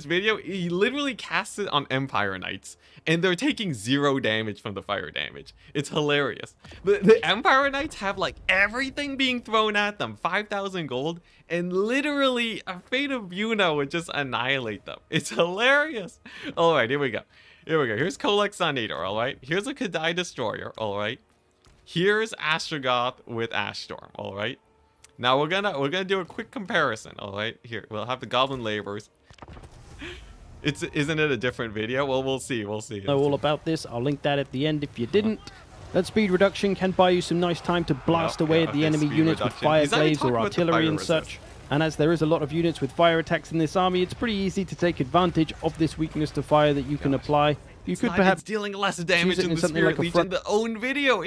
video, he literally casts it on Empire Knights, and they're taking 0 damage from the fire damage. It's hilarious. The Empire Knights have like everything being thrown at them, 5,000 gold, and literally a Fate of Yuna would just annihilate them. It's hilarious. All right, here we go. Here's Kolek Sanator, all right? Here's a Kadai Destroyer, all right? Here's Astrogoth with Ash Storm, all right? Now we're gonna do a quick comparison, all right? Here, we'll have the Goblin Laborers. Isn't it a different video? Well, we'll see. Know all about this. I'll link that at the end if you didn't. That speed reduction can buy you some nice time to blast away at the enemy units with fire glaives or artillery and such. And as there is a lot of units with fire attacks in this army, it's pretty easy to take advantage of this weakness to fire that you can apply. You could perhaps dealing less damage in the Spirit Legion in the own video.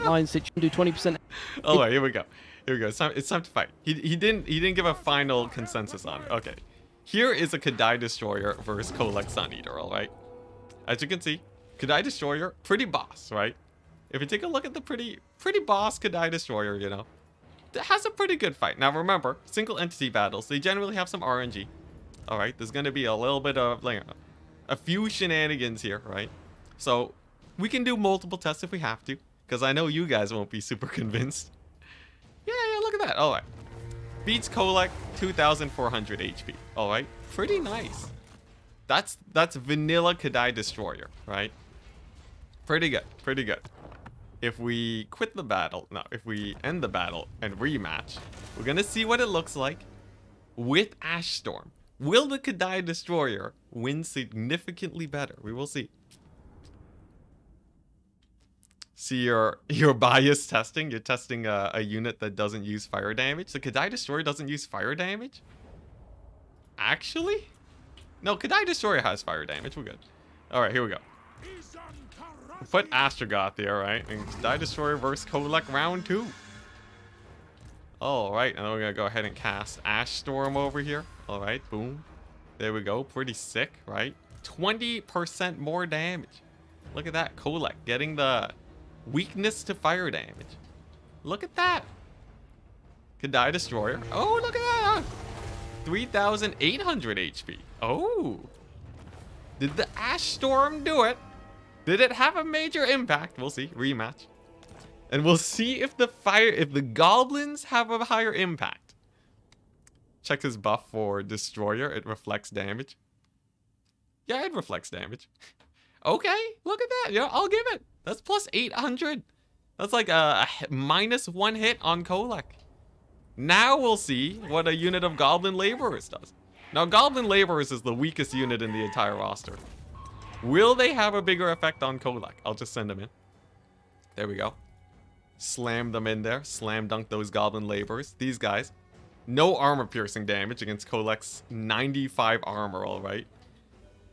Line sit do 20%. Oh, right, here we go. It's time to fight. He didn't give a final consensus on it. Okay, here is a Kadai Destroyer versus Kolek Sun Eater. All right, as you can see, Kadai Destroyer, pretty boss, right? If you take a look at the pretty boss Kadai Destroyer, you know, it has a pretty good fight. Now remember, single entity battles, they generally have some RNG. All right, there's gonna be a little bit of like a few shenanigans here, right? So we can do multiple tests if we have to, because I know you guys won't be super convinced. Yeah, look at that. All right, beats Kolek 2,400 HP. All right, pretty nice. That's vanilla Kadai Destroyer, right? Pretty good. If we quit the battle, if we end the battle and rematch, we're gonna see what it looks like with Ash Storm. Will the Kadai Destroyer win significantly better? We will see. See your bias testing. You're testing a unit that doesn't use fire damage. The Kadai Destroyer doesn't use fire damage? Actually? No, Kadai Destroyer has fire damage. We're good. All right, here we go. Put Astrogoth there, right? And Kadai Destroyer versus Kolek round 2. All right, and then we're gonna go ahead and cast Ash Storm over here. All right, boom. There we go. Pretty sick, right? 20% more damage. Look at that. Kolek getting the weakness to fire damage. Look at that. Kadai Destroyer. Oh, look at that. 3,800 HP. Oh. Did the Ash Storm do it? Did it have a major impact? We'll see. Rematch. And we'll see if the goblins have a higher impact. Check his buff for Destroyer. It reflects damage. Yeah, it reflects damage. Okay, look at that. Yeah, I'll give it. That's plus 800. That's like a -1 hit on Kolek. Now we'll see what a unit of Goblin Laborers does. Now, Goblin Laborers is the weakest unit in the entire roster. Will they have a bigger effect on Kolek? I'll just send them in. There we go. Slam them in there. Slam dunk those Goblin Laborers. These guys. No armor piercing damage against Kolek's 95 armor, all right.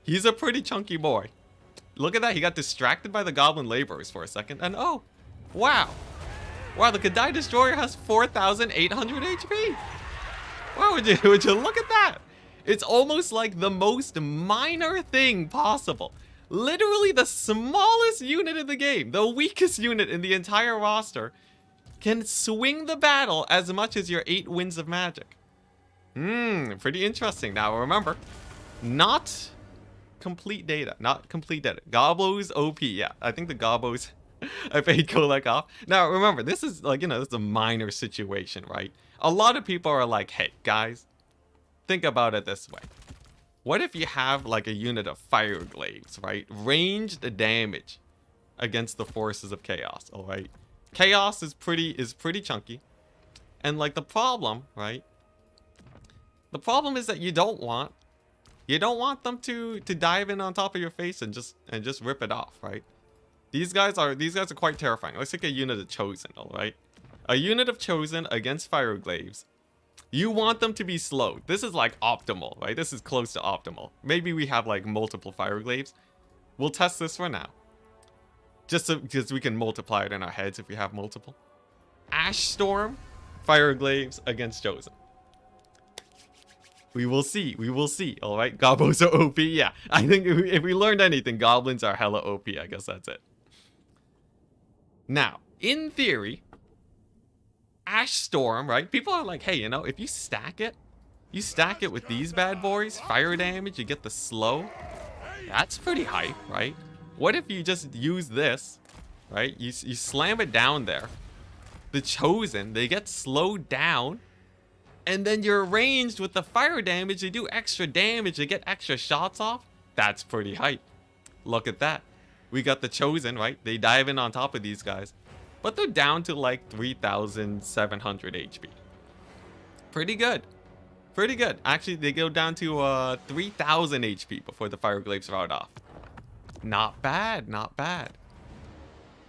He's a pretty chunky boy. Look at that. He got distracted by the Goblin Laborers for a second. And oh, wow. Wow, the Kadai Destroyer has 4,800 HP. Wow, would you look at that? It's almost like the most minor thing possible. Literally the smallest unit in the game, the weakest unit in the entire roster, can swing the battle as much as your 8 winds of magic. Pretty interesting. Now remember, not complete data. Not complete data. Gobbo's OP. Yeah, I think the Gobbos I paid Kolek off. Now remember, this is like, you know, this is a minor situation, right? A lot of people are like, hey, guys, think about it this way. What if you have like a unit of fire glaives, right? Ranged damage against the forces of chaos, all right? Chaos is pretty chunky. And like the problem, right? The problem is that you don't want them to dive in on top of your face and just rip it off, right? These guys are quite terrifying. Let's take a unit of Chosen, all right? A unit of Chosen against fire glaives. You want them to be slow. This is like optimal, right? This is close to optimal. Maybe we have like multiple fire glaives. We'll test this for now. Just so, because we can multiply it in our heads if we have multiple. Ash Storm, fire glaives against Chosen. We will see. We will see. All right. Gobbos are OP. Yeah. I think if we learned anything, goblins are hella OP. I guess that's it. Now, in theory, Ash Storm, right? People are like, hey, you know, if you stack it with these bad boys, fire damage, you get the slow. That's pretty hype, right? What if you just use this, right? You slam it down there. The Chosen, they get slowed down. And then you're ranged with the fire damage. They do extra damage. They get extra shots off. That's pretty hype. Look at that. We got the Chosen, right? They dive in on top of these guys. But they're down to like 3,700 HP. Pretty good. Pretty good. Actually, they go down to 3,000 HP before the fire glaives rot off. Not bad. Not bad.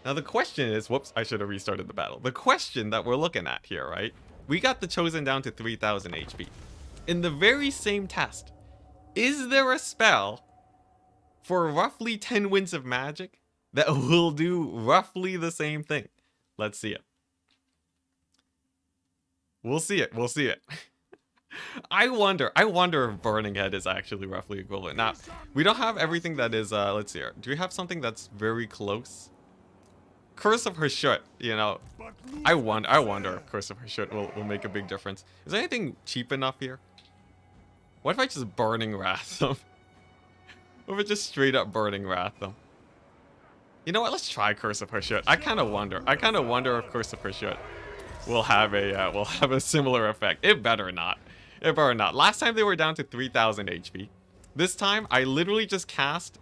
Now the question is, whoops, I should have restarted the battle. The question that we're looking at here, right? We got the Chosen down to 3,000 HP. In the very same test, is there a spell for roughly 10 winds of magic that will do roughly the same thing? Let's see it. We'll see it. We'll see it. I wonder if Burning Head is actually roughly equivalent. Now, we don't have everything that is, let's see here. Do we have something that's very close? Curse of Hashut, you know, I wonder if Curse of Hashut will make a big difference. Is there anything cheap enough here? What if I just Burning Wrath them? What if I just straight up Burning Wrath them? You know what? Let's try Curse of Hashut. I kind of wonder if Curse of Hashut will have a similar effect. It better not. It better not. Last time they were down to 3,000 HP. This time I literally just cast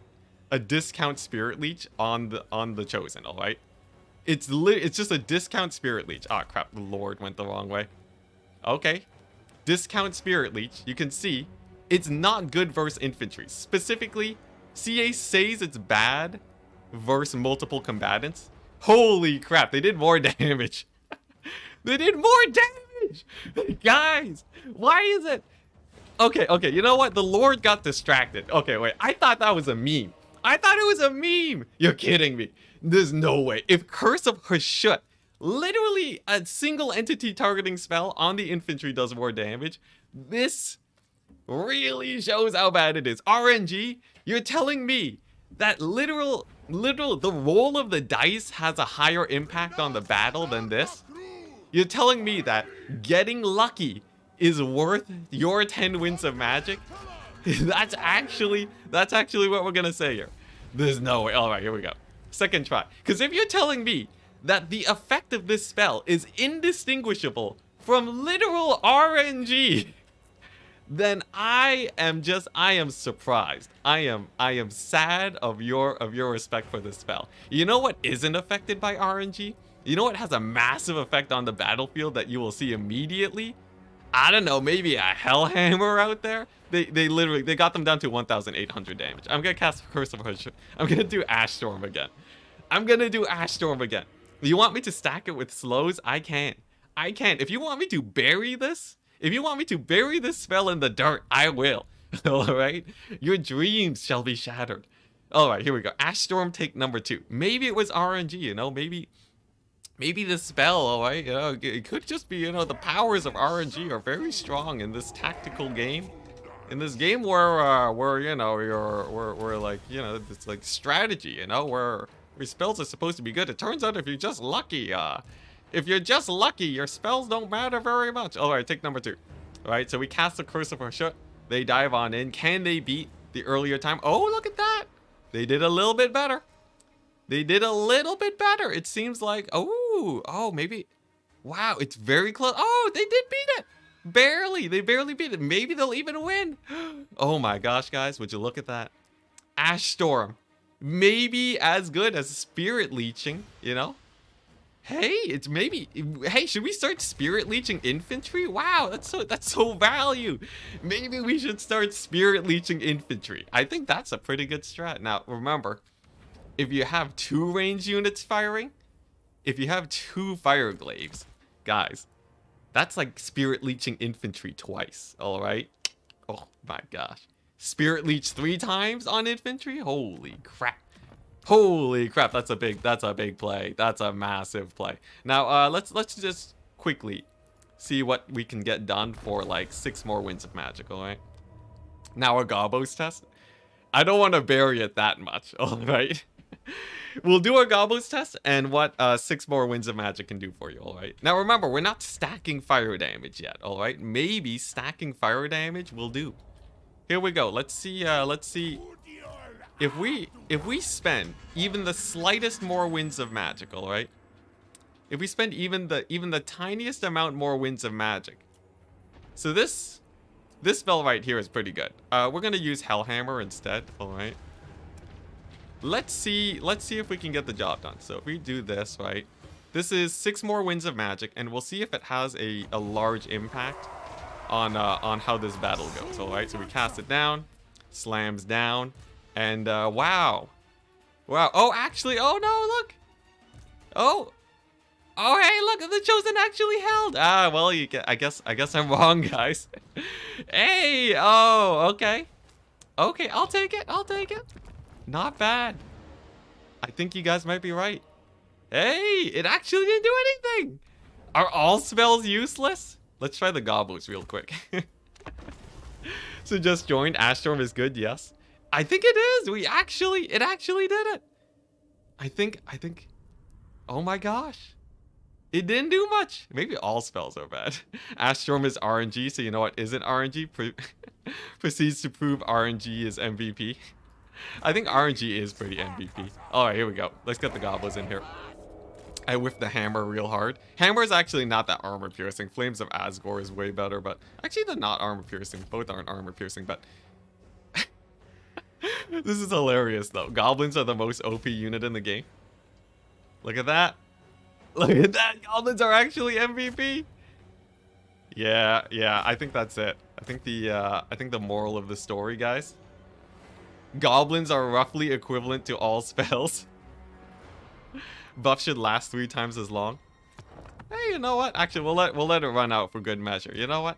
a discount Spirit Leech on the Chosen. All right. It's just a discount Spirit Leech. Ah, crap. The Lord went the wrong way. Okay. Discount Spirit Leech. You can see it's not good versus infantry. Specifically, CA says it's bad versus multiple combatants. Holy crap. They did more damage. They did more damage. Guys, why is it? Okay. You know what? The Lord got distracted. Okay, wait. I thought that was a meme. I thought it was a meme. You're kidding me. There's no way. If Curse of Hashut, literally a single entity targeting spell on the infantry does more damage, this really shows how bad it is. RNG, you're telling me that literal, the roll of the dice has a higher impact on the battle than this? You're telling me that getting lucky is worth your 10 winds of magic? That's actually what we're gonna say here. There's no way. All right, here we go. Second try. Because if you're telling me that the effect of this spell is indistinguishable from literal RNG, then I am surprised. I am sad of your respect for this spell. You know what isn't affected by RNG? You know what has a massive effect on the battlefield that you will see immediately? I don't know, maybe a Hellhammer out there? They got them down to 1,800 damage. I'm gonna cast Curse of Hashut. I'm gonna do Ash Storm again. You want me to stack it with slows? I can. If you want me to bury this, spell in the dirt, I will. Alright? Your dreams shall be shattered. Alright, here we go. Ash Storm take number 2. Maybe it was RNG, you know, maybe the spell, alright, you know, it could just be, you know, the powers of RNG are very strong in this tactical game. In this game where you know, we're like, you know, it's like strategy, you know, where your spells are supposed to be good. It turns out if you're just lucky, your spells don't matter very much. All right, take number 2. All right, so we cast the Curse of Hashut. They dive on in. Can they beat the earlier time? Oh, look at that. They did a little bit better. They did a little bit better. It seems like, oh, maybe. Wow, it's very close. Oh, they did beat it. Barely. They barely beat it. Maybe they'll even win. Oh my gosh, guys. Would you look at that? Ash Storm. Maybe as good as Spirit Leeching, you know? Hey, it's maybe. Hey, should we start Spirit Leeching infantry? Wow, that's so value. Maybe we should start Spirit Leeching infantry. I think that's a pretty good strat. Now, remember, if you have 2 range units firing, if you have 2 fire glaives, guys, that's like Spirit Leeching infantry twice, all right? Oh my gosh. Spirit Leech 3 times on infantry? Holy crap. Holy crap, that's a big play. That's a massive play. Now, let's just quickly see what we can get done for like 6 more Winds of Magic, all right? Now a Gobos test. I don't want to bury it that much, all right? We'll do a Gobos test and what 6 more Winds of Magic can do for you, all right? Now remember, we're not stacking fire damage yet, all right? Maybe stacking fire damage will do. Here we go. Let's see. If we spend even the slightest more Winds of Magic, all right? If we spend even the tiniest amount more Winds of Magic. So this spell right here is pretty good. We're gonna use Hellhammer instead, all right? Let's see if we can get the job done. So if we do this, right? This is 6 more Winds of Magic, and we'll see if it has a large impact on how this battle goes. All right, so we cast it down, slams down, and wow. Oh, actually, oh no, look. Oh, hey, look, the Chosen actually held. Ah, well, I guess I'm wrong, guys. Hey, oh, okay, I'll take it. Not bad. I think you guys might be right. Hey, it actually didn't do anything. Are all spells useless? Let's try the Gobos real quick. So just joined. Ash Storm is good, yes. I think it is. It actually did it. I think, oh my gosh. It didn't do much. Maybe all spells are bad. Ash Storm is RNG, so you know what isn't RNG? Proceeds to prove RNG is MVP. I think RNG is pretty MVP. All right, here we go. Let's get the Goblins in here. I whiffed the hammer real hard. Hammer is actually not that armor piercing. Flames of Asgore is way better, but actually they're not armor piercing. Both aren't armor piercing, but this is hilarious though. Goblins are the most OP unit in the game. Look at that. Look at that. Goblins are actually MVP. Yeah, I think that's it. I think the moral of the story, guys. Goblins are roughly equivalent to all spells. Buff should last 3 times as long. Hey, you know what? Actually, we'll let it run out for good measure. You know what?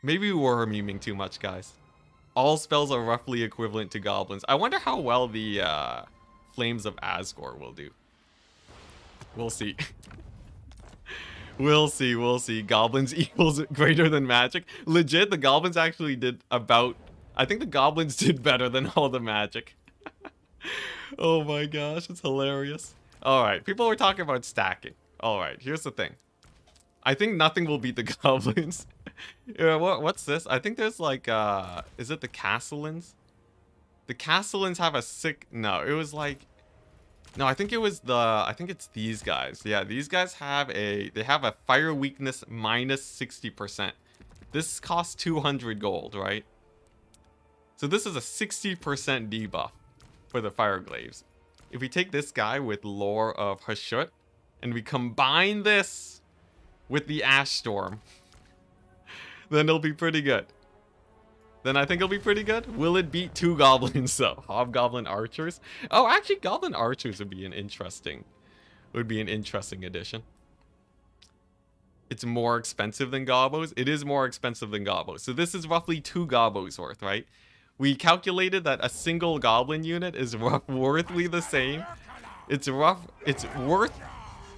Maybe we were memeing too much, guys. All spells are roughly equivalent to goblins. I wonder how well the Flames of Asgore will do. We'll see. We'll see. Goblins equals greater than magic. Legit, the goblins actually did about... I think the goblins did better than all the magic. Oh my gosh, it's hilarious. Alright, people were talking about stacking. Alright, here's the thing. I think nothing will beat the goblins. What's this? I think there's like, is it the Castellans? The Castellans have a sick... No, it was like... No, I think it was the... I think it's these guys. Yeah, these guys have a... They have a fire weakness minus 60%. This costs 200 gold, right? So this is a 60% debuff for the fire glaives. If we take this guy with Lore of Hashut, and we combine this with the Ash Storm, then it'll be pretty good. Then I think it'll be pretty good. Will it beat 2 goblins though? Hobgoblin archers? Oh, actually, goblin archers would be an interesting addition. It's more expensive than gobos. It is more expensive than gobos. So this is roughly 2 gobos worth, right? We calculated that a single goblin unit is worthly the same. It's worth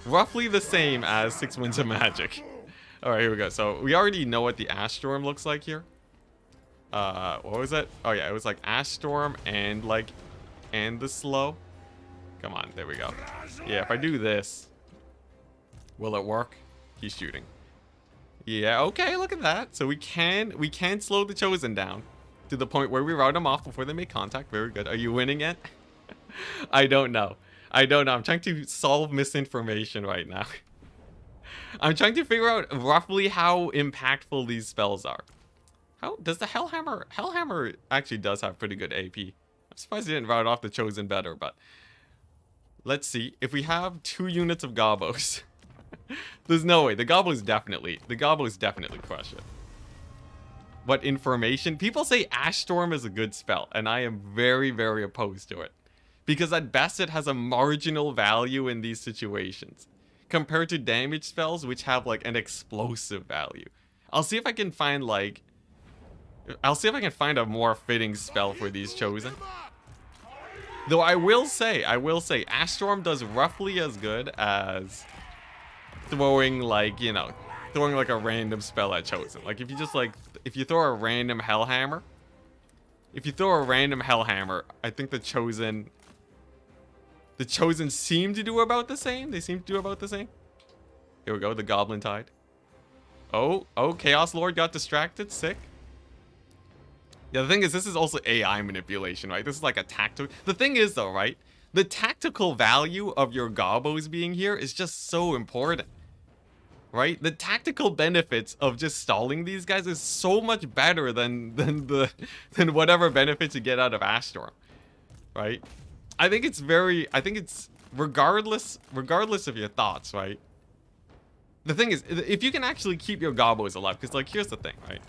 roughly the same as 6 Winds of Magic. All right, here we go. So we already know what the Ash Storm looks like here. what was it? Oh yeah, it was like Ash Storm and the slow. Come on, there we go. Yeah, if I do this, will it work? He's shooting. Yeah, okay, look at that. So we can slow the Chosen down to the point where we rout them off before they make contact. Very good. Are you winning it? I don't know. I don't know. I'm trying to solve misinformation right now. I'm trying to figure out roughly how impactful these spells are. How does the Hellhammer? Hellhammer actually does have pretty good AP. I'm surprised he didn't rout off the Chosen better, but let's see. If we have 2 units of Gobos, there's no way. The Gobos definitely crush it. What information? People say Ash Storm is a good spell, and I am very, very opposed to it. Because at best it has a marginal value in these situations, compared to damage spells which have like an explosive value. I'll see if I can find a more fitting spell for these Chosen. Though I will say, Ash Storm does roughly as good as throwing like a random spell at Chosen. Like if you throw a random Hellhammer, I think the Chosen seem to do about the same. They seem to do about the same. Here we go, the Goblin Tide. Oh, Chaos Lord got distracted. Sick. Yeah, the thing is, this is also AI manipulation, right? This is like a tactical. The thing is, though, right? The tactical value of your Gobos being here is just so important, right? The tactical benefits of just stalling these guys is so much better than whatever benefits you get out of Ash Storm, right? I think it's regardless of your thoughts, right? The thing is, if you can actually keep your Gobos alive, because like here's the thing, right?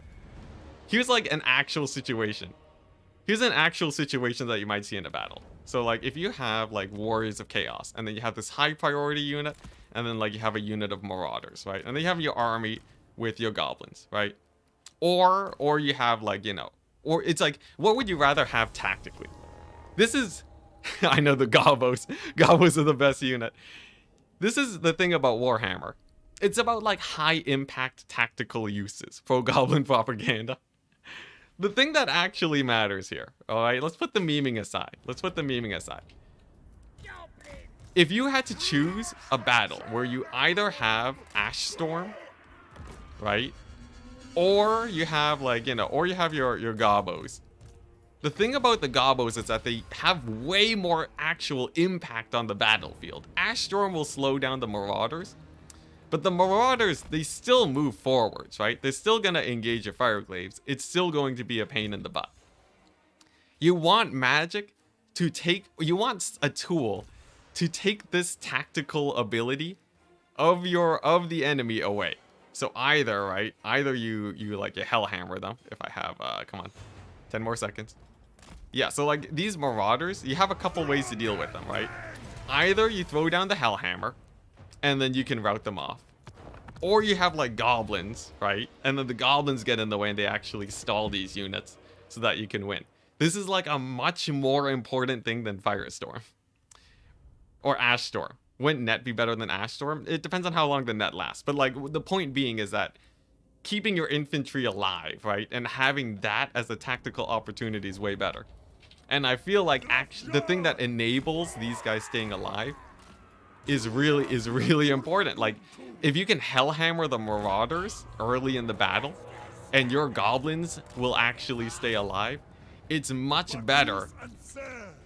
Here's like an actual situation. Here's an actual situation that you might see in a battle. So like if you have like Warriors of Chaos, and then you have this high priority unit, and then like you have a unit of Marauders, right? And then you have your army with your Goblins, right? Or you have like, or it's like, what would you rather have tactically? This is, I know the Gobos are the best unit. This is the thing about Warhammer. It's about like high impact tactical uses for Goblin propaganda. The thing that actually matters here, all right, let's put the memeing aside. If you had to choose a battle where you either have Ash Storm, right, or you have like, or you have your Gobos. The thing about the Gobos is that they have way more actual impact on the battlefield. Ash Storm will slow down the Marauders, but the Marauders, they still move forwards, right? They're still going to engage your Fireglaves. It's still going to be a pain in the butt. You want magic to take, you want a tool to take this tactical ability of the enemy away. So either, right? Either you like you Hellhammer them. If I have, come on, 10 more seconds. Yeah, so like these Marauders, you have a couple ways to deal with them, right? Either you throw down the Hellhammer, and then you can rout them off. Or you have like Goblins, right? And then the Goblins get in the way and they actually stall these units so that you can win. This is like a much more important thing than Firestorm. Or Ash Storm. Wouldn't net be better than Ash Storm? It depends on how long the net lasts. But like the point being is that keeping your infantry alive, right? And having that as a tactical opportunity is way better. And I feel like the thing that enables these guys staying alive is really important. Like if you can Hellhammer the Marauders early in the battle and your Goblins will actually stay alive, it's much better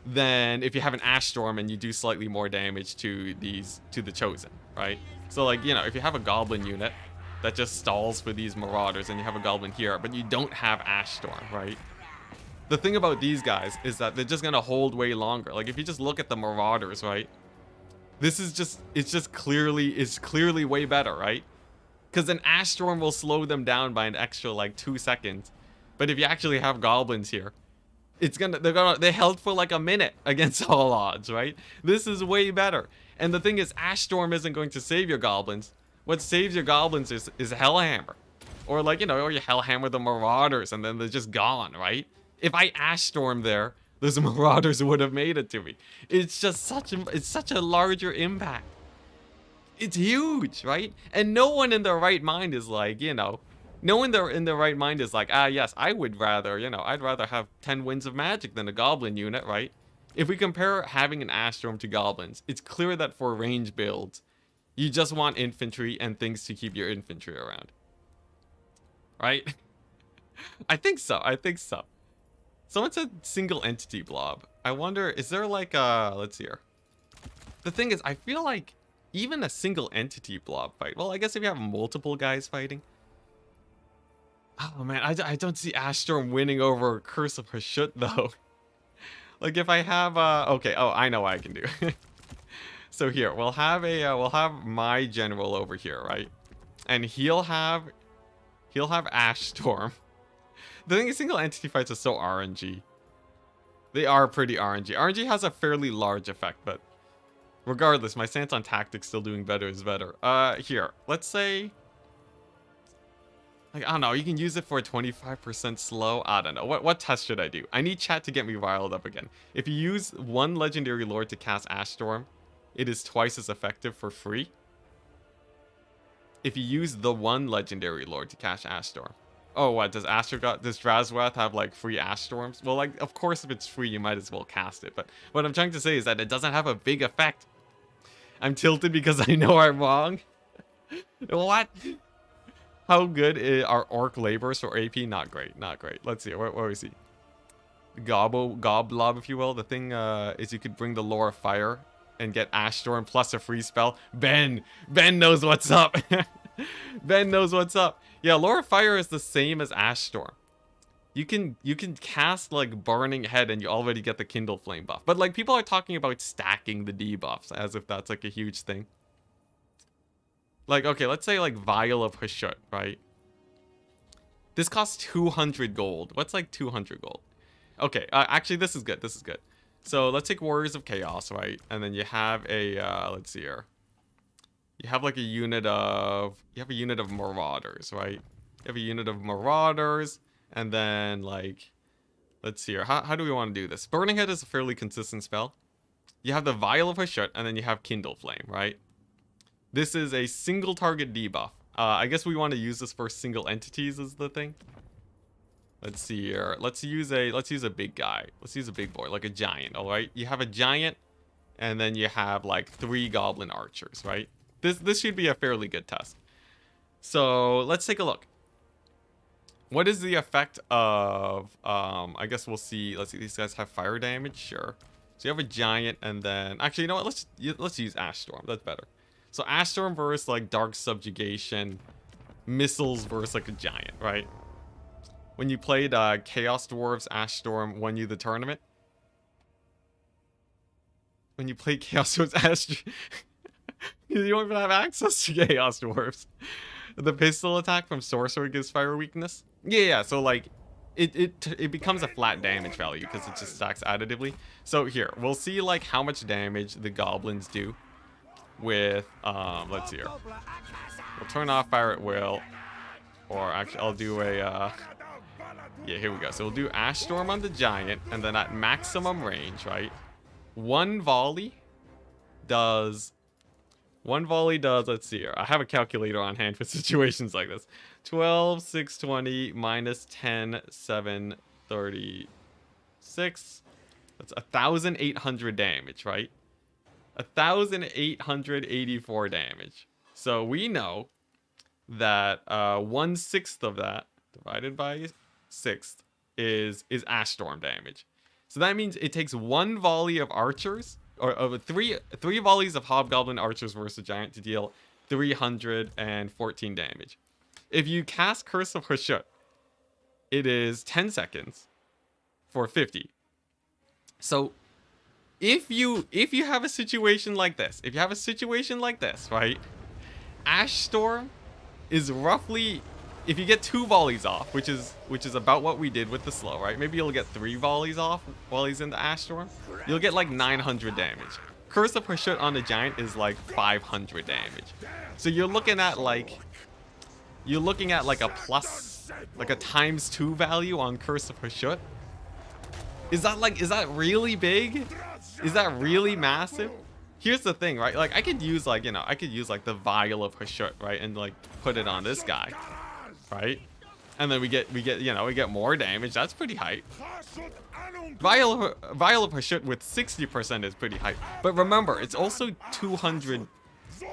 than if you have an Ash Storm and you do slightly more damage to the Chosen, right? So like, if you have a Goblin unit that just stalls for these Marauders and you have a Goblin here, but you don't have Ash Storm, right? The thing about these guys is that they're just gonna hold way longer. Like if you just look at the Marauders, right? It's clearly way better, right? Because an Ash Storm will slow them down by an extra like 2 seconds. But if you actually have Goblins here, they held for like a minute against all odds, right? This is way better. And the thing is, Ash Storm isn't going to save your Goblins. What saves your Goblins is Hellhammer. Or like, or you Hellhammer the Marauders and then they're just gone, right? If I Ash Storm there, those Marauders would have made it to me. It's just such a larger impact. It's huge, right? And no one in their right mind is like, No one in their right mind is like, ah, yes, I would rather, you know, I'd rather have 10 winds of magic than a goblin unit, right? If we compare having an Ash Storm to goblins, it's clear that for range builds, you just want infantry and things to keep your infantry around. Right? I think so. I think so. Someone said single entity blob. I wonder, is there like a, let's see here. The thing is, I feel like even a single entity blob fight, well, I guess if you have multiple guys fighting. Oh man, I don't see Ash Storm winning over Curse of Hashut though. Like if I have, okay, oh, I know what I can do. So here, we'll have my general over here, right? And he'll have Ash Storm. The thing is, single entity fights are so RNG. They are pretty RNG. RNG has a fairly large effect, but regardless, my stance on tactics still doing better is better. Here, let's say, like, I don't know, you can use it for a 25% slow. I don't know. What test should I do? I need chat to get me riled up again. If you use one legendary lord to cast Ash Storm, it is twice as effective for free. If you use the one legendary lord to cast Ash Storm. Oh, what? Does Drazwath have, like, free Ash Storms? Well, like, of course, if it's free, you might as well cast it. But what I'm trying to say is that it doesn't have a big effect. I'm tilted because I know I'm wrong. What? How good are Orc Laborers for AP? Not great. Not great. Let's see. What do we see? Goblob, if you will. The thing is you could bring the Lore of Fire and get Ash Storm plus a free spell. Ben knows what's up. Ben knows what's up. Yeah, Lore of Fire is the same as Ash Storm. You can cast like Burning Head and you already get the Kindle Flame buff. But like people are talking about stacking the debuffs as if that's like a huge thing. Like, okay, let's say like Vial of Hashut, right? This costs 200 gold. What's like 200 gold? Okay, actually this is good. This is good. So let's take Warriors of Chaos, right? And then you have a, let's see here. You have like a unit of, Marauders, right? You have a unit of Marauders, and then like, let's see here. How do we want to do this? Burning Head is a fairly consistent spell. You have the Vial of Hashut, and then you have Kindle Flame, right? This is a single target debuff. I guess we want to use this for single entities is the thing. Let's see here. Let's use a big guy. Let's use a big boy, like a giant, all right? You have a giant, and then you have like 3 goblin archers, right? This should be a fairly good test. So let's take a look. What is the effect of, I guess we'll see. Let's see, these guys have fire damage, sure. So you have a giant, and then, actually, you know what? Let's use Ash Storm. That's better. So Ash Storm versus like Dark Subjugation, missiles versus like a giant, right? When you played Chaos Dwarfs, Ash Storm won you the tournament. When you played Chaos Dwarfs, Ash you don't even have access to Chaos Dwarfs. The pistol attack from Sorcerer gives fire weakness. Yeah, so like it becomes a flat damage value because it just stacks additively. So here, we'll see like how much damage the goblins do with let's see here. We'll turn off fire at will, or actually I'll do a yeah, here we go. So we'll do Ash Storm on the giant, and then at maximum range, right? One volley does, let's see here. I have a calculator on hand for situations like this. 12, 620 minus 10, 736. That's 1,800 damage, right? 1,884 damage. So we know that 1/6 of that divided by 6 is Ash Storm damage. So that means it takes 1 volley of archers, or of three volleys of hobgoblin archers versus a giant to deal 314 damage. If you cast Curse of Hashut, it is 10 seconds for 50. So if you have a situation like this, right? Ash Storm is roughly, if you get 2 volleys off, which is about what we did with the slow, right? Maybe you'll get 3 volleys off while he's in the Ash Storm. You'll get like 900 damage. Curse of Hashut on the giant is like 500 damage. So you're looking at like a plus, like a _2 value on Curse of Hashut. Is that really big? Is that really massive? Here's the thing, right? Like I could use like the Vial of Hashut, right? And like put it on this guy. right? And then we get you know, we get more damage. That's pretty hype. Vial of Hashut with 60% is pretty hype. But remember, it's also 200.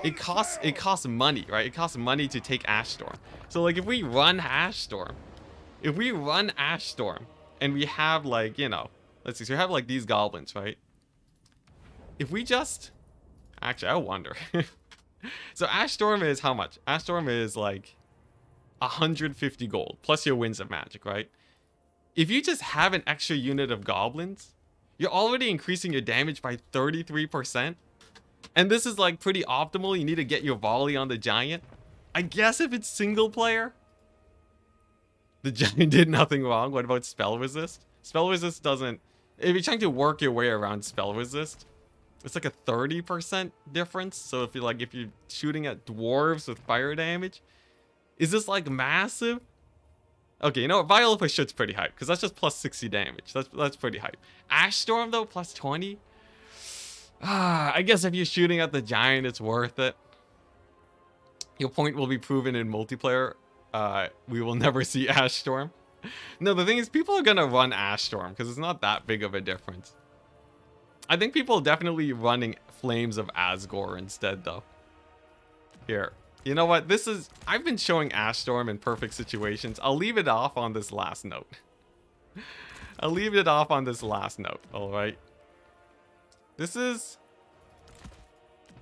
It costs money, right? It costs money to take Ash Storm. So like if we run Ash Storm, and we have like, you know, let's see, so we have like these goblins, right? If we just, actually, I wonder. So Ash Storm is how much? Ash Storm is like 150 gold plus your Winds of Magic, right? If you just have an extra unit of goblins, you're already increasing your damage by 33%. And this is like pretty optimal. You need to get your volley on the giant. I guess if it's single player, the giant did nothing wrong. What about spell resist? Spell resist doesn't, if you're trying to work your way around spell resist, it's like a 30% difference. So if you're shooting at dwarves with fire damage, is this like massive? Okay, you know what? Vial of Hashut's pretty hype because that's just plus 60 damage. That's pretty hype. Ash Storm though, plus 20. I guess if you're shooting at the giant, it's worth it. Your point will be proven in multiplayer. We will never see Ash Storm. No, the thing is, people are gonna run Ash Storm because it's not that big of a difference. I think people are definitely running Flames of Asgore instead, though. Here, you know what? I've been showing Ash Storm in perfect situations. I'll leave it off on this last note. All right. This is,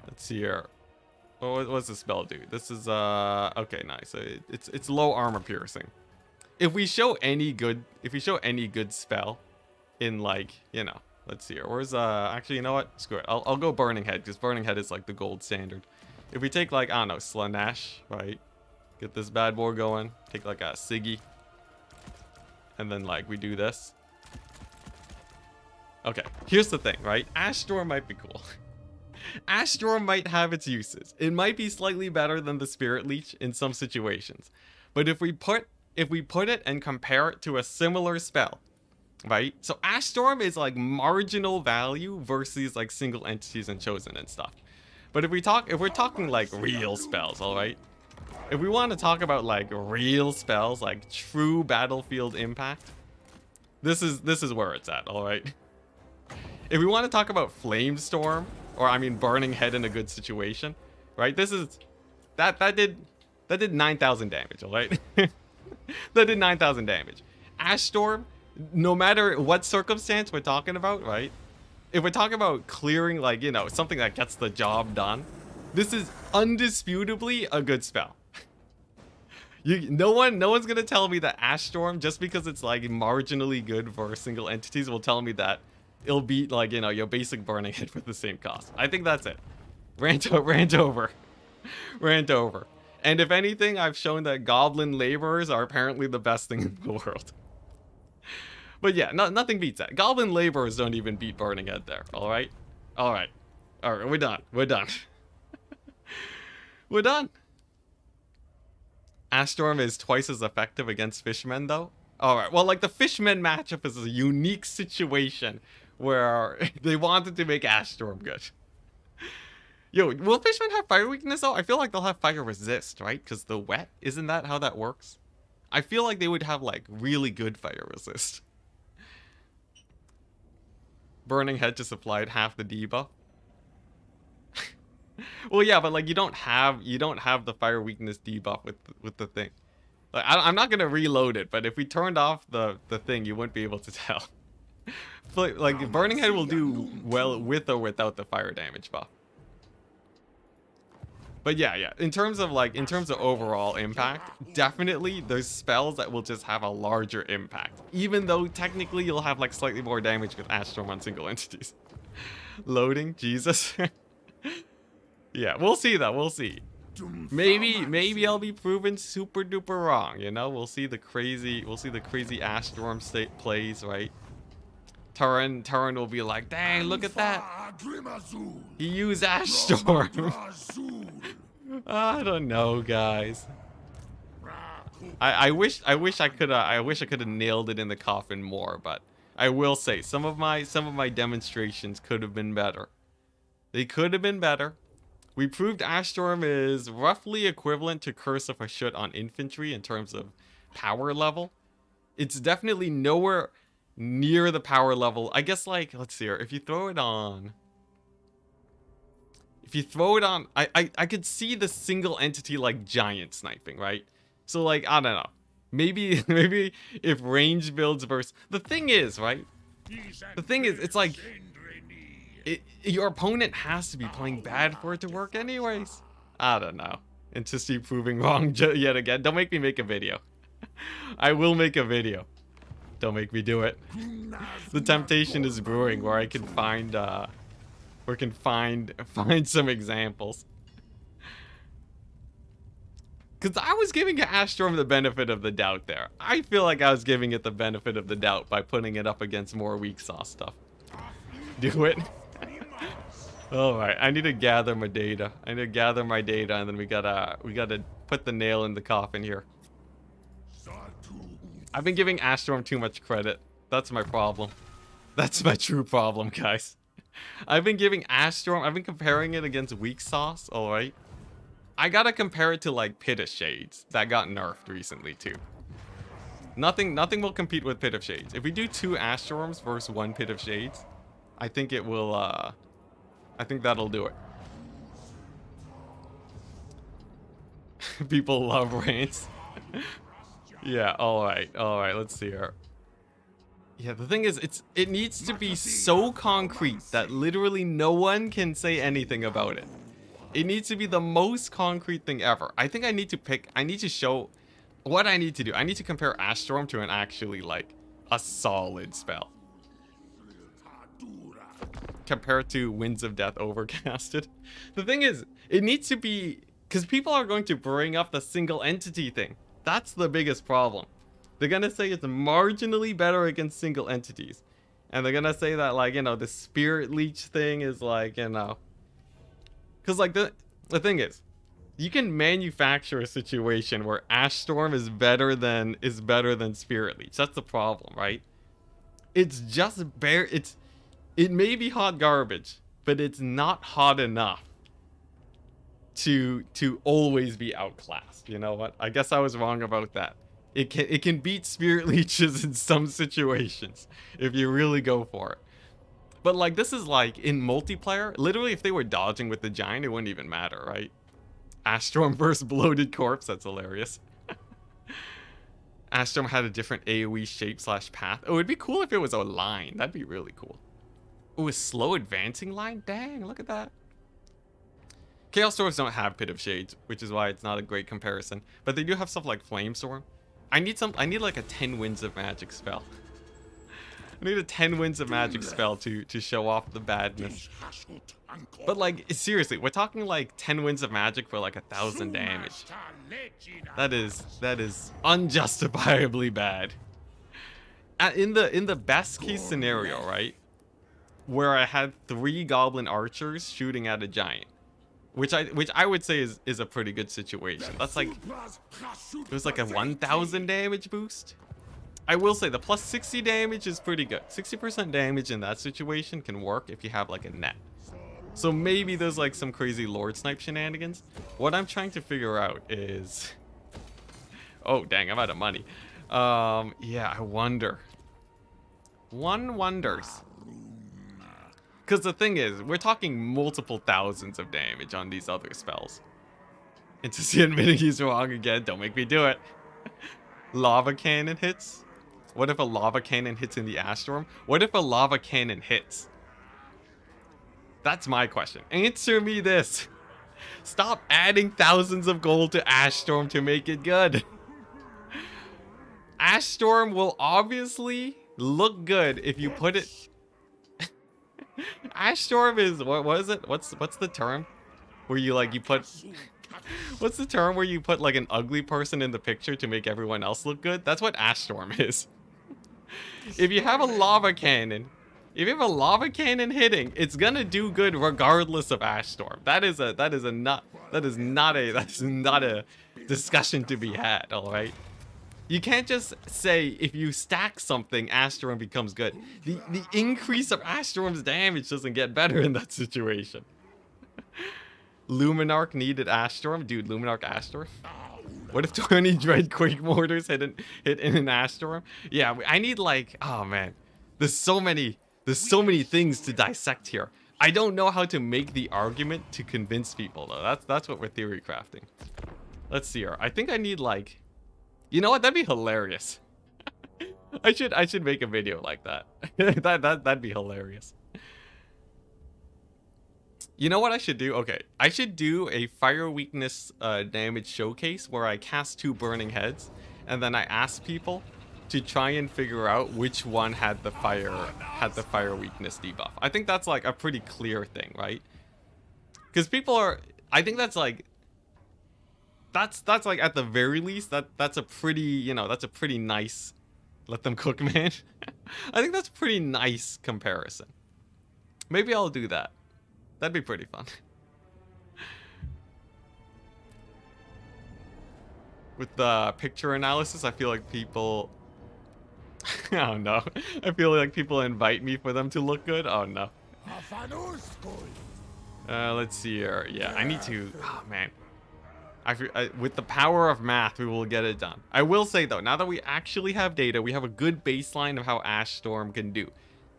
let's see here. What's the spell do? This is okay, nice. It's low armor piercing. If we show any good spell in, like, you know, let's see here. Where's actually, you know what? Screw it. I'll go Burning Head because Burning Head is like the gold standard. If we take like, I don't know, Slanesh, right? Get this bad boy going. Take like a Siggy. And then like we do this. Okay, here's the thing, right? Ash Storm might be cool. Ash Storm might have its uses. It might be slightly better than the Spirit Leech in some situations. But if we put it and compare it to a similar spell, right? So Ash Storm is like marginal value versus like single entities and chosen and stuff. But if we're talking like real spells, all right? If we want to talk about like real spells, like true battlefield impact, this is where it's at, all right? If we want to talk about Flame Storm, or I mean Burning Head in a good situation, right? That did 9,000 damage, all right? That did 9,000 damage. Ash Storm, no matter what circumstance we're talking about, right? If we're talking about clearing, like, you know, something that gets the job done, this is undisputably a good spell. No one's gonna tell me that Ash Storm, just because it's like marginally good for single entities, will tell me that it'll beat, like, you know, your basic Burning Head for the same cost. I think that's it. Rant over. And if anything, I've shown that Goblin Laborers are apparently the best thing in the world. But yeah, nothing beats that. Goblin Laborers don't even beat Burning Head there, alright? Alright, we're done. We're done. Ash Storm is twice as effective against Fishmen, though. Alright, well, like, the Fishmen matchup is a unique situation where they wanted to make Ash Storm good. Yo, will Fishmen have fire weakness, though? I feel like they'll have fire resist, right? Because the wet, isn't that how that works? I feel like they would have, like, really good fire resist. Burning Head just applied half the debuff. Well, yeah, but like you don't have the fire weakness debuff with the thing. Like, I'm not gonna reload it, but if we turned off the thing, you wouldn't be able to tell. Like Burning Head will do well with or without the fire damage buff. But yeah, in terms of overall impact, definitely there's spells that will just have a larger impact. Even though technically you'll have like slightly more damage with Ash Storm on single entities. Loading, Jesus. Yeah, we'll see though, we'll see. Maybe I'll be proven super duper wrong, you know? We'll see the crazy Ash Storm state plays, right? Turin will be like, dang, look at that. He used Ash Storm. I don't know, guys. I wish I could have nailed it in the coffin more, but I will say some of my demonstrations could have been better. They could have been better, We proved Ash Storm is roughly equivalent to Curse of Hashut on infantry in terms of power level. It's definitely nowhere near the power level. I guess, like, let's see here. If you throw it on... I could see the single entity, like, giant sniping, right? So, like, I don't know. Maybe if range builds versus... The thing is, right? The thing is, it's like... your opponent has to be playing bad for it to work anyways. I don't know. And to see proving wrong yet again. Don't make me make a video. I will make a video. Don't make me do it. The temptation is brewing where I can find find some examples. Because I was giving Ash Storm the benefit of the doubt there. I feel like I was giving it the benefit of the doubt by putting it up against more weak sauce stuff. Do it. Alright, I need to gather my data. And then we gotta put the nail in the coffin here. I've been giving Ash Storm too much credit. That's my problem. That's my true problem, guys. I've been giving Ash Storm, I've been comparing it against weak sauce, alright? I gotta compare it to, like, Pit of Shades that got nerfed recently too. Nothing will compete with Pit of Shades. If we do 2 Ash Storms versus 1 Pit of Shades, I think it will, I think that'll do it. People love Reigns. Yeah, alright, let's see here. Yeah, the thing is, it needs to be so concrete that literally no one can say anything about it. It needs to be the most concrete thing ever. I think I need to show what I need to do. I need to compare Ash Storm to an actually, like, a solid spell. Compared to Winds of Death overcasted. The thing is, it needs to be, because people are going to bring up the single entity thing. That's the biggest problem. They're gonna say it's marginally better against single entities. And they're gonna say that, like, you know, the Spirit Leech thing is, like, you know, because, like, the thing is, you can manufacture a situation where Ash Storm is better than Spirit Leech. That's the problem, right? It's just it may be hot garbage, but it's not hot enough to always be outclassed. You know what? I guess I was wrong about that. It can beat Spirit Leeches in some situations if you really go for it. But, like, this is, like, in multiplayer, literally if they were dodging with the giant, it wouldn't even matter, right? Ash Storm versus Bloated Corpse, that's hilarious. Ash Storm had a different AoE shape / path. Oh, it'd be cool if it was a line. That'd be really cool. Oh, a slow advancing line? Dang, look at that. Chaos Dwarfs don't have Pit of Shades, which is why it's not a great comparison. But they do have stuff like Flamestorm. I need like a 10 Winds of Magic spell. I need a 10 Winds of Magic spell to show off the badness. But, like, seriously, we're talking like 10 Winds of Magic for like 1,000 damage. That is unjustifiably bad. In the best case scenario, right, where I had 3 Goblin Archers shooting at a giant, which I would say is a pretty good situation. That's like, it was like a 1,000 damage boost. I will say the plus 60 damage is pretty good. 60% damage in that situation can work if you have like a net. So maybe there's like some crazy Lord Snipe shenanigans. What I'm trying to figure out is, oh dang, I'm out of money. Yeah, I wonder. One wonders. Because the thing is, we're talking multiple thousands of damage on these other spells. And to see admitting he's wrong again, don't make me do it. Lava Cannon hits? What if a Lava Cannon hits in the Ash Storm? What if a Lava Cannon hits? That's my question. Answer me this. Stop adding thousands of gold to Ash Storm to make it good. Ash Storm will obviously look good if you put it... Ash Storm is, what is it? What's the term? Where you like, you put... What's the term where you put like an ugly person in the picture to make everyone else look good? That's what Ash Storm is. If you have a lava cannon, hitting, it's gonna do good regardless of Ash Storm. That is not a discussion to be had, alright? You can't just say if you stack something, Ash Storm becomes good. The increase of Ash Storm's damage doesn't get better in that situation. Luminarch needed Ash Storm. Dude, Luminarch Ash Storm? What if 20 Dread Quake Mortars hit in an Ash Storm? Yeah, I need like, oh man. There's so many things to dissect here. I don't know how to make the argument to convince people though. That's what we're theory crafting. Let's see here. I think I need like, you know what? That'd be hilarious. I should make a video like that. That'd be hilarious. You know what I should do? Okay, I should do a fire weakness damage showcase where I cast 2 burning heads, and then I ask people to try and figure out which one had the fire weakness debuff. I think that's like a pretty clear thing, right? Because people are, I think that's like, that's like at the very least that's a pretty, you know, that's a pretty nice. Let them cook, man. I think that's a pretty nice comparison. Maybe I'll do that. That'd be pretty fun. With the picture analysis, I feel like people... oh no. I feel like people invite me for them to look good. Oh no. Let's see here. Yeah, I need to... oh man. With the power of math, we will get it done. I will say though, now that we actually have data, we have a good baseline of how Ash Storm can do.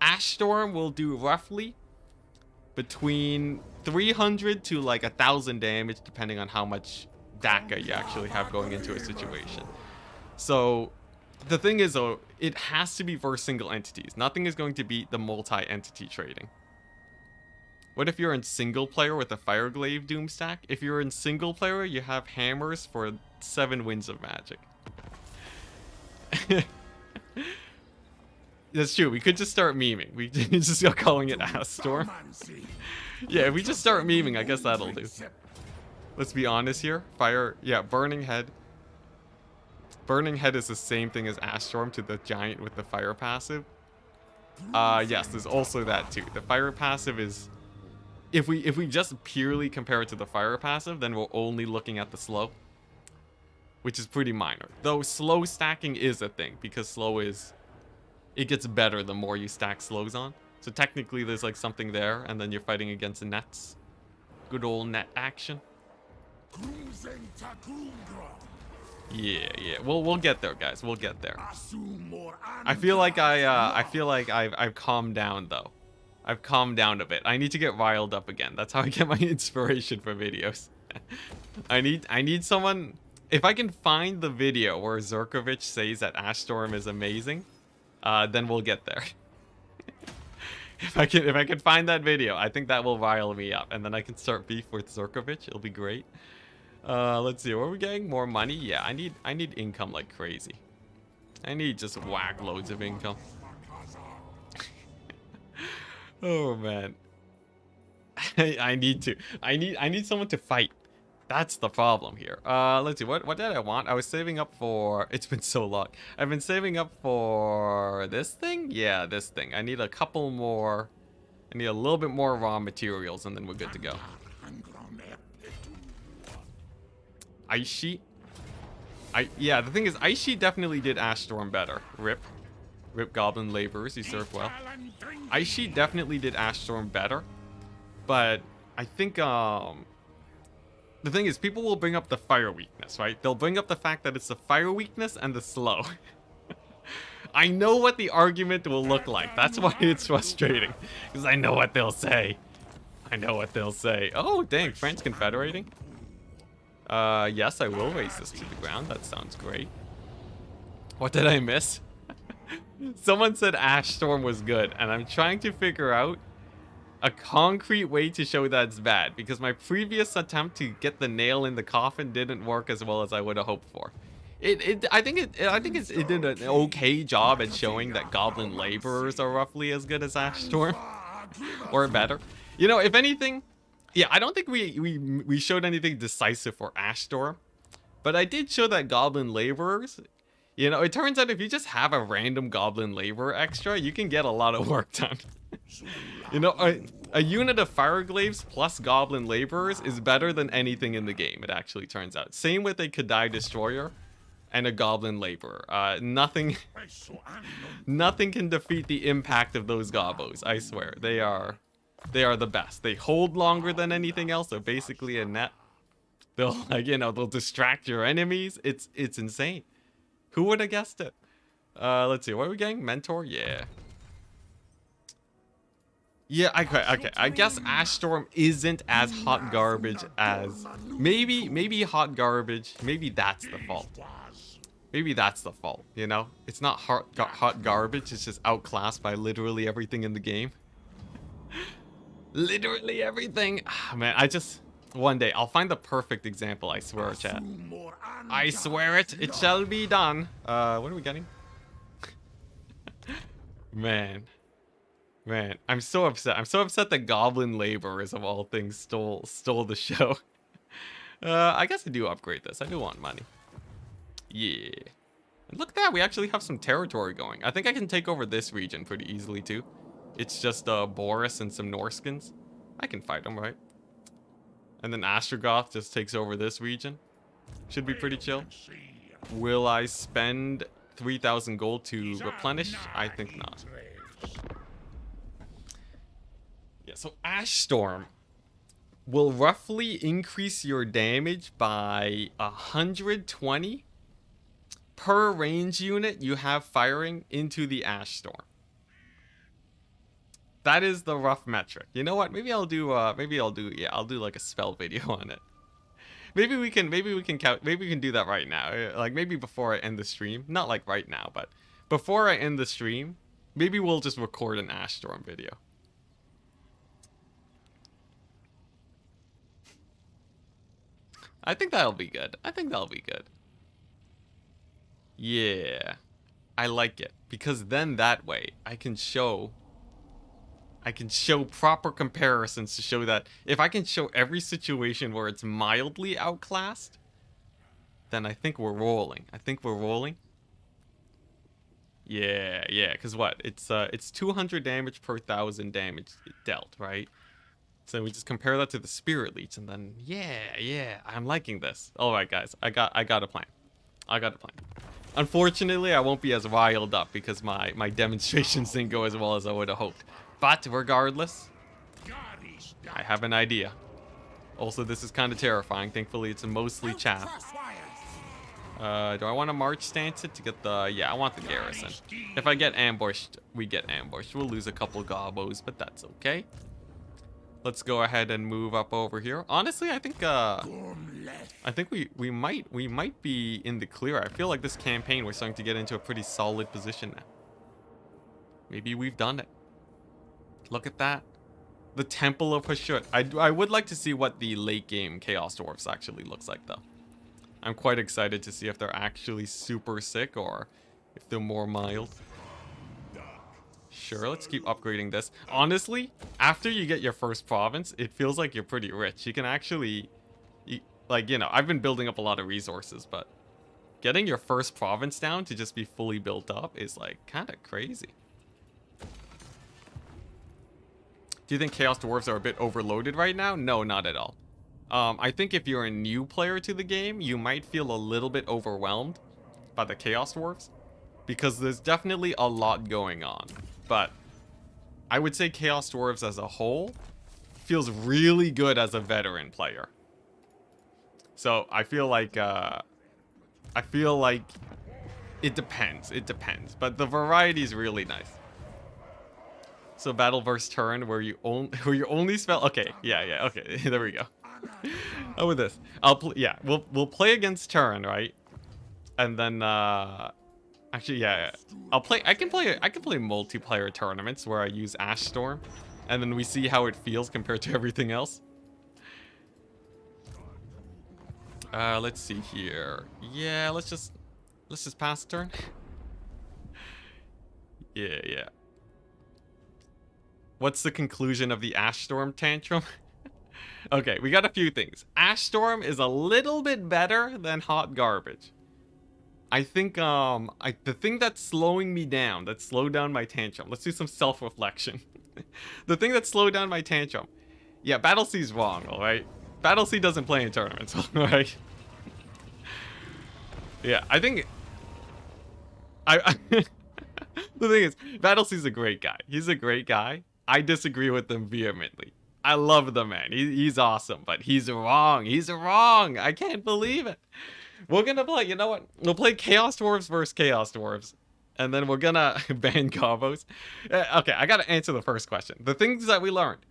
Ash Storm will do roughly between 300 to like 1,000 damage, depending on how much DACA you actually have going into a situation. So the thing is though, it has to be versus single entities. Nothing is going to beat the multi-entity trading. What if you're in single player with a Fireglaive Doom stack? If you're in single player, you have hammers for 7 winds of magic. That's true. We could just start memeing. We just start calling it Ash Storm. Yeah, if we just start memeing, I guess that'll do. Let's be honest here. Yeah, Burning Head. Burning Head is the same thing as Ash Storm to the giant with the fire passive. Yes, there's also that too. The fire passive is... If we just purely compare it to the fire passive, then we're only looking at the slow, which is pretty minor. Though slow stacking is a thing, because slow is... it gets better the more you stack slows on. So technically there's like something there, and then you're fighting against the nets. Good old net action. Yeah. We'll get there, guys. We'll get there. I feel like I've calmed down though. I've calmed down a bit. I need to get riled up again. That's how I get my inspiration for videos. I need someone. If I can find the video where Zerkovich says that Ash Storm is amazing, then we'll get there. If I can find that video, I think that will rile me up, and then I can start beef with Zerkovich. It'll be great. Let's see. What are we getting? More money? Yeah, I need income like crazy. I need just whack loads of income. Oh man. I need someone to fight. That's the problem here. Let's see. What did I want? I was saving up for... It's been so long. I've been saving up for this thing? Yeah, this thing. I need a couple more... I need a little bit more raw materials, and then we're good to go. Ice Sheet? Yeah, the thing is, Ice Sheet definitely did Ash Storm better. Rip Goblin Laborers, he served well. Ice Sheet definitely did Ash Storm better. But I think, the thing is, people will bring up the fire weakness, right? They'll bring up the fact that it's the fire weakness and the slow. I know what the argument will look like. That's why it's frustrating. Because I know what they'll say. Oh, dang, France Confederating? Yes, I will raise this to the ground. That sounds great. What did I miss? Someone said Ash Storm was good, and I'm trying to figure out a concrete way to show that's bad, because my previous attempt to get the nail in the coffin didn't work as well as I would have hoped for. I think it did an okay job at showing that Goblin Laborers are roughly as good as Ash Storm, or better. You know, if anything, yeah, I don't think we showed anything decisive for Ash Storm, but I did show that Goblin Laborers. You know, it turns out if you just have a random Goblin Laborer extra, you can get a lot of work done. You know, a unit of Fireglaves plus Goblin Laborers is better than anything in the game, it actually turns out. Same with a Kadai Destroyer and a Goblin Laborer. Nothing can defeat the impact of those gobbos, I swear. They are They are the best. They hold longer than anything else. They're basically a net. They'll, like, you know, they'll distract your enemies. It's insane. Who would have guessed it? Let's see. What are we getting? Mentor? Yeah. Yeah, okay. I guess Ash Storm isn't as hot garbage as... Maybe hot garbage. Maybe that's the fault. Maybe that's the fault, you know? It's not hot garbage. It's just outclassed by literally everything in the game. Literally everything. Ah, man, I just... One day, I'll find the perfect example, I swear, chat. I swear it. It shall be done. What are we getting? Man, I'm so upset. I'm so upset that Goblin Laborers of all things stole the show. I guess I do upgrade this. I do want money. Yeah. And look at that. We actually have some territory going. I think I can take over this region pretty easily too. It's just Boris and some Norskins. I can fight them, right? And then Astrogoth just takes over this region. Should be pretty chill. Will I spend 3,000 gold to replenish? I think not. Yeah, so Ash Storm will roughly increase your damage by 120 per range unit you have firing into the Ash Storm. That is the rough metric. You know what? Maybe I'll do like a spell video on it. Maybe we can do that right now. Like maybe before I end the stream. Not like right now, but before I end the stream, maybe we'll just record an Ash Storm video. I think that'll be good. Yeah. I like it. Because then that way I can show proper comparisons to show that if I can show every situation where it's mildly outclassed, then I think we're rolling. Yeah, because what? It's 200 damage per 1,000 damage dealt, right? So we just compare that to the Spirit Leech, and then yeah, I'm liking this. All right, guys, I got a plan. Unfortunately, I won't be as riled up because my demonstrations didn't go as well as I would have hoped. But regardless, I have an idea. Also, this is kind of terrifying. Thankfully, it's mostly chaff. Do I want to march stance it to get the... Yeah, I want the garrison. If I get ambushed, we get ambushed. We'll lose a couple gobos, but that's okay. Let's go ahead and move up over here. Honestly, I think we might be in the clear. I feel like this campaign we're starting to get into a pretty solid position now. Maybe we've done it. Look at that. The Temple of Hashut. I would like to see what the late game Chaos Dwarfs actually looks like though. I'm quite excited to see if they're actually super sick or if they're more mild. Sure, let's keep upgrading this. Honestly, after you get your first province, it feels like you're pretty rich. You can actually, like, you know, I've been building up a lot of resources, but getting your first province down to just be fully built up is like kind of crazy. Do you think Chaos Dwarves are a bit overloaded right now? No, not at all. I think if you're a new player to the game, you might feel a little bit overwhelmed by the Chaos Dwarves, because there's definitely a lot going on. But I would say Chaos Dwarves as a whole feels really good as a veteran player. So I feel like it depends. But the variety is really nice. So battle versus turn where you only spell. Okay, yeah. Okay, there we go. How with this? We'll play against turn, right? And then actually, yeah. I can play multiplayer tournaments where I use Ash Storm, and then we see how it feels compared to everything else. Let's see here. Yeah, let's just pass the turn. Yeah. What's the conclusion of the Ash Storm tantrum? Okay, we got a few things. Ash Storm is a little bit better than hot garbage. I think the thing that's slowing me down, that slowed down my tantrum. Let's do some self-reflection. The thing that slowed down my tantrum. Yeah, Battlesea's wrong, alright? Battlesea doesn't play in tournaments, alright? Yeah, I think the thing is, Battlesea's a great guy. He's a great guy. I disagree with them vehemently. I love the man. He's awesome, but he's wrong. He's wrong. I can't believe it. We're gonna play, you know what? We'll play Chaos Dwarves versus Chaos Dwarves. And then we're gonna ban combos. Okay, I gotta answer the first question. The things that we learned.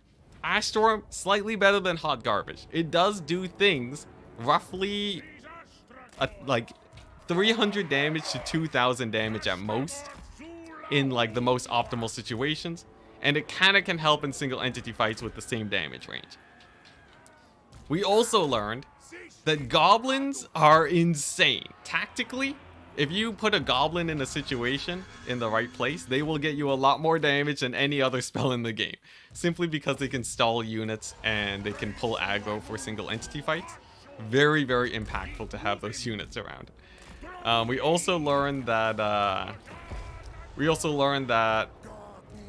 Ash Storm, slightly better than Hot Garbage. It does do things roughly like 300 damage to 2,000 damage at most in like the most optimal situations. And it kind of can help in single entity fights with the same damage range. We also learned that goblins are insane. Tactically, if you put a goblin in a situation in the right place, they will get you a lot more damage than any other spell in the game. Simply because they can stall units and they can pull aggro for single entity fights. Very, very impactful to have those units around. We also learned that...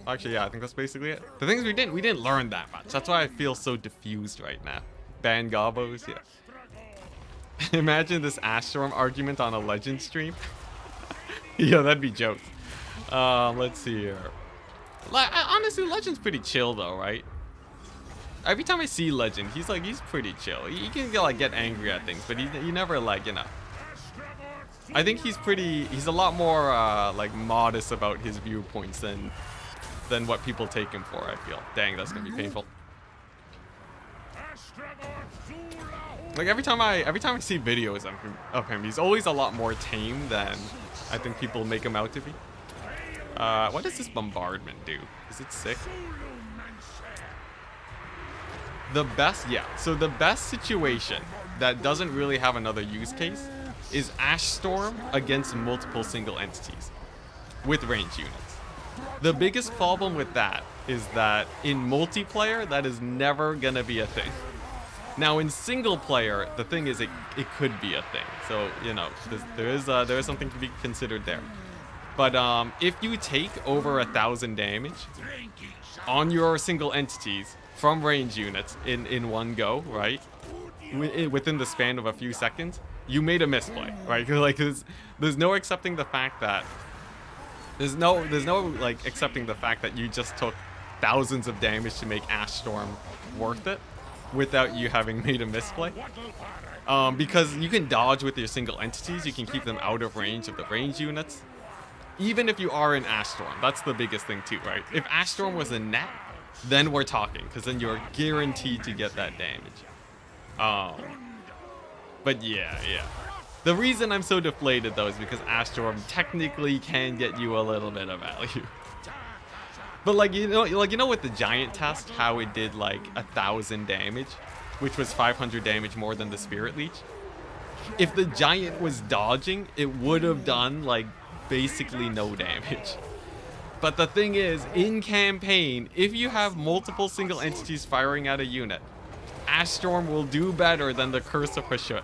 Actually, yeah, I think that's basically it. The things we didn't learn that much. That's why I feel so diffused right now. Ban gobos, yeah. Imagine this Ash Storm argument on a Legend stream. Yeah, that'd be jokes. Let's see here. Honestly, Legend's pretty chill though, right? Every time I see Legend, he's pretty chill. He can get angry at things, but he never like, you know. I think he's a lot more like modest about his viewpoints than what people take him for, I feel. Dang, that's gonna be painful. Like every time I see videos of him, he's always a lot more tame than I think people make him out to be. What does this bombardment do? Is it sick? So the best situation that doesn't really have another use case is Ash Storm against multiple single entities with range units. The biggest problem with that is that in multiplayer, that is never gonna be a thing. Now in single player, the thing is it could be a thing. So, you know, there is something to be considered there. But if you take over 1,000 damage on your single entities from range units in one go, right? Within the span of a few seconds, you made a misplay, right? Like there's no accepting the fact that there's no like accepting the fact that you just took thousands of damage to make Ash Storm worth it without you having made a misplay. Because you can dodge with your single entities, you can keep them out of range of the range units. Even if you are in Ash Storm, that's the biggest thing too, right? If Ash Storm was a net, then we're talking, because then you're guaranteed to get that damage. But yeah. The reason I'm so deflated though is because Ash Storm technically can get you a little bit of value. But like you know with the giant test, how it did like 1,000 damage, which was 500 damage more than the Spirit Leech. If the giant was dodging, it would have done like basically no damage. But the thing is, in campaign, if you have multiple single entities firing at a unit, Ash Storm will do better than the Curse of Hashut.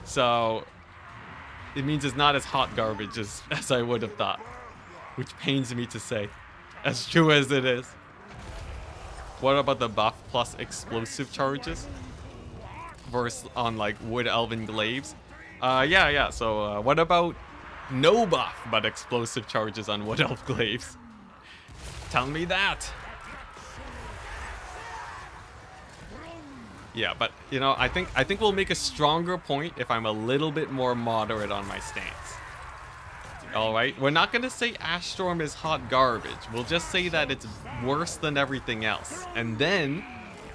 So it means it's not as hot garbage as I would have thought, which pains me to say, as true as it is. What about the buff plus explosive charges versus on like Wood Elven Glaives? Yeah. So what about no buff but explosive charges on Wood Elf Glaives? Tell me that. Yeah, but you know, I think we'll make a stronger point if I'm a little bit more moderate on my stance. All right, we're not gonna say Ash Storm is hot garbage. We'll just say that it's worse than everything else, and then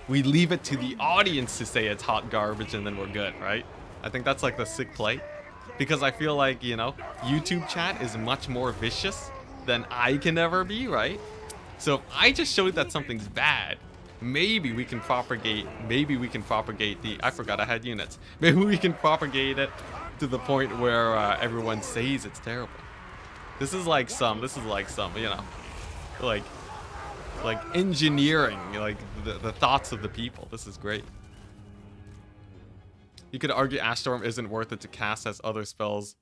we leave it to the audience to say it's hot garbage, and then we're good, right? I think that's like the sick play, because I feel like, you know, YouTube chat is much more vicious than I can ever be, right? So if I just showed that something's bad, maybe we can propagate the, I forgot I had units. Maybe we can propagate it to the point where everyone says it's terrible. This is like some, you know, like engineering, like the thoughts of the people. This is great. You could argue Ash Storm isn't worth it to cast as other spells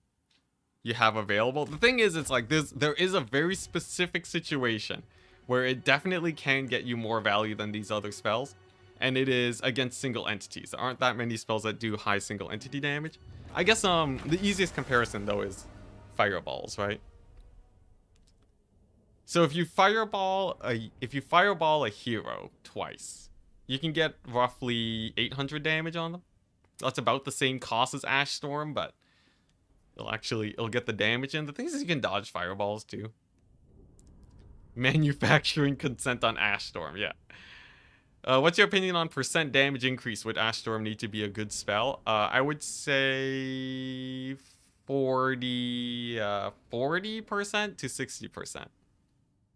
you have available. The thing is, it's like there is a very specific situation where it definitely can get you more value than these other spells, and it is against single entities. There aren't that many spells that do high single entity damage. I guess the easiest comparison though is fireballs, right? So if you fireball a hero twice, you can get roughly 800 damage on them. That's about the same cost as Ash Storm, but it'll get the damage in. The thing is you can dodge fireballs too. Manufacturing consent on Ash Storm, yeah. What's your opinion on percent damage increase? Would Ash Storm need to be a good spell? I would say 40% to 60%.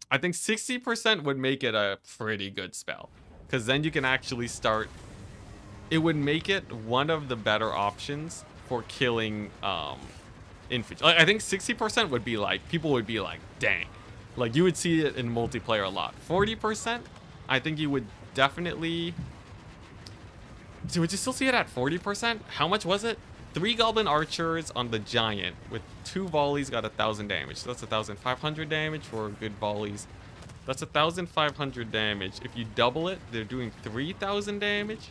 I think 60% would make it a pretty good spell, because then you can actually start. It would make it one of the better options for killing infantry. I think 60% would be like, people would be like, dang. Like, you would see it in multiplayer a lot. 40%, I think you would definitely... So would you still see it at 40%? How much was it? 3 Goblin Archers on the Giant with 2 volleys got 1,000 damage. So that's 1,500 damage for good volleys. That's 1,500 damage. If you double it, they're doing 3,000 damage.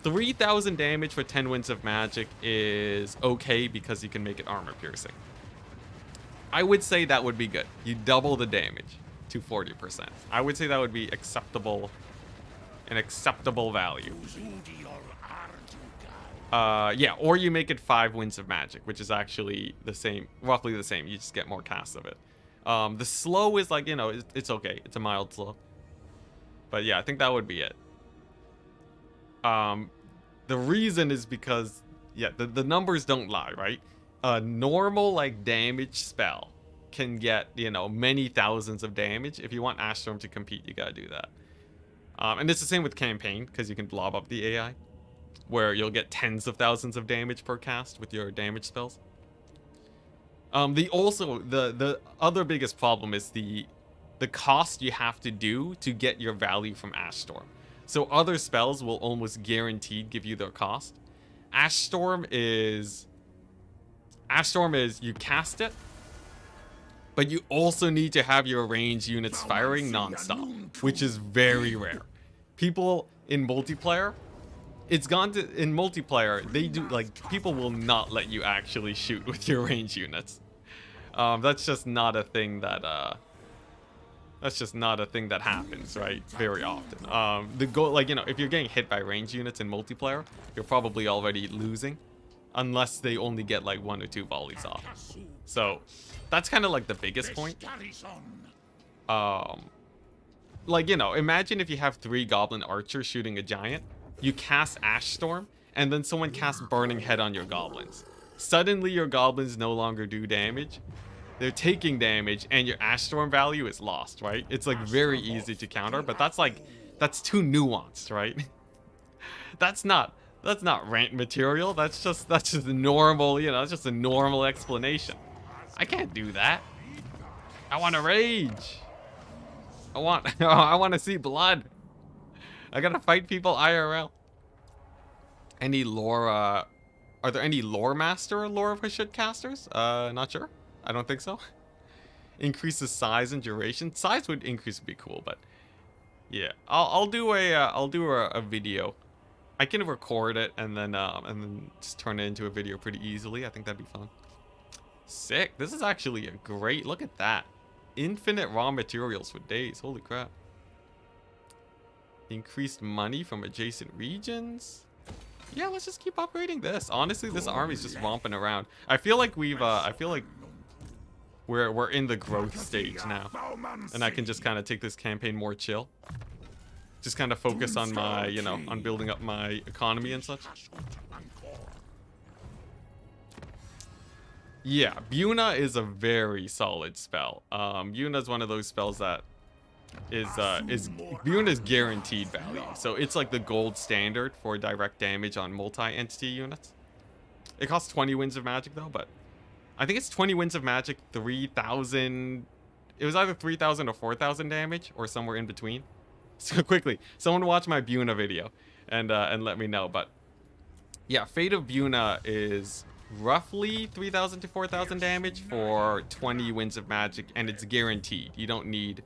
3,000 damage for 10 Winds of Magic is okay because you can make it armor piercing. I would say that would be good. You double the damage to 40%. I would say that would be acceptable, an acceptable value. Yeah, or you make it 5 Winds of Magic, which is actually the same, roughly the same. You just get more casts of it. The slow is like, you know, it's okay. It's a mild slow. But yeah, I think that would be it. The reason is because, yeah, the numbers don't lie, right? A normal, like, damage spell can get, you know, many thousands of damage. If you want Ash Storm to compete, you gotta do that. And it's the same with Campaign, because you can blob up the AI, where you'll get tens of thousands of damage per cast with your damage spells. The other biggest problem is the cost you have to do to get your value from Ash Storm. So other spells will almost guaranteed give you their cost. Ash Storm is you cast it, but you also need to have your range units firing non-stop, which is very rare. People in multiplayer, in multiplayer, they do, like, people will not let you actually shoot with your range units. That's just not a thing that happens, right? Very often. The goal, like, you know, if you're getting hit by range units in multiplayer, you're probably already losing, unless they only get like 1 or 2 volleys off. So that's kind of like the biggest point. Like, you know, imagine if you have 3 Goblin Archers shooting a Giant, you cast Ash Storm, and then someone casts Burning Head on your Goblins. Suddenly your Goblins no longer do damage. They're taking damage, and your Ash Storm value is lost, right? It's like very easy to counter, but that's too nuanced, right? That's not rant material. That's just normal, you know, that's just a normal explanation. I can't do that. I want to rage. I want to see blood. I gotta fight people IRL. Any lore, are there any lore master lore of Hashut casters? Not sure. I don't think so. Increases size and duration. Size would increase would be cool, but yeah, I'll do a video. I can record it and then just turn it into a video pretty easily. I think that'd be fun. Sick. This is actually a great, look at that. Infinite raw materials for days. Holy crap. Increased money from adjacent regions. Yeah, let's just keep upgrading this. Honestly, this army's just romping around. I feel like we're in the growth stage now, and I can just kind of take this campaign more chill. Just kind of focus on my, you know, on building up my economy and such. Yeah, Buna is a very solid spell. Buna is one of those spells that Buna's guaranteed value. So it's like the gold standard for direct damage on multi-entity units. It costs 20 Winds of Magic though, but I think it's 20 Winds of Magic, 3,000. It was either 3,000 or 4,000 damage, or somewhere in between. So quickly, someone watch my Buna video and let me know. But yeah, Fate of Buna is roughly 3,000 to 4,000 damage for 20 Winds of Magic, and it's guaranteed. You don't need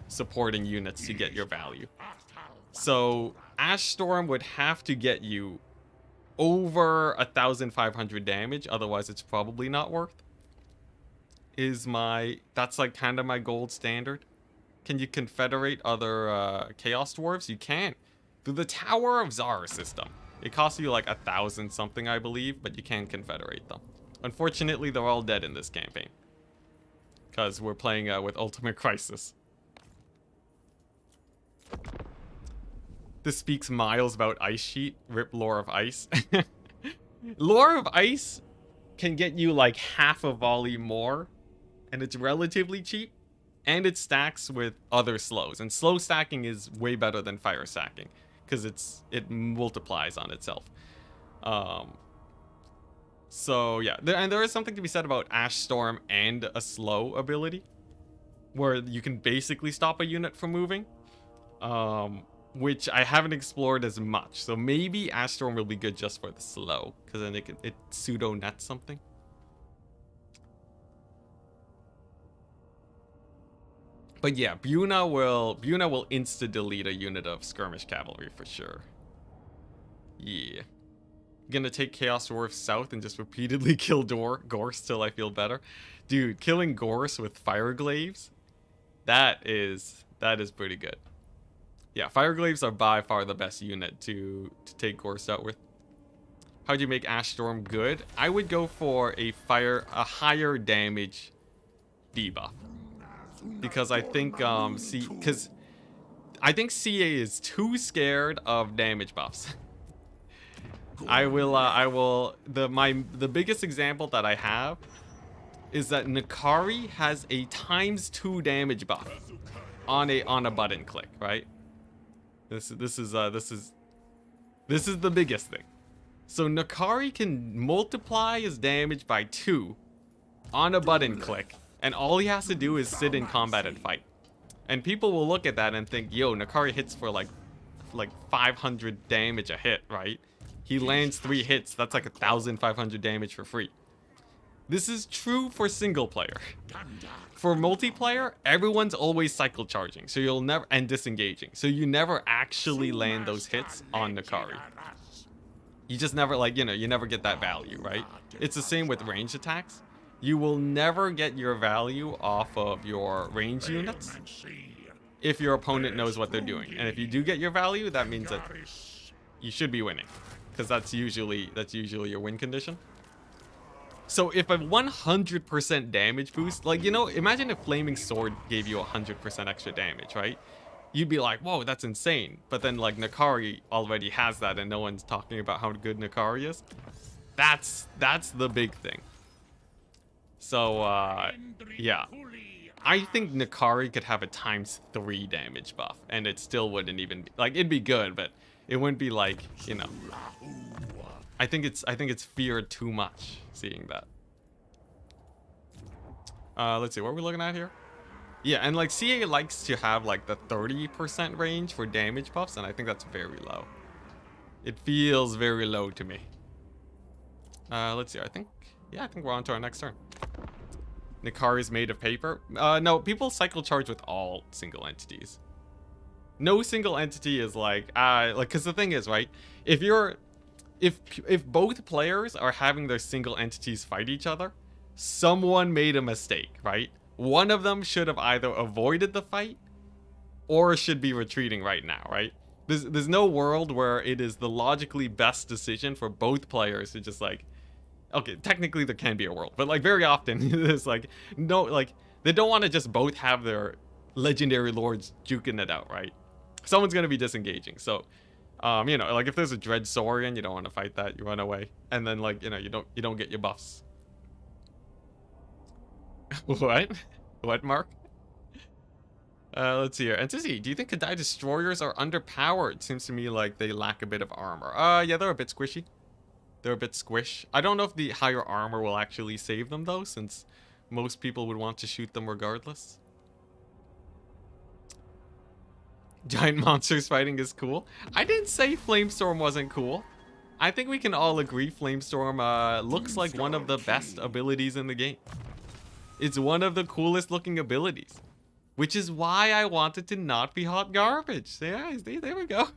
supporting units to get your value. So Ash Storm would have to get you over 1,500 damage, otherwise it's probably not worth. is that's like kind of my gold standard. Can you confederate other Chaos Dwarves? You can. Through the Tower of Zara system. It costs you like 1,000 something, I believe, but you can confederate them. Unfortunately, they're all dead in this campaign. Because we're playing with Ultimate Crisis. This speaks miles about Ice Sheet. Rip Lore of Ice. Lore of Ice can get you like half a volley more. And it's relatively cheap. And it stacks with other slows. And slow stacking is way better than fire stacking. Because it multiplies on itself. So yeah, there is something to be said about Ash Storm and a slow ability, where you can basically stop a unit from moving, which I haven't explored as much. So maybe Ash Storm will be good just for the slow, because then it pseudo nets something. But yeah, Buna will insta delete a unit of skirmish cavalry for sure. Yeah. Gonna take Chaos Dwarf south and just repeatedly kill Gorse till I feel better. Dude, killing Gorse with fire glaives, that is pretty good. Yeah, fire glaives are by far the best unit to take Gorse out with. How'd you make Ash Storm good? I would go for a higher damage debuff. Because I think I think CA is too scared of damage buffs. The biggest example that I have is that Nakari has a ×2 damage buff on a button click, right? This is the biggest thing. So Nakari can multiply his damage by 2 on a button click, and all he has to do is sit in combat and fight. And people will look at that and think, yo, Nakari hits for like 500 damage a hit, right? He lands 3 hits, that's like 1,500 damage for free. This is true for single player. For multiplayer, everyone's always cycle charging, so you'll never, and disengaging, so you never actually land those hits on Nakari. You just never, you never get that value, right? It's the same with ranged attacks. You will never get your value off of your range units if your opponent knows what they're doing. And if you do get your value, that means that you should be winning, because that's usually your win condition. So if a 100% damage boost, imagine if Flaming Sword gave you 100% extra damage, right? You'd be like, whoa, that's insane. But then Nakari already has that, and no one's talking about how good Nakari is. That's the big thing. So yeah, I think Nakari could have a ×3 damage buff, and it still wouldn't even be, it'd be good, but it wouldn't be I think it's feared too much seeing that. Let's see, what are we looking at here? Yeah, and CA likes to have the 30% range for damage buffs, and I think that's very low. It feels very low to me. Let's see, I think we're on to our next turn. Nakari is made of paper. No, people cycle charge with all single entities. No single entity is because the thing is, right? If both players are having their single entities fight each other, someone made a mistake, right? One of them should have either avoided the fight or should be retreating right now, right? There's no world where it is the logically best decision for both players to just okay, technically there can be a world, but very often there's no, they don't want to just both have their legendary lords juking it out, right? Someone's going to be disengaging. So, if there's a Dread Saurian, you don't want to fight that, you run away. And then you don't get your buffs. What? What, Mark? Let's see here. Enticity, do you think Kadai Destroyers are underpowered? Seems to me like they lack a bit of armor. Yeah, they're a bit squishy. They're a bit squish. I don't know if the higher armor will actually save them, though, since most people would want to shoot them regardless. Giant monsters fighting is cool. I didn't say Flamestorm wasn't cool. I think we can all agree Flamestorm looks like one of the best abilities in the game. It's one of the coolest looking abilities, which is why I wanted to not be hot garbage. Yeah, there we go.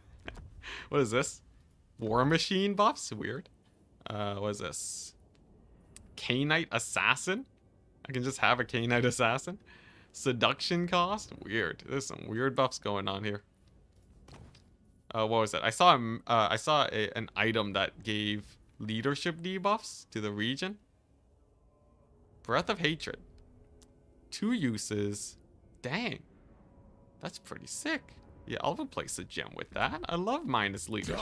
What is this? War Machine buffs? Weird. What is this? K-Knight Assassin? I can just have a Canine Assassin. Seduction cost? Weird. There's some weird buffs going on here. What was it? I saw an item that gave leadership debuffs to the region. Breath of Hatred. 2 uses. Dang. That's pretty sick. Yeah, I'll replace a gem with that. I love minus leadership.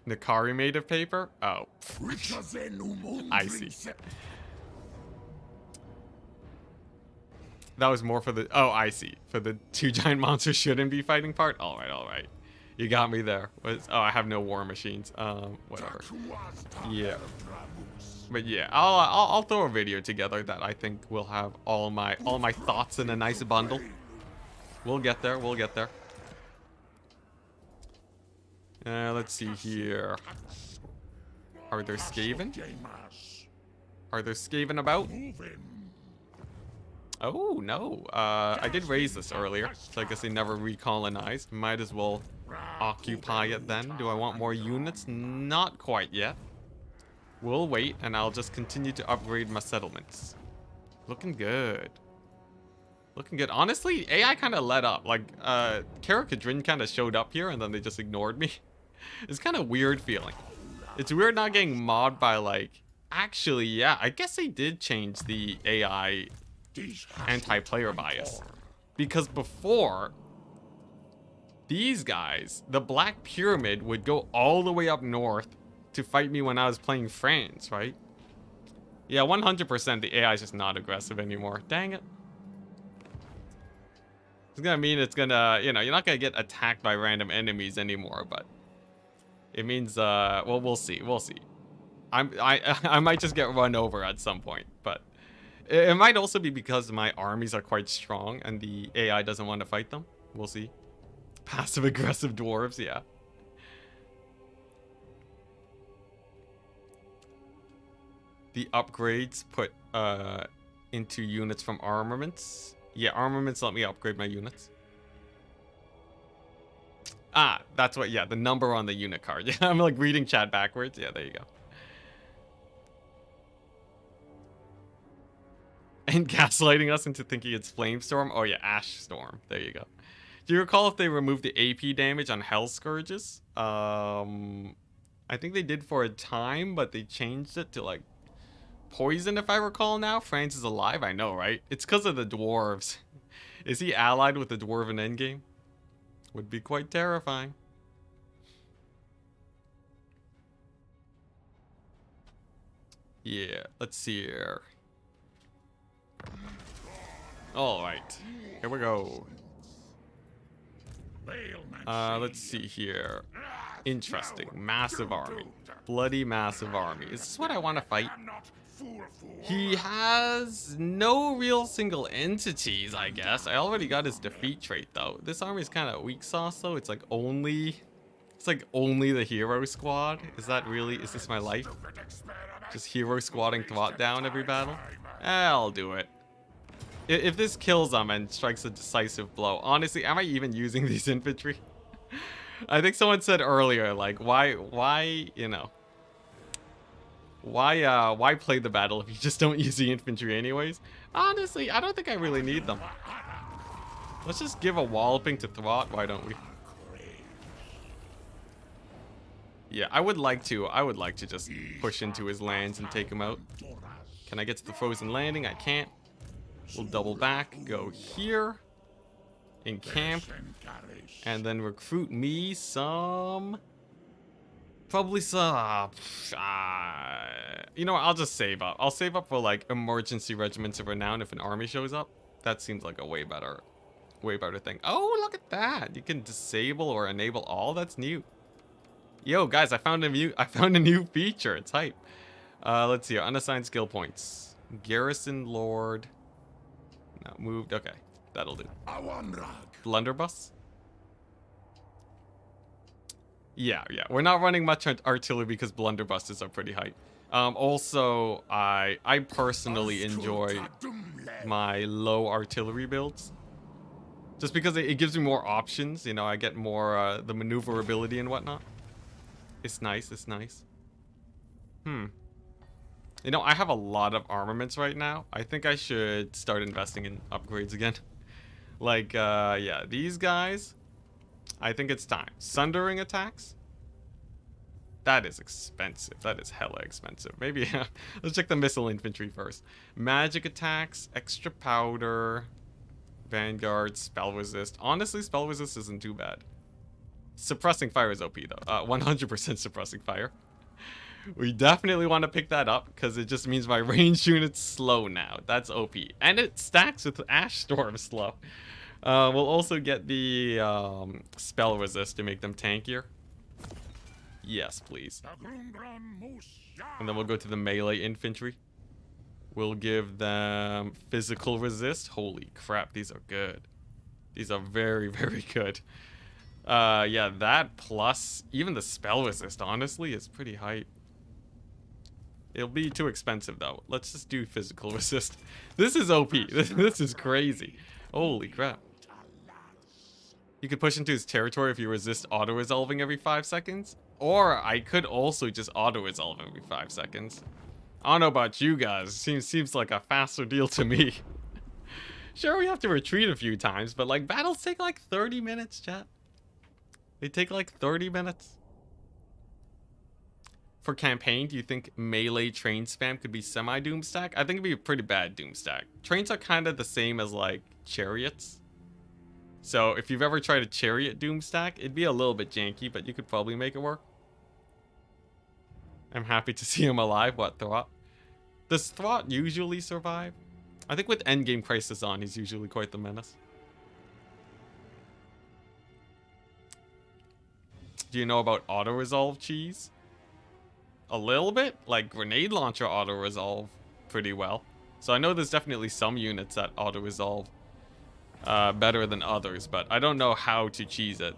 Nakari made of paper? Oh. I see. That was more for the... Oh, I see. For the 2 giant monsters shouldn't be fighting part? Alright, alright. You got me there. Oh, I have no war machines. Whatever. Yeah. But yeah, I'll throw a video together that I think will have all my thoughts in a nice bundle. We'll get there. We'll get there. Let's see here. Are there Skaven? Are there Skaven about? Oh, no. I did raise this earlier, so I guess they never recolonized. Might as well occupy it then. Do I want more units? Not quite yet. We'll wait, and I'll just continue to upgrade my settlements. Looking good. Looking good. Honestly, AI kind of let up. Like, Karakadrin kind of showed up here, and then they just ignored me. It's kind of weird feeling. It's weird not getting mobbed by, like... Actually, yeah, I guess they did change the AI anti-player bias. Because before, these guys, the Black Pyramid would go all the way up north to fight me when I was playing France, right? Yeah, 100% the AI is just not aggressive anymore. Dang it. It's gonna mean it's gonna, you know, you're not gonna get attacked by random enemies anymore, but it means, well, we'll see, we'll see. I might just get run over at some point, but it might also be because my armies are quite strong and the AI doesn't want to fight them. We'll see. Passive aggressive dwarves, yeah. The upgrades put into units from armaments. Yeah, armaments let me upgrade my units. Ah, that's what, yeah, the number on the unit card. Yeah, I'm like reading chat backwards. Yeah, there you go. And gaslighting us into thinking it's Flamestorm. Oh yeah, Ash Storm. There you go. Do you recall if they removed the AP damage on Hell Scourges? I think they did for a time, but they changed it to like poison, if I recall now. France is alive, I know, right? It's because of the dwarves. Is he allied with the dwarven endgame? Would be quite terrifying. Yeah, let's see here. Alright, here we go. Let's see here. Interesting. Massive army. Bloody massive army. Is this what I want to fight? He has no real single entities, I guess. I already got his defeat trait, though. This army is kind of weak sauce, though. It's like only the hero squad. Is that really? Is this my life? Just hero squatting Thwot down every battle? I'll do it. If this kills them and strikes a decisive blow, honestly, am I even using these infantry? I think someone said earlier, like, why, you know, why play the battle if you just don't use the infantry anyways? Honestly, I don't think I really need them. Let's just give a walloping to Thwot, why don't we? Yeah, I would like to just push into his lands and take him out. Can I get to the frozen landing? I can't. We'll double back, go here, encamp, and then recruit me some, probably some, you know what, I'll just save up. I'll save up for like emergency regiments of renown if an army shows up. That seems like a way better thing. Oh, look at that. You can disable or enable all. That's new. Yo, guys, I found a new feature. It's hype. Let's see, unassigned skill points. Garrison Lord. No, moved. Okay, that'll do. Blunderbuss? Yeah. We're not running much artillery because blunderbusses are pretty hype. Also, I personally enjoy my low artillery builds. Just because it gives me more options. You know, I get more the maneuverability and whatnot. It's nice, it's nice. You know, I have a lot of armaments right now. I think I should start investing in upgrades again. Like, yeah, these guys, I think it's time. Sundering attacks? That is expensive. That is hella expensive. Maybe, let's check the missile infantry first. Magic attacks, extra powder, vanguard, spell resist. Honestly, spell resist isn't too bad. Suppressing fire is OP though. 100% suppressing fire. We definitely want to pick that up because it just means my ranged unit's slow now. That's OP. And it stacks with Ash Storm slow. We'll also get the spell resist to make them tankier. Yes, please. And then we'll go to the melee infantry. We'll give them physical resist. Holy crap, these are good. These are very, very good. Yeah, that plus even the spell resist, honestly, is pretty hype. It'll be too expensive, though. Let's just do physical resist. This is OP. This is crazy. Holy crap. You could push into his territory if you resist auto-resolving every 5 seconds. Or I could also just auto-resolve every 5 seconds. I don't know about you guys. Seems like a faster deal to me. Sure, we have to retreat a few times, but like battles take like 30 minutes, chat. They take like 30 minutes. For campaign, do you think melee train spam could be semi-doom stack? I think it'd be a pretty bad doom stack. Trains are kind of the same as like chariots. So if you've ever tried a chariot doom stack, it'd be a little bit janky, but you could probably make it work. I'm happy to see him alive. What, Throt? Does Throt usually survive? I think with Endgame Crisis on, he's usually quite the menace. Do you know about auto-resolve cheese? A little bit? Like grenade launcher auto-resolve pretty well. So I know there's definitely some units that auto-resolve better than others, but I don't know how to cheese it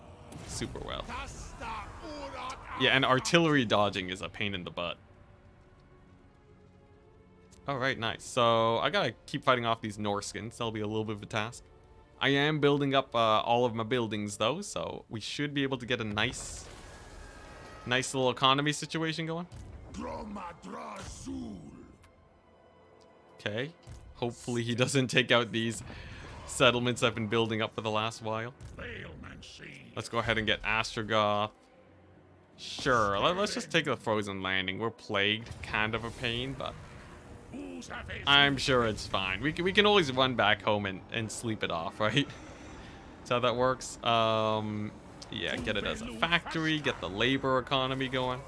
super well. Yeah, and artillery dodging is a pain in the butt. Alright, nice. So I gotta keep fighting off these Norskins. That'll be a little bit of a task. I am building up all of my buildings though, so we should be able to get a nice little economy situation going. Okay. Hopefully he doesn't take out these settlements I've been building up for the last while. Let's go ahead and get Astrogoth. Sure, let's just take the frozen landing. We're plagued, kind of a pain, but I'm sure it's fine. We can always run back home and sleep it off, right? That's how that works. Yeah, get it as a factory, get the labor economy going.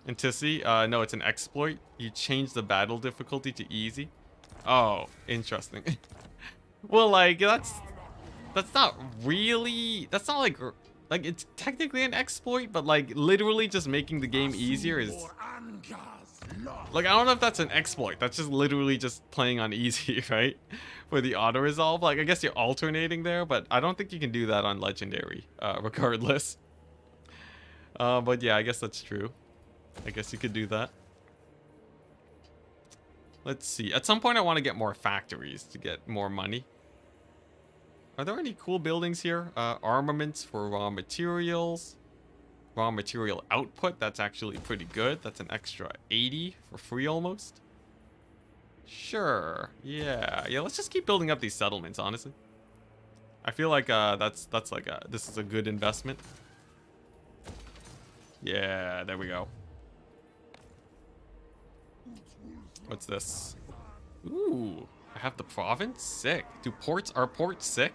Enticity, no, it's an exploit. You change the battle difficulty to easy. Oh, interesting. Well, like, that's not really, that's not like it's technically an exploit, but like literally just making the game easier is like, I don't know if that's an exploit. That's just literally just playing on easy, right? For the auto resolve. Like, I guess you're alternating there, but I don't think you can do that on legendary, regardless. But yeah, I guess that's true. I guess you could do that. Let's see. At some point I want to get more factories to get more money. Are there any cool buildings here? Armaments for raw materials. Raw material output. That's actually pretty good. That's an extra 80 for free almost. Sure. Yeah. Yeah, let's just keep building up these settlements, honestly. I feel like that's like this is a good investment. Yeah, there we go. What's this? Ooh, I have the province? Sick. Are ports sick?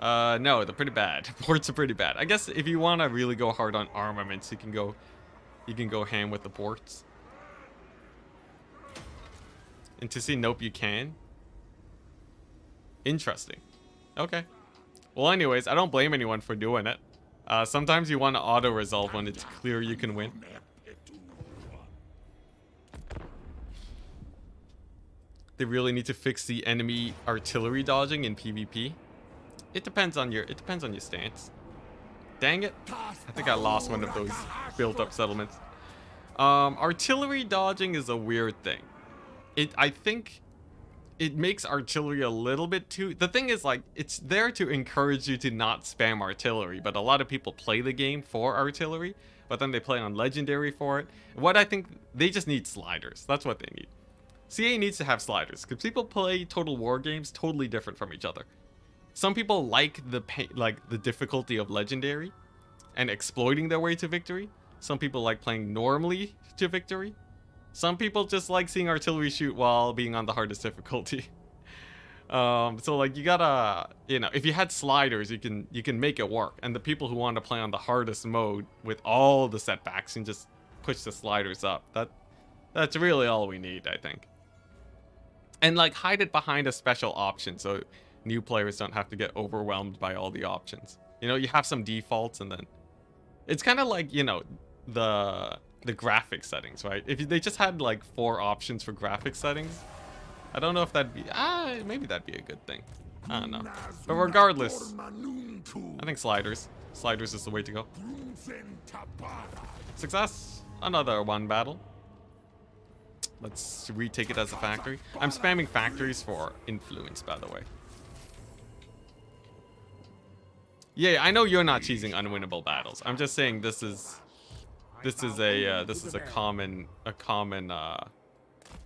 No, they're pretty bad. Ports are pretty bad. I guess if you want to really go hard on armaments, you can go ham with the ports. And to see, nope, you can. Interesting. Okay. Well, anyways, I don't blame anyone for doing it. Sometimes you want to auto-resolve when it's clear you can win. They really need to fix the enemy artillery dodging in PvP. It depends on your stance. Dang it. I think I lost one of those built up settlements. Artillery dodging is a weird thing. I think it makes artillery a little bit too... The thing is, like, it's there to encourage you to not spam artillery, but a lot of people play the game for artillery, but then they play on legendary for it. What I think, they just need sliders. That's what they need. CA needs to have sliders, because people play Total War games totally different from each other. Some people like the difficulty of legendary and exploiting their way to victory. Some people like playing normally to victory. Some people just like seeing artillery shoot while being on the hardest difficulty. So like you gotta, you know, if you had sliders, you can make it work. And the people who want to play on the hardest mode with all the setbacks can just push the sliders up. That's really all we need, I think. And like hide it behind a special option so new players don't have to get overwhelmed by all the options. You know, you have some defaults and then it's kind of like, you know, the graphic settings, right? If they just had like 4 options for graphic settings, I don't know if that'd be maybe that'd be a good thing. I don't know. But regardless, I think sliders is the way to go. Success. Another 1 battle. Let's retake it as a factory. I'm spamming factories for influence, by the way. Yeah, I know you're not choosing unwinnable battles. I'm just saying this is a common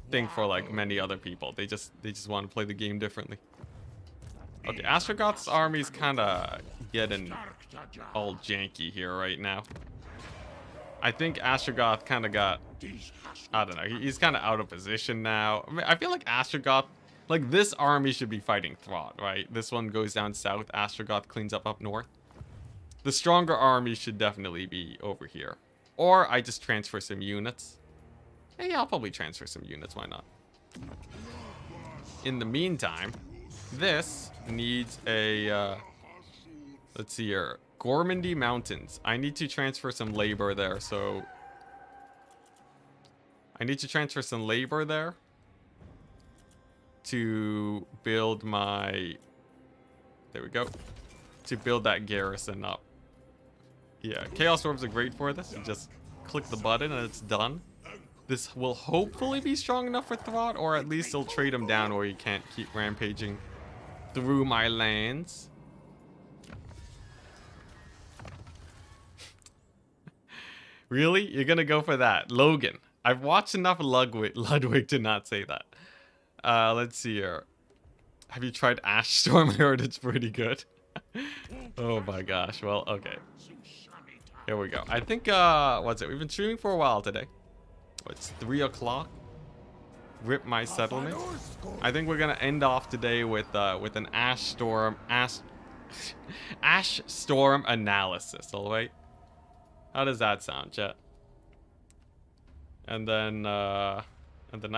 thing for like many other people. They just want to play the game differently. Okay, Astrogoth's army's kind of getting all janky here right now. I think Astrogoth kind of got, I don't know, he's kind of out of position now. I mean, I feel like Astrogoth, like this army should be fighting Throt, right? This one goes down south, Astrogoth cleans up north. The stronger army should definitely be over here. Or I just transfer some units. Hey, yeah, I'll probably transfer some units, why not? In the meantime, this needs a, let's see here. Gormandy Mountains. I need to transfer some labor there, so... I need to transfer some labor there to build my... There we go. To build that garrison up. Yeah, Chaos Dwarves are great for this. You just click the button and it's done. This will hopefully be strong enough for Throt, or at least it'll trade him down where you can't keep rampaging through my lands. Really? You're gonna go for that? Logan. I've watched enough Ludwig to not say that. Let's see here. Have you tried Ash Storm? I heard it's pretty good. Oh my gosh. Well, okay. Here we go. I think, what's it? We've been streaming for a while today. It's 3 o'clock. Rip my settlement. I think we're gonna end off today with an Ash Storm analysis. All right. How does that sound, chat? And then I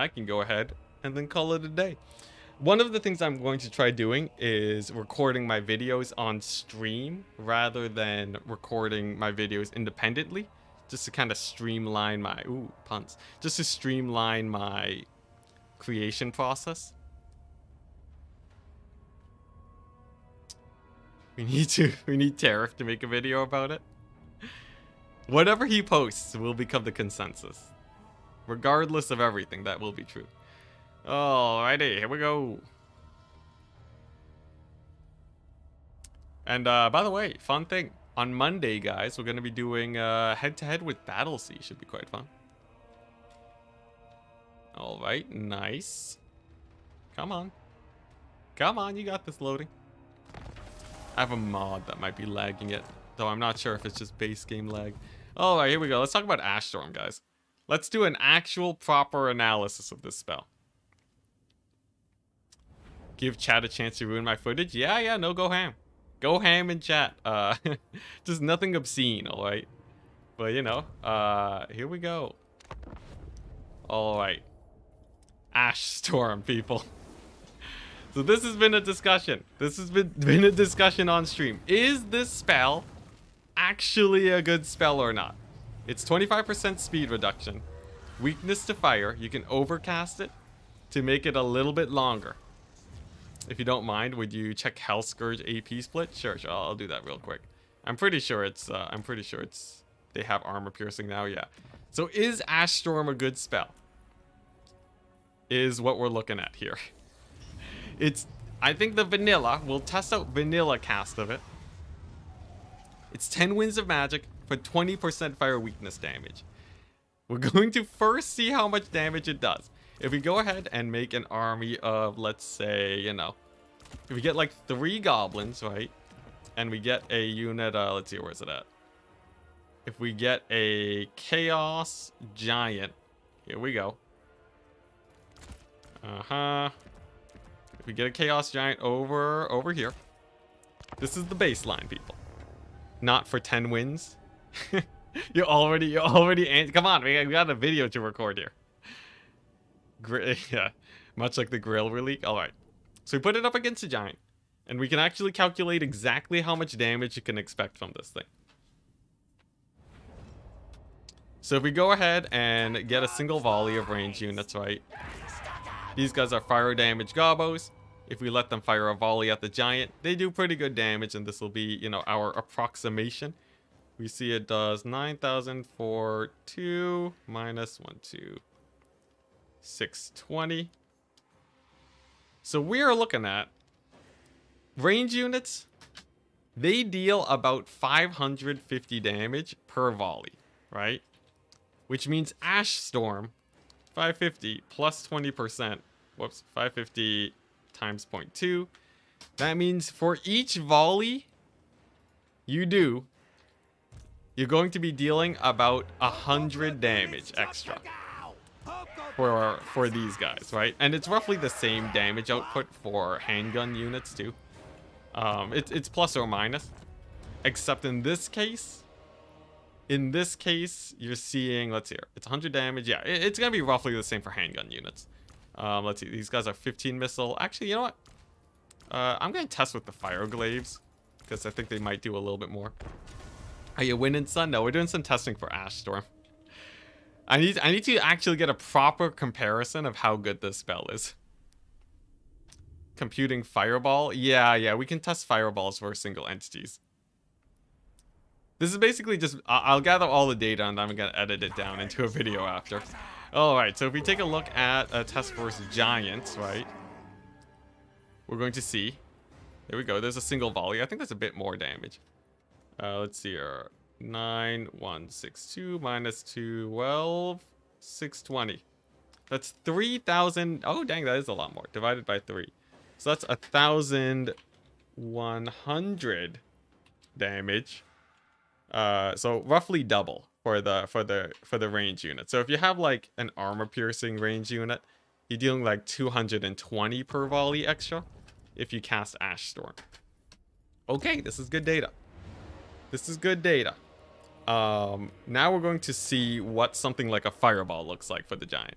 can go ahead and then call it a day. One of the things I'm going to try doing is recording my videos on stream rather than recording my videos independently, just to kind of streamline my just to streamline my creation process. We need Tariff to make a video about it. Whatever he posts will become the consensus. Regardless of everything, that will be true. Alrighty, here we go. And by the way, fun thing. On Monday, guys, we're going to be doing head-to-head with Battlesea. Should be quite fun. Alright, nice. Come on. Come on, you got this loading. I have a mod that might be lagging it, though I'm not sure if it's just base game lag. Alright, here we go. Let's talk about Ash Storm, guys. Let's do an actual proper analysis of this spell. Give chat a chance to ruin my footage? Yeah, no, go ham. Go ham in chat. Just nothing obscene, alright? But, you know, here we go. Alright. Ash Storm, people. So this has been a discussion. This has been a discussion on stream. Is this spell actually a good spell or not? It's 25% speed reduction. Weakness to fire. You can overcast it to make it a little bit longer. If you don't mind, would you check Hell Scourge AP split? Sure, I'll do that real quick. I'm pretty sure it's they have armor piercing now, yeah. So is Ash Storm a good spell? Is what we're looking at here. I think the vanilla, we'll test out vanilla cast of it. It's 10 winds of magic for 20% fire weakness damage. We're going to first see how much damage it does. If we go ahead and make an army of, let's say, you know, if we get like 3 goblins, right? And we get a unit, let's see, where's it at? If we get a Chaos Giant, here we go. If we get a Chaos Giant over here. This is the baseline, people. Not for 10 wins. You're already, come on, we got a video to record here. Yeah, much like the grill relic. All right, so we put it up against a giant, and we can actually calculate exactly how much damage you can expect from this thing. So if we go ahead and get a single volley of range units, right? These guys are fire damage gobos. If we let them fire a volley at the giant, they do pretty good damage, and this will be, you know, our approximation. We see it does 9,000 for 2 minus 1, 2, 620. So we are looking at range units. They deal about 550 damage per volley, right? Which means Ash Storm, 550 plus 20%. Whoops, 550 times 0.2. That means for each volley you do, you're going to be dealing about 100 damage extra for these guys, right? And it's roughly the same damage output for handgun units too. It's plus or minus, except in this case, you're seeing, let's see here, it's 100 damage. Yeah, it's gonna be roughly the same for handgun units. Let's see, these guys are 15 missile. Actually, you know what? I'm gonna test with the fire glaives because I think they might do a little bit more. Are you winning, son? No, we're doing some testing for Ash Storm. I need to actually get a proper comparison of how good this spell is. Computing Fireball. Yeah, we can test Fireballs for single entities. This is basically just, I'll gather all the data and I'm gonna edit it down into a video after. Alright, so if we take a look at a test versus giants, right? We're going to see. There we go, there's a single volley. I think that's a bit more damage. Let's see here. 9, 1, 6, 2 minus 12, 620. That's 3,000. Oh, dang, that is a lot more. Divided by 3. So that's 1,100 damage. So roughly double for the range unit. So if you have like an armor piercing range unit, you're dealing like 220 per volley extra if you cast Ash Storm. Okay, this is good data. This is good data. Now we're going to see what something like a fireball looks like for the giant.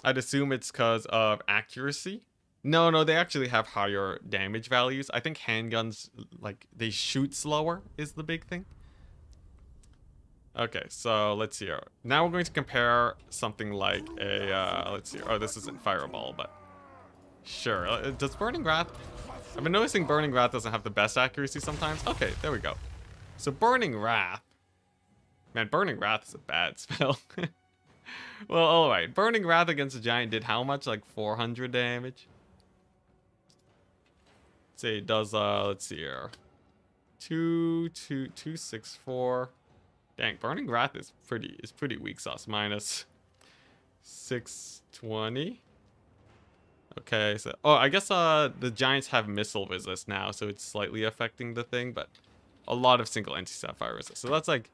I'd assume it's because of accuracy. No, they actually have higher damage values. I think handguns, like, they shoot slower is the big thing. Okay, so let's see here. Now we're going to compare something like a, let's see. Oh, this isn't fireball, but sure. Does Burning Wrath... I've been noticing Burning Wrath doesn't have the best accuracy sometimes. Okay, there we go. So Burning Wrath. Man, Burning Wrath is a bad spell. Well, alright. Burning Wrath against a giant did how much? Like 400 damage? Say it does, let's see here. 264. Dang, Burning Wrath is pretty weak sauce. Minus 620. Okay, so I guess the giants have missile resist now, so it's slightly affecting the thing, but a lot of single entities have fire resist. So that's like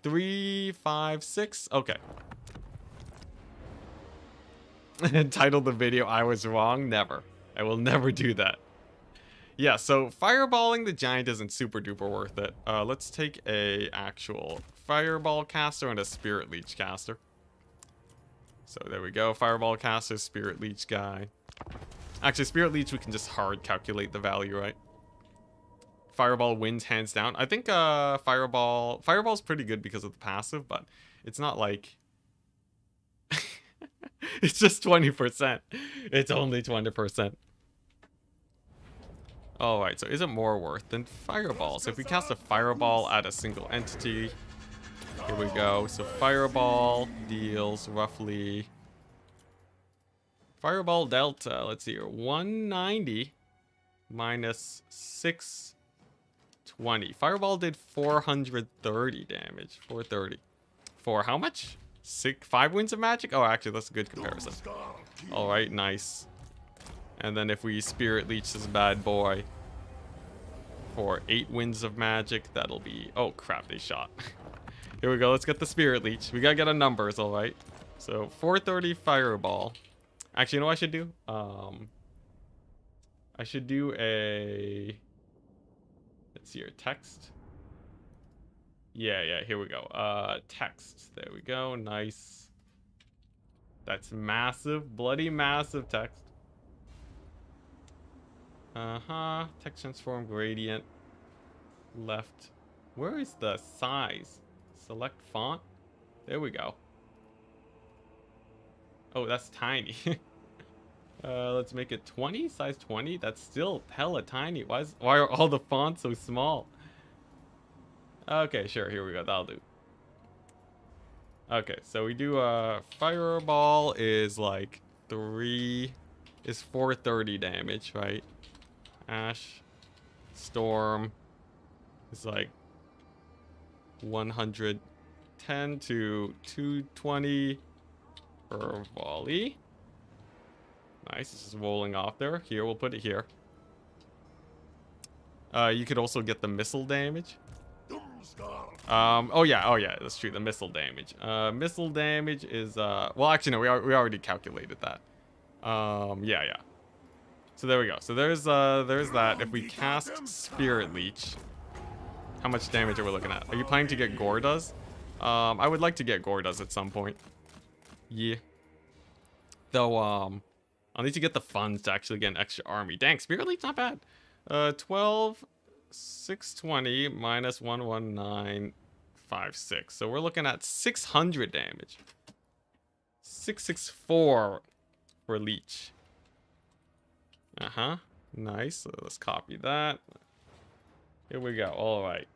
3, 5, 6. Okay. Titled the video, I was wrong. Never. I will never do that. Yeah, so fireballing the giant isn't super duper worth it. Let's take a actual fireball caster and a spirit leech caster. So there we go. Fireball caster, spirit leech guy. Actually, spirit leech we can just hard calculate the value, right? Fireball wins hands down. I think fireball's pretty good because of the passive, but it's not like it's just 20%. It's only 20%. Alright, so is it more worth than fireball? So if we cast a fireball at a single entity, here we go. So fireball deals roughly Fireball dealt, let's see here, 190 minus 620. Fireball did 430 damage. 430. For how much? 5 winds of magic? Oh, actually, that's a good comparison. Alright, nice. And then if we Spirit Leech this bad boy for 8 winds of magic, that'll be... Oh, crap, they shot. Here we go, let's get the Spirit Leech. We gotta get our numbers, alright. So, 430 Fireball. Actually, you know what I should do? I should do a... Let's see here, text. Yeah, here we go. Text. There we go, nice. That's massive, bloody massive text. Text transform gradient. Left. Where is the size? Select font. There we go. Oh, that's tiny. Let's make it 20, size 20. That's still hella tiny. Why are all the fonts so small? Okay, sure, here we go. That'll do. Okay, so we do Fireball is like 430 damage, right? Ash Storm is like 110 to 220 per volley. Nice, it's just rolling off there. Here, we'll put it here. You could also get the missile damage. Oh yeah, that's true. The missile damage. Missile damage is well, actually no, we already calculated that. Yeah. So there we go. So there's that. If we cast Spirit Leech, how much damage are we looking at? Are you planning to get Gordas? I would like to get Gordas at some point. Yeah. Though I'll need to get the funds to actually get an extra army. Dang, Spirit Leech not bad. 12 620 minus 11956. So we're looking at 600 damage. 664 for Leech. Nice. So let's copy that. Here we go. All right.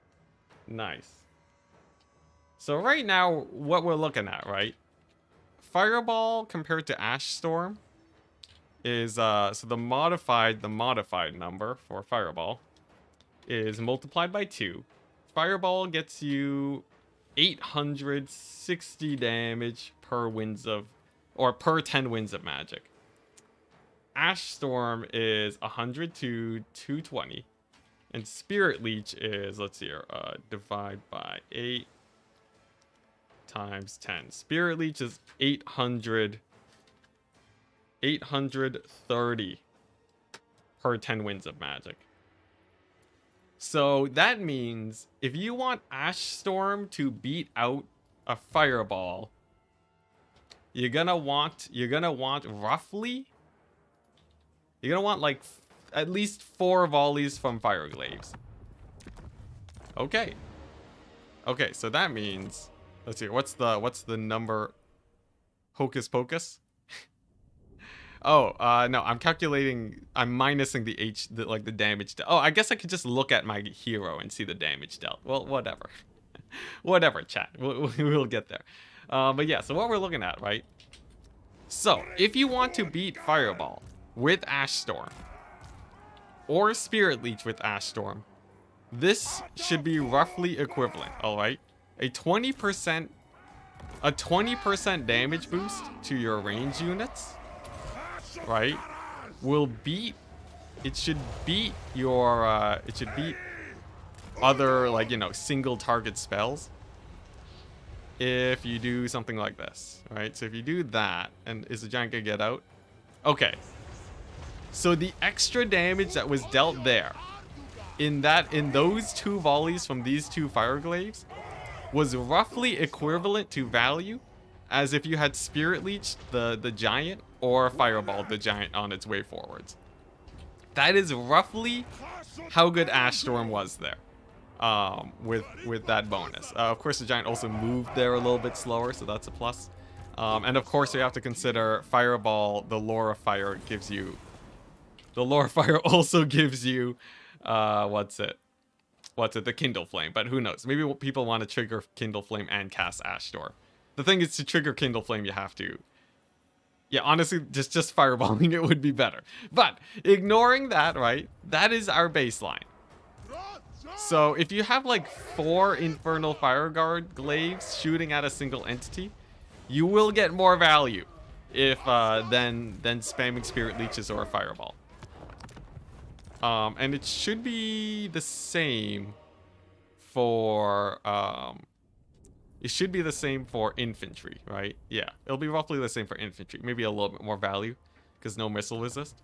Nice. So right now, what we're looking at, right? Fireball compared to Ash Storm is so the modified number for Fireball is multiplied by 2. Fireball gets you 860 damage per per 10 winds of magic. Ash Storm is 100 to 220. And Spirit Leech is, let's see here, divide by 8 times 10. Spirit Leech is 830 per 10 winds of magic. So that means if you want Ash Storm to beat out a Fireball, you're gonna want like at least 4 volleys from Fire Glaives. Okay, so that means, let's see, what's the number? Hocus Pocus. Oh, no, I'm minusing the damage dealt. Oh, I guess I could just look at my hero and see the damage dealt. Well, whatever. Whatever, chat. We'll get there. But yeah, so what we're looking at, right? So, if you want to beat Fireball with Ash Storm, or Spirit Leech with Ash Storm, this should be roughly equivalent, alright? A 20% damage boost to your range units, right, should beat other, like, you know, single target spells if you do something like this, right? So if you do that, and is the giant gonna get out? Okay, so the extra damage that was dealt there in those 2 volleys from these 2 Fire Glaives was roughly equivalent to value as if you had Spirit Leech the giant or Fireball the giant on its way forwards. That is roughly how good Ash Storm was there, with that bonus. Of course, the giant also moved there a little bit slower, so that's a plus. And of course, you have to consider Fireball. The Lore of Fire also gives you, the Kindle Flame. But who knows? Maybe people want to trigger Kindle Flame and cast Ash Storm. The thing is, to trigger Kindle Flame, you have to Yeah, honestly, just fireballing it would be better. But ignoring that, right? That is our baseline. So if you have like 4 Infernal Fire Guard glaives shooting at a single entity, you will get more value if than spamming Spirit Leeches or a Fireball. And it should be the same for it should be the same for infantry, right? Yeah, it'll be roughly the same for infantry. Maybe a little bit more value because no missile resist.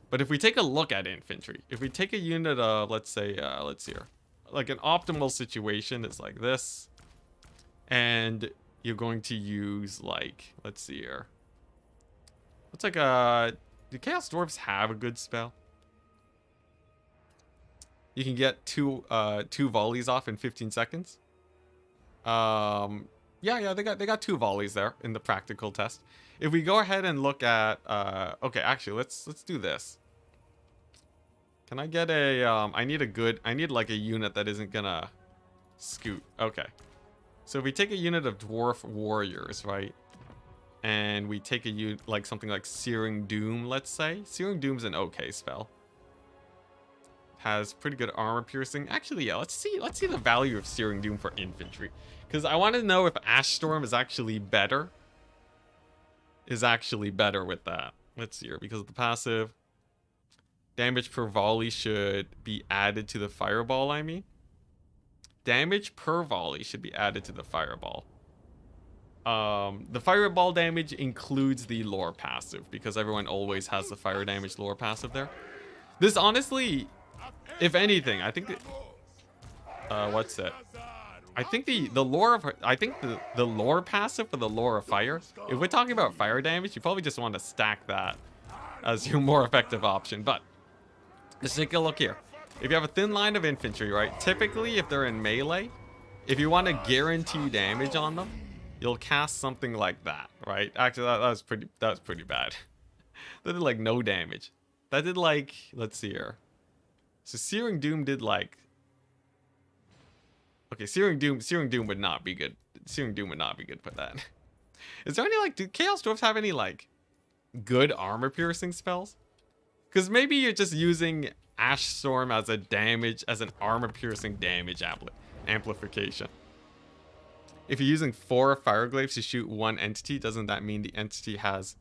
But if we take a look at infantry, if we take a unit of, let's say, let's see here, like an optimal situation is like this, and you're going to use like, let's see here, what's like do Chaos Dwarfs have a good spell? You can get two volleys off in 15 seconds. Yeah, they got 2 volleys there in the practical test. If we go ahead and look at, okay, actually, let's do this. Can I get a, I need like a unit that isn't gonna scoot. Okay. So if we take a unit of Dwarf Warriors, right? And we take a unit, like something like Searing Doom, let's say. Searing Doom's an okay spell. Has pretty good armor piercing. Actually, yeah, let's see the value of Searing Doom for infantry. Because I want to know if Ash Storm is actually better. Is actually better with that. Let's see here, because of the passive. Damage per volley should be added to the fireball, I mean. Damage per volley should be added to the fireball. The fireball damage includes the lore passive, because everyone always has the fire damage lore passive there. This honestly, if anything, I think that, what's it? I think the lore of, I think the lore passive for the lore of fire, if we're talking about fire damage, you probably just want to stack that as your more effective option. But let's take a look here. If you have a thin line of infantry, right? Typically, if they're in melee, if you want to guarantee damage on them, you'll cast something like that, right? Actually, that was pretty bad. That did like no damage. That did like, let's see here. So Searing Doom did like, okay, Searing Doom would not be good. Searing Doom would not be good for that. Is there any like, do Chaos Dwarfs have any like good armor piercing spells? Because maybe you're just using Ash Storm as an armor piercing damage amplification. If you're using 4 Fireglaves to shoot 1 entity, doesn't that mean the entity has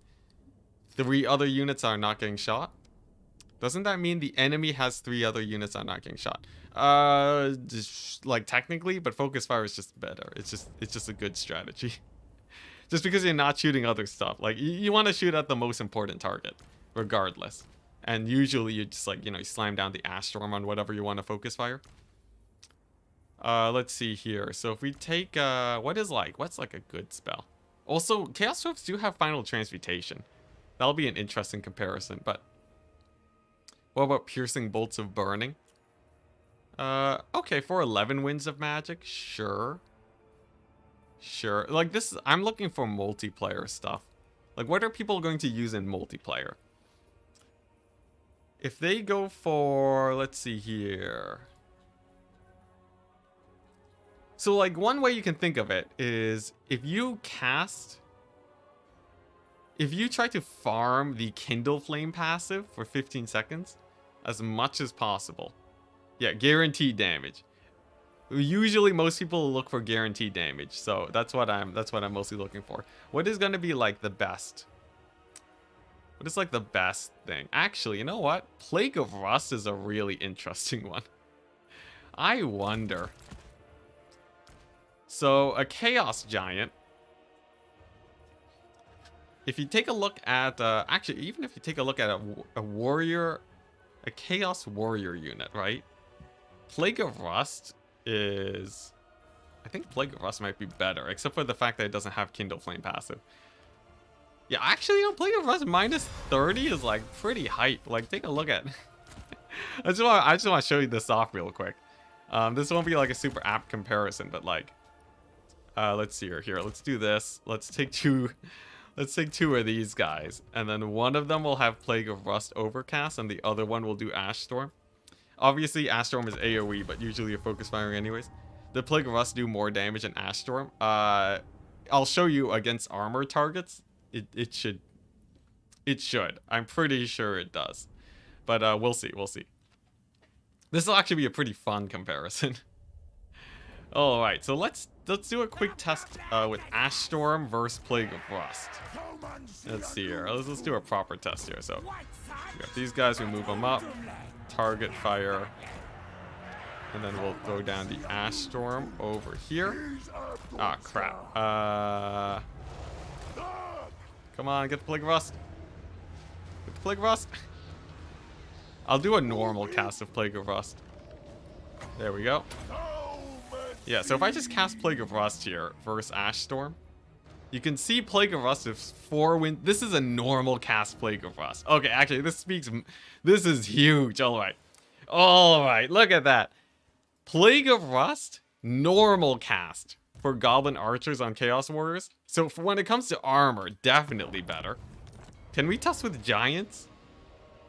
3 other units that are not getting shot? Doesn't that mean the enemy has 3 other units that are not getting shot? Just, like technically, but focus fire is just better. It's just a good strategy. Just because you're not shooting other stuff. Like you want to shoot at the most important target, regardless. And usually you just like, you know, you slam down the Ash Storm on whatever you want to focus fire. Let's see here. So if we take, what's like a good spell? Also, Chaos Dwarfs do have Final Transmutation. That'll be an interesting comparison, but what about Piercing Bolts of Burning? Okay, for 11 Winds of Magic, sure. Sure. Like this, I'm looking for multiplayer stuff. Like what are people going to use in multiplayer? If they go for, let's see here. So like one way you can think of it is if you try to farm the Kindle Flame passive for 15 seconds as much as possible. Yeah, guaranteed damage. Usually most people look for guaranteed damage, so that's what I'm mostly looking for. What is going to be like the best? What is like the best thing? Actually, you know what? Plague of Rust is a really interesting one. I wonder. So, a Chaos Giant. If you take a look at, actually, even if you take a look at a warrior, a Chaos Warrior unit, right? Plague of Rust is, I think Plague of Rust might be better, except for the fact that it doesn't have Kindle Flame passive. Yeah, actually, you know, Plague of Rust minus 30 is like pretty hype. Like, take a look at. I just want to show you this off real quick. This won't be like a super apt comparison, but like, let's see here. Let's do this. Let's take two of these guys, and then one of them will have Plague of Rust Overcast, and the other one will do Ash Storm. Obviously, Ash Storm is AoE, but usually you're focus firing anyways. The Plague of Rust do more damage than Ash Storm. I'll show you against armor targets. It should It should. I'm pretty sure it does. But we'll see. We'll see. This will actually be a pretty fun comparison. All right, so let's do a quick test with Ash Storm versus Plague of Rust. Let's see here. Let's do a proper test here. So we got these guys. We move them up. Target fire. And then we'll throw down the Ash Storm over here. Ah, crap. Come on, get the Plague of Rust. Get the Plague of Rust. I'll do a normal cast of Plague of Rust. There we go. Yeah, so if I just cast Plague of Rust here versus Ash Storm, you can see Plague of Rust is 4 wins. This is a normal cast Plague of Rust. Okay, actually, this is huge. All right. All right, look at that. Plague of Rust, normal cast for Goblin Archers on Chaos Warriors. So for when it comes to armor, definitely better. Can we test with Giants?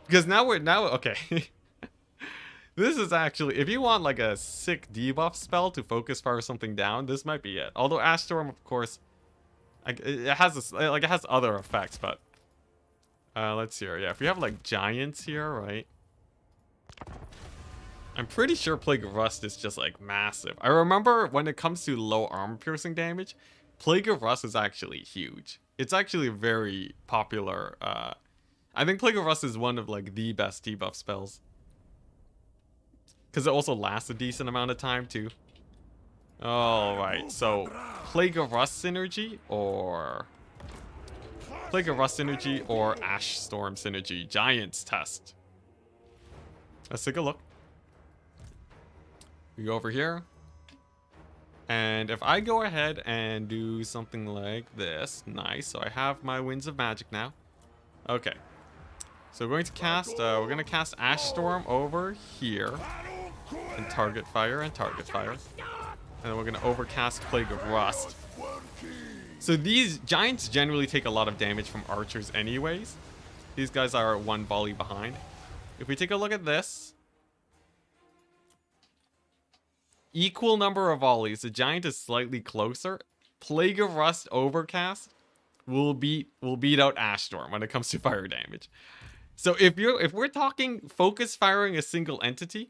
Because now okay. This is actually, if you want like a sick debuff spell to focus fire something down, this might be it. Although Ash Storm, of course, it has other effects, but let's see here. Yeah, if we have like Giants here, right? I'm pretty sure Plague of Rust is just like massive. I remember when it comes to low armor piercing damage, Plague of Rust is actually huge. It's actually very popular. I think Plague of Rust is one of like the best debuff spells. Because it also lasts a decent amount of time too. Alright, so Plague of Rust synergy or Ash Storm synergy. Giants test. Let's take a look. We go over here. And if I go ahead and do something like this, nice. So I have my Winds of Magic now. Okay. So we're going to cast Ash Storm over here. And target fire and target fire. And then we're gonna overcast Plague of Rust. So these Giants generally take a lot of damage from archers anyways. These guys are 1 volley behind. If we take a look at this. Equal number of volleys. The Giant is slightly closer. Plague of Rust overcast will beat out Ash Storm when it comes to fire damage. So if we're talking focus firing a single entity,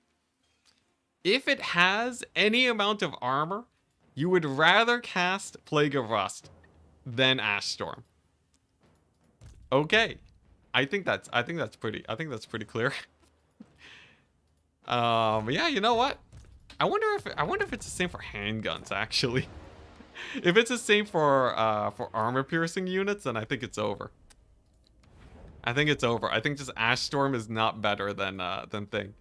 if it has any amount of armor, you would rather cast Plague of Rust than Ash Storm. Okay. I think that's pretty clear. Yeah, you know what? I wonder if it's the same for handguns actually. If it's the same for armor piercing units, then I think it's over. I think just Ash Storm is not better than Thing.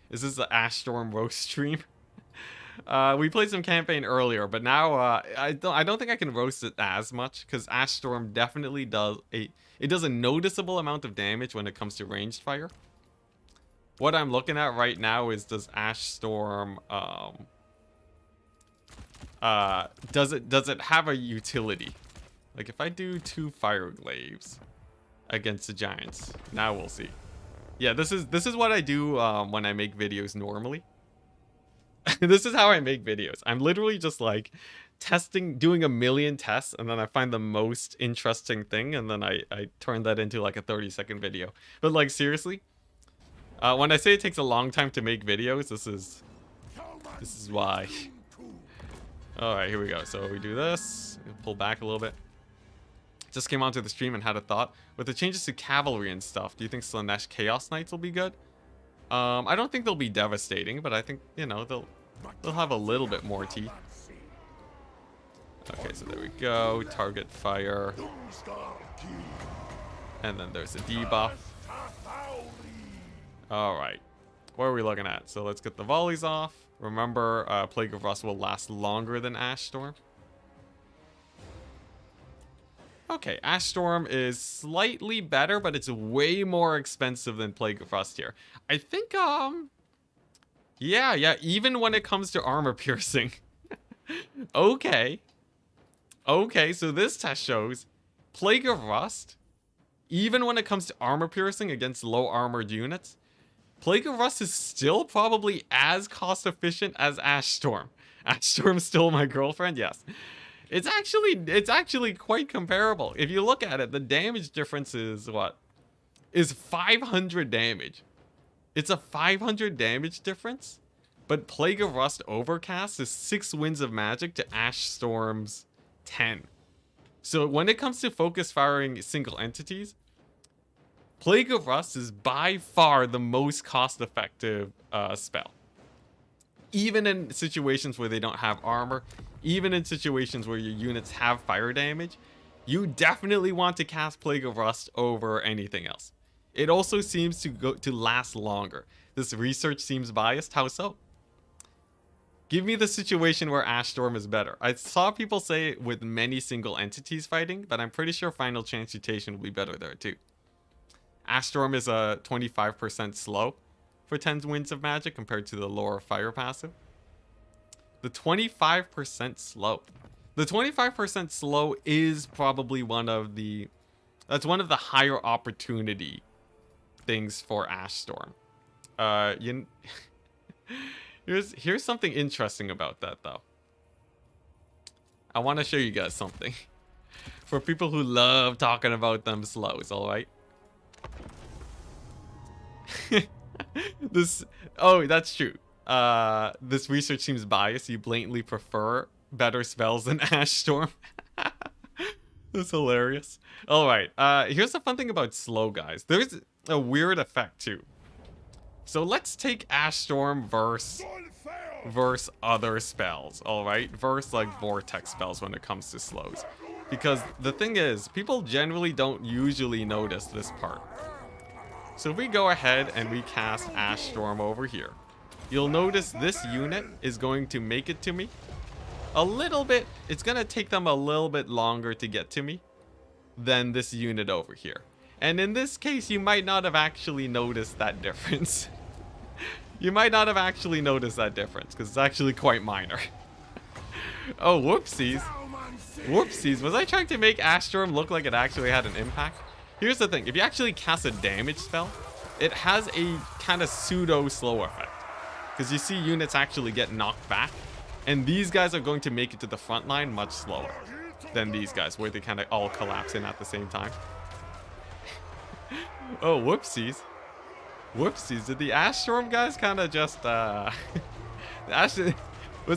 Is this the Ash Storm roast stream? We played some campaign earlier, but now I don't think I can roast it as much because Ash Storm definitely does a noticeable amount of damage when it comes to ranged fire. What I'm looking at right now is, does Ash Storm does it have a utility? Like if I do 2 fire glaives against the Giants, now we'll see. Yeah, this is what I do when I make videos normally. This is how I make videos. I'm literally just like doing a million tests, and then I find the most interesting thing, and then I turn that into like a 30-second video. But like seriously, when I say it takes a long time to make videos, this is why. All right, here we go. So we do this. We'll pull back a little bit. Just came onto the stream and had a thought. With the changes to cavalry and stuff, do you think Slaanesh Chaos Knights will be good? I don't think they'll be devastating, but I think, you know, they'll have a little bit more teeth. Okay, so there we go. Target fire. And then there's a debuff. Alright. What are we looking at? So let's get the volleys off. Remember, Plague of Rust will last longer than Ash Storm. Okay, Ash Storm is slightly better, but it's way more expensive than Plague of Rust here. I think, yeah, even when it comes to armor piercing. Okay, so this test shows Plague of Rust, even when it comes to armor piercing against low armored units, Plague of Rust is still probably as cost efficient as Ash Storm. Ash Storm's still my girlfriend, yes. It's actually quite comparable. If you look at it, the damage difference is what? is 500 damage. It's a 500 damage difference, but Plague of Rust Overcast is 6 Winds of Magic to Ash Storm's 10. So when it comes to focus firing single entities, Plague of Rust is by far the most cost-effective spell. Even in situations where they don't have armor, even in situations where your units have fire damage, you definitely want to cast Plague of Rust over anything else. It also seems to last longer. This research seems biased. How so? Give me the situation where Ash Storm is better. I saw people say it with many single entities fighting, but I'm pretty sure Final Transmutation will be better there too. Ash Storm is a 25% slow for 10 Winds of Magic compared to the lower fire passive. The 25% slow. The 25% slow is probably one of the higher opportunity things for Ash Storm. Here's something interesting about that though. I want to show you guys something. For people who love talking about them slows, alright? That's true. This research seems biased. You blatantly prefer better spells than Ash Storm. That's hilarious. Alright, here's the fun thing about slow guys. There's a weird effect too. So let's take Ash Storm versus other spells, alright? Versus like Vortex spells when it comes to slows. Because the thing is, people generally don't usually notice this part. So if we go ahead and we cast Ash Storm over here, you'll notice this unit is going to make it to me a little bit. It's going to take them a little bit longer to get to me than this unit over here. And in this case, you might not have actually noticed that difference. You might not have actually noticed that difference because it's actually quite minor. Oh, whoopsies. Whoopsies. Was I trying to make Ash Storm look like it actually had an impact? Here's the thing. If you actually cast a damage spell, it has a kind of pseudo slow effect. Because you see units actually get knocked back. And these guys are going to make it to the front line much slower than these guys, where they kind of all collapse in at the same time. Oh, whoopsies. Whoopsies. Did the Ash Storm guys kind of just, was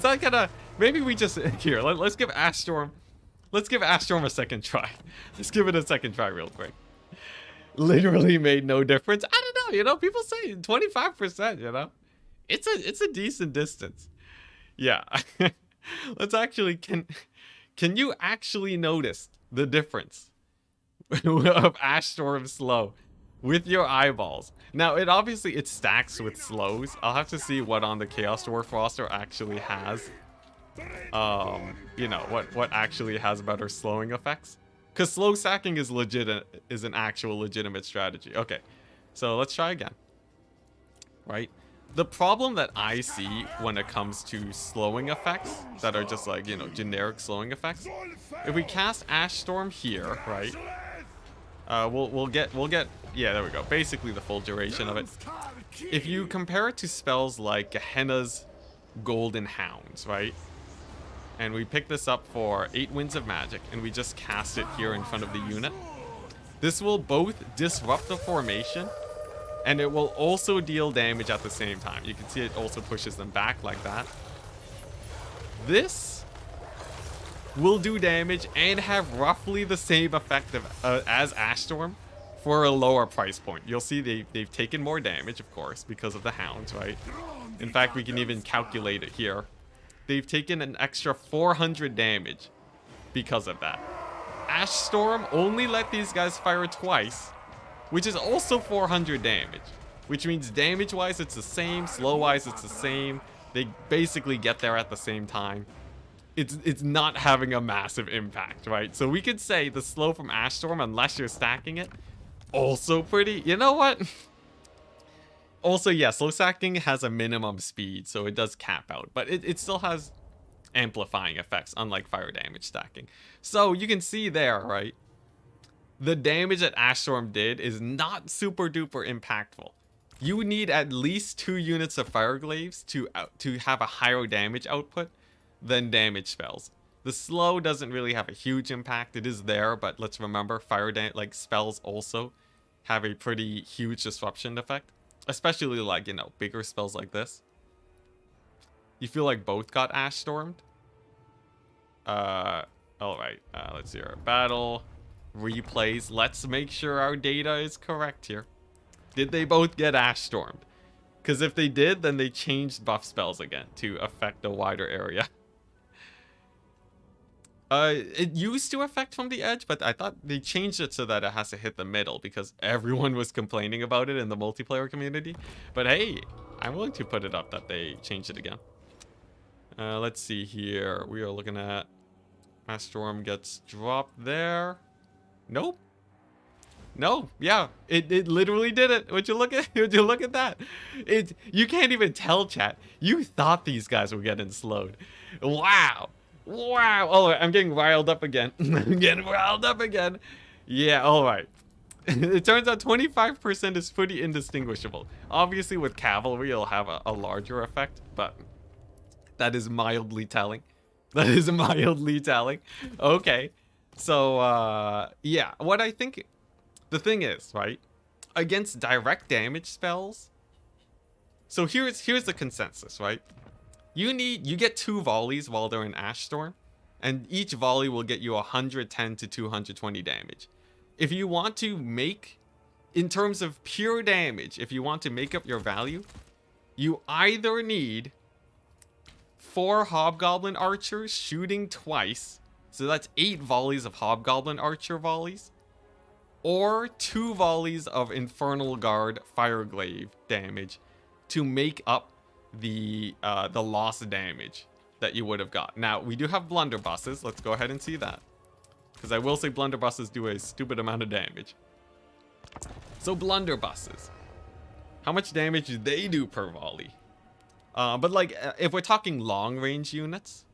that kind of, maybe we just, here, let's give Ash Storm a second try. Let's give it a second try real quick. Literally made no difference. I don't know, you know, people say 25%, you know. It's a decent distance. Yeah. Let's actually, can you actually notice the difference of Ash Storm slow with your eyeballs? Now, it stacks with slows. I'll have to see what on the Chaos Dwarf roster actually has. You know, what actually has better slowing effects. Because slow stacking is an actual legitimate strategy. Okay, so let's try again. Right? The problem that I see when it comes to slowing effects that are just like, you know, generic slowing effects. If we cast Ash Storm here, right? We'll get yeah, there we go. Basically the full duration of it. If you compare it to spells like Gehenna's Golden Hounds, right? And we pick this up for 8 Winds of Magic, and we just cast it here in front of the unit. This will both disrupt the formation, and it will also deal damage at the same time. You can see it also pushes them back like that. This will do damage and have roughly the same effect as Ash Storm for a lower price point. You'll see they've taken more damage, of course, because of the Hounds, right? In fact, we can even calculate it here. They've taken an extra 400 damage because of that. Ash Storm only let these guys fire twice, which is also 400 damage. Which means damage-wise it's the same, slow-wise it's the same. They basically get there at the same time. It's not having a massive impact, right? So we could say the slow from Ash Storm, unless you're stacking it, also pretty... You know what? Also, yeah, slow stacking has a minimum speed, so it does cap out. But it still has amplifying effects, unlike fire damage stacking. So you can see there, right? The damage that Ash Storm did is not super duper impactful. You need at least 2 units of Fire Glaives to have a higher damage output than damage spells. The slow doesn't really have a huge impact. It is there, but let's remember, spells also have a pretty huge disruption effect. Especially like, you know, bigger spells like this. You feel like both got Ash Stormed? Alright. Let's see our battle. Replays. Let's make sure our data is correct here. Did they both get Ash Stormed? Because if they did, then they changed buff spells again to affect a wider area. It used to affect from the edge, but I thought they changed it so that it has to hit the middle because everyone was complaining about it in the multiplayer community. But hey, I'm willing to put it up that they changed it again. Let's see here. We are looking at Mass Storm gets dropped there. Nope. No, yeah, it literally did it. Would you look at that? You can't even tell, chat. You thought these guys were getting slowed. Wow. Wow. Oh, I'm getting riled up again. I'm getting riled up again. Yeah, all right. It turns out 25% is pretty indistinguishable. Obviously, with cavalry, it'll have a larger effect, but that is mildly telling. That is mildly telling. Okay. So, yeah, what I think... The thing is, right? Against direct damage spells... So here's the consensus, right? You get 2 volleys while they're in Ash Storm, and each volley will get you 110 to 220 damage. If you want to make, in terms of pure damage, if you want to make up your value, you either need 4 Hobgoblin Archers shooting twice, so that's 8 volleys of Hobgoblin Archer volleys, or 2 volleys of Infernal Guard Fireglaive damage to make up the lost damage that you would have got. Now, we do have blunderbusses. Let's go ahead and see that. Because I will say blunderbusses do a stupid amount of damage. So blunderbusses. How much damage do they do per volley? But like, if we're talking long range units,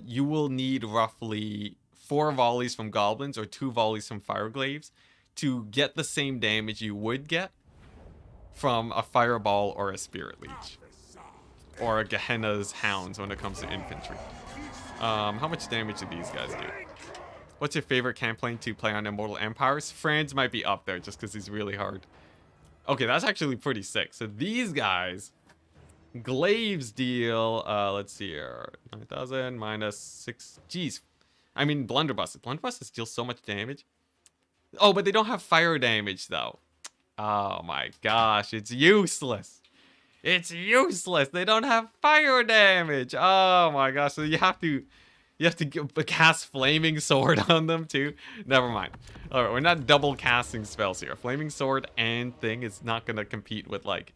you will need roughly 4 volleys from goblins or 2 volleys from fireglaves to get the same damage you would get from a fireball or a spirit leech, or a Gehenna's hounds when it comes to infantry. How much damage do these guys do? What's your favorite campaign to play on Immortal Empires? Franz might be up there just because he's really hard. Okay, that's actually pretty sick. So these guys, glaives deal, let's see here, 9,000 minus 6, geez. I mean, blunderbusses deal so much damage. Oh, but they don't have fire damage though. Oh my gosh, it's useless. It's useless. They don't have fire damage. Oh my gosh, so you have to cast Flaming Sword on them too. Never mind. All right, we're not double casting spells here. Flaming Sword and thing is not gonna compete with, like,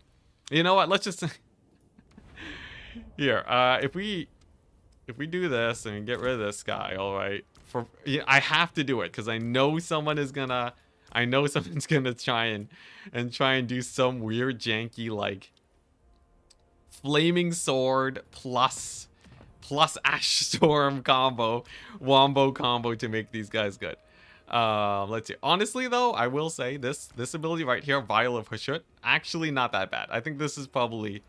you know what? Let's just here. If we do this and get rid of this guy, all right. I have to do it because I know someone's gonna try and do some weird janky like Flaming Sword plus Ash Storm wombo combo to make these guys good. Let's see. Honestly though, I will say this ability right here, Vial of Hashut, actually not that bad. I think this is probably,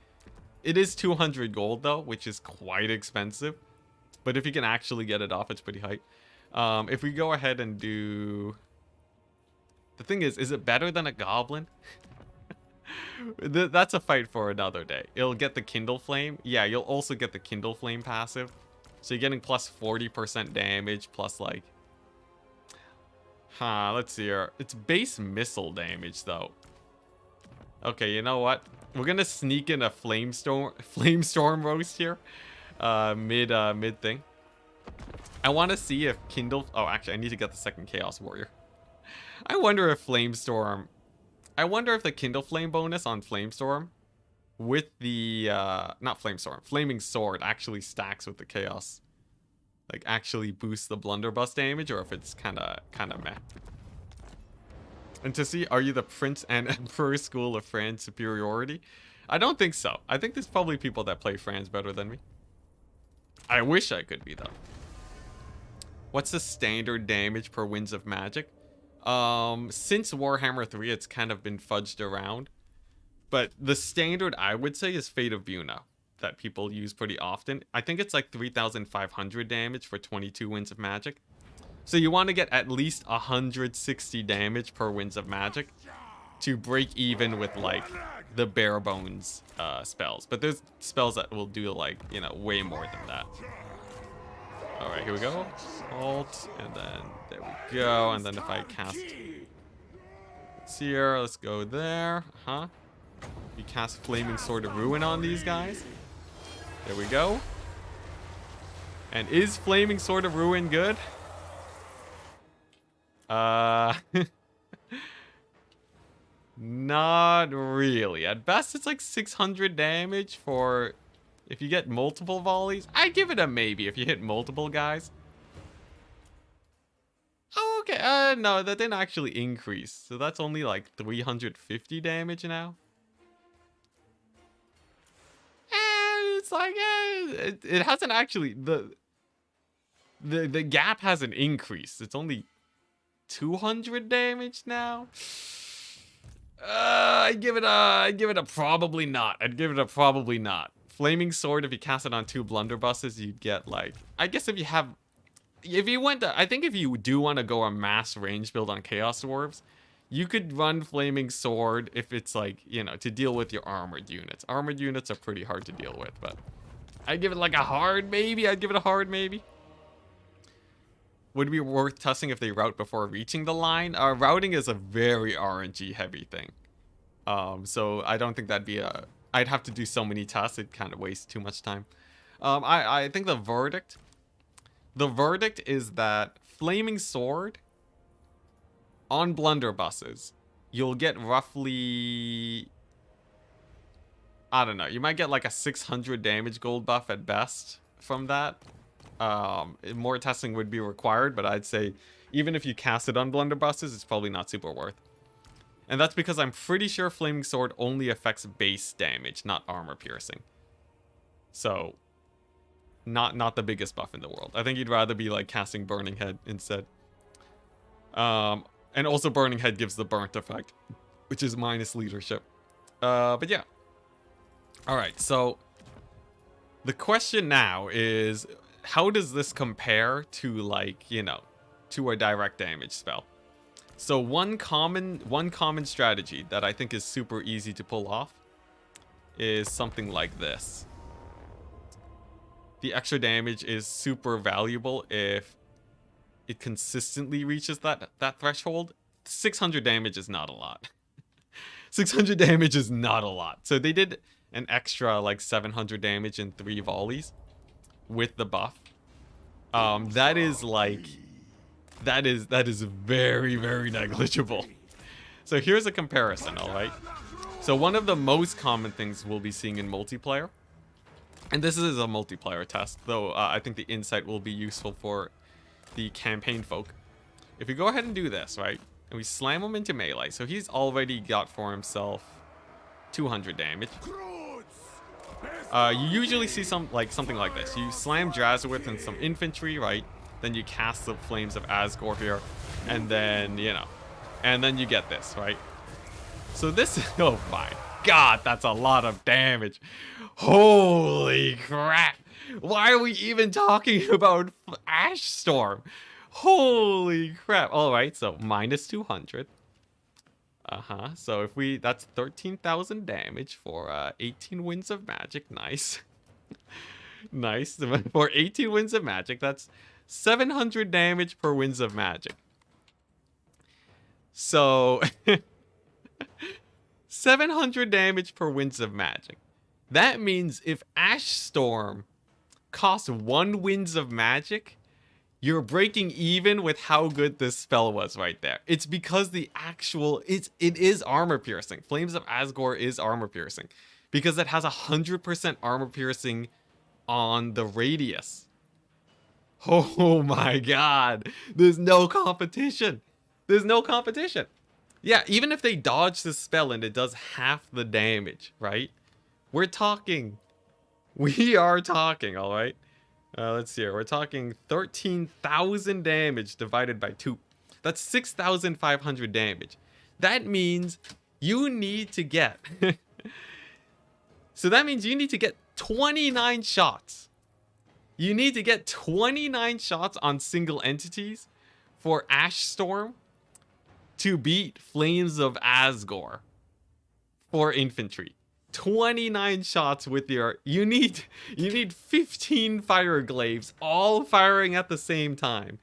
it is 200 gold though, which is quite expensive. But if you can actually get it off, it's pretty hype. If we go ahead and do... The thing is it better than a goblin? That's a fight for another day. It'll get the Kindle Flame. Yeah, you'll also get the Kindle Flame passive. So you're getting plus 40% damage, plus like... let's see here. It's base missile damage, though. Okay, you know what? We're gonna sneak in a Flamestorm roast here. Mid thing. I want to see if Kindle... Oh, actually, I need to get the second Chaos Warrior. I wonder if Flamestorm... I wonder if the Kindle Flame bonus on Flamestorm with the... not Flamestorm. Flaming Sword actually stacks with the Chaos. Like, actually boosts the blunderbuss damage, or if it's kind of meh. And to see, are you the Prince and Emperor School of Franz superiority? I don't think so. I think there's probably people that play Franz better than me. I wish I could be, though. What's the standard damage per Winds of Magic? Since Warhammer 3, it's kind of been fudged around. But the standard, I would say, is Fate of Buna, that people use pretty often. I think it's like 3,500 damage for 22 Winds of Magic. So you want to get at least 160 damage per Winds of Magic to break even with, like, the bare bones spells. But there's spells that will do, like, you know, way more than that. Alright, here we go. Alt, and then there we go. And then if I cast... Let's see here, let's go there. We cast Flaming Sword of Ruin on these guys. There we go. And is Flaming Sword of Ruin good? Not really. At best, it's like 600 damage for if you get multiple volleys. I'd give it a maybe if you hit multiple guys. Oh, okay. No, that didn't actually increase. So that's only like 350 damage now. And it's like, it hasn't actually... The gap hasn't increased. It's only 200 damage now. I'd give it a probably not. I'd give it a probably not. Flaming Sword, if you cast it on 2 blunderbusses, you'd get like... I guess if you have... If you went to... I think if you do want to go a mass range build on Chaos Dwarves, you could run Flaming Sword if it's like, you know, to deal with your armored units. Armored units are pretty hard to deal with, but... I'd give it like a hard maybe. I'd give it a hard maybe. Would it be worth tussing if they route before reaching the line? Routing is a very RNG heavy thing. So I don't think that'd be a... I'd have to do so many tasks, it'd kind of waste too much time. I think the verdict is that Flaming Sword on blunderbusses, you'll get roughly... I don't know, you might get like a 600 damage gold buff at best from that. More testing would be required, but I'd say even if you cast it on blunderbusses, it's probably not super worth. And that's because I'm pretty sure Flaming Sword only affects base damage, not armor piercing. So, not the biggest buff in the world. I think you'd rather be like casting Burning Head instead. And also Burning Head gives the burnt effect, which is minus leadership. But yeah. Alright, so the question now is, how does this compare to, like, you know, to a direct damage spell? So one common strategy that I think is super easy to pull off is something like this. The extra damage is super valuable if it consistently reaches that threshold. 600 damage is not a lot. 600 damage is not a lot. So they did an extra like 700 damage in 3 volleys with the buff. That is like... That is very, very negligible. So here's a comparison, alright? So one of the most common things we'll be seeing in multiplayer, and this is a multiplayer test, though I think the insight will be useful for the campaign folk. If we go ahead and do this, right? And we slam him into melee, so he's already got for himself 200 damage. You usually see something like this. You slam Drazowith and some infantry, right? Then you cast the Flames of Asgore here, and then, you know, and then you get this, right? So this is, oh my god, that's a lot of damage. Holy crap. Why are we even talking about Ash Storm? Holy crap. All right, so minus 200. So if we, that's 13,000 damage for 18 Winds of Magic. Nice. Nice. For 18 Winds of Magic, that's 700 damage per Winds of Magic. So 700 damage per Winds of Magic. That means if Ash Storm costs 1 Winds of Magic, you're breaking even with how good this spell was right there. It's because the actual, it is armor piercing. Flames of Asgore is armor piercing because it has 100% armor piercing on the radius. Oh my god. There's no competition. There's no competition. Yeah, even if they dodge this spell and it does half the damage, right? We are talking, all right? Let's see here. We're talking 13,000 damage divided by 2. That's 6,500 damage. That means you need to get... So that means you need to get 29 shots. You need to get 29 shots on single entities for Ash Storm to beat Flames of Asgore for infantry. 29 shots with your... You need 15 fire glaives all firing at the same time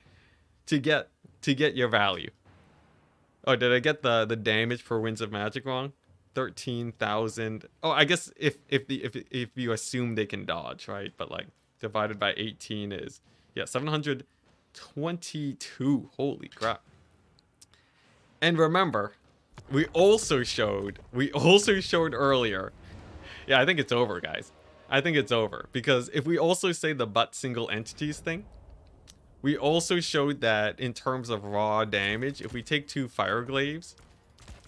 to get your value. Oh, did I get the damage for Winds of Magic wrong? 13,000. Oh, I guess if you assume they can dodge, right? But like divided by 18 is 722. Holy crap. And remember, we also showed earlier. Yeah, I think it's over, guys. I think it's over because if we also say the but single entities thing, we also showed that in terms of raw damage, if we take 2 fire glaives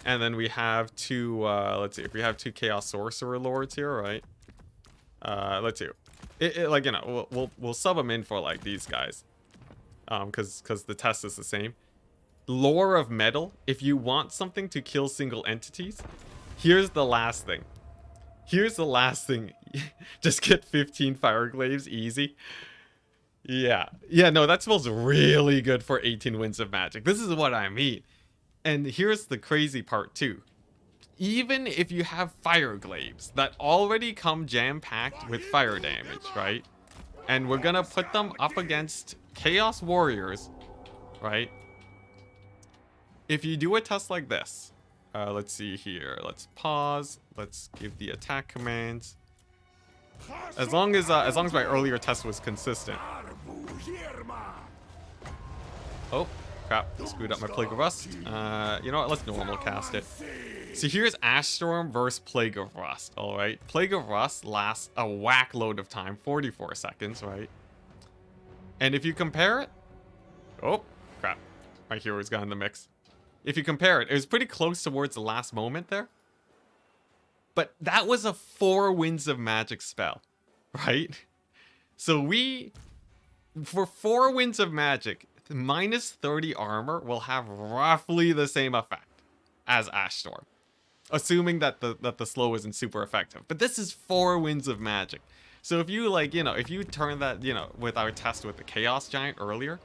and then we have 2 let's see, if we have 2 chaos sorcerer lords here, right? Let's see. Like, you know, we'll sub them in for like these guys. Cuz the test is the same. Lore of metal, if you want something to kill single entities, here's the last thing. Just get 15 fire glaives easy. Yeah, no, that smells really good for 18 Winds of Magic. This is what I mean. And here's the crazy part too. Even if you have fire glaives that already come jam-packed with fire damage, right? And we're gonna put them up against Chaos Warriors, right? If you do a test like this, let's see here. Let's pause. Let's give the attack commands. As long as my earlier test was consistent. Oh, crap. Screwed up my Plague of Rust. You know what? Let's normal cast it. So here's Ash Storm versus Plague of Rust, alright? Plague of Rust lasts a whack load of time, 44 seconds, right? And if you compare it... Oh, crap. My hero's got in the mix. If you compare it, it was pretty close towards the last moment there. But that was a 4 Winds of Magic spell, right? So for 4 Winds of Magic, minus 30 armor will have roughly the same effect as Ash Storm. Assuming that the slow isn't super effective. But this is 4 Winds of Magic. So if you like, you know, if you turn that, you know, with our test with the Chaos Giant earlier,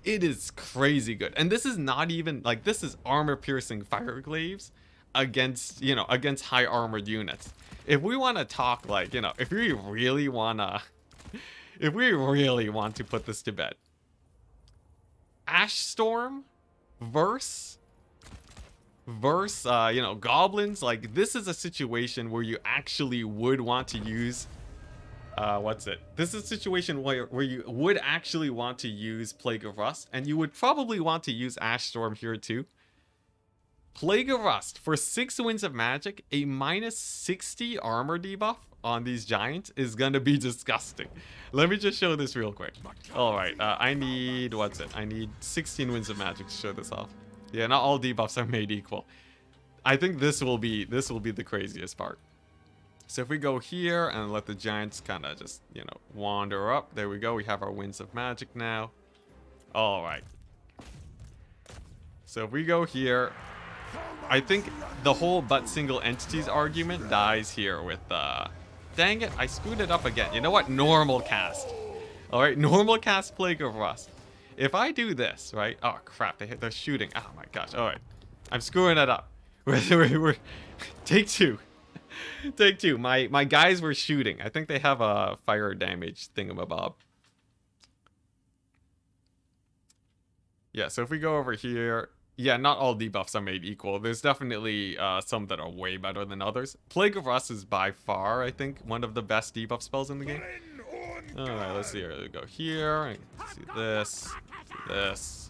it is crazy good. And this is not even, like, this is armor-piercing fire glaives against, you know, against high armored units. If we want to talk, like, you know, if we really want to put this to bed, Ash Storm versus you know, goblins, like, this is a situation where you actually would want to use this is a situation where you would actually want to use Plague of Rust, and you would probably want to use Ash Storm here too. Plague of Rust for 6 Winds of Magic, a minus 60 armor debuff on these giants is gonna be disgusting. Let me just show this real quick. All right, I need I need 16 Winds of Magic to show this off. Yeah, not all debuffs are made equal. I think this will be the craziest part. So if we go here and let the giants kind of just, you know, wander up. There we go. We have our Winds of Magic now. All right. So if we go here, I think the whole but single entities argument dies here with, dang it, I screwed it up again. You know what? Normal cast. All right, normal cast Plague of Rust. If I do this, right? Oh, crap. They're shooting. Oh, my gosh. All right. I'm screwing it up. We're take 2. Take 2. My guys were shooting. I think they have a fire damage thingamabob. Yeah, so if we go over here... Yeah, not all debuffs are made equal. There's definitely some that are way better than others. Plague of Rust is by far, I think, one of the best debuff spells in the game. Alright, let's see here. We go here. And see this. This.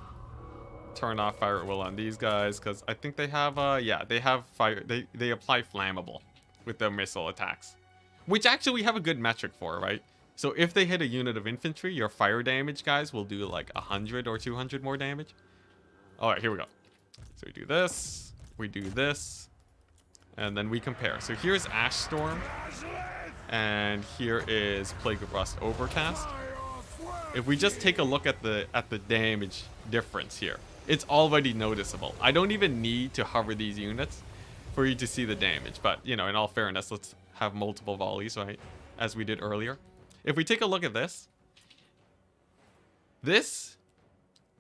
Turn off Fire at Will on these guys, because I think they have, yeah, they have fire. They apply flammable with their missile attacks, which actually we have a good metric for, right? So if they hit a unit of infantry, your fire damage guys will do like 100 or 200 more damage. Alright, here we go. So we do this, and then we compare. So here's Ash Storm, and here is Plague of Rust Overcast. If we just take a look at the damage difference here, it's already noticeable. I don't even need to hover these units for you to see the damage. But, you know, in all fairness, let's have multiple volleys, right? As we did earlier. If we take a look at this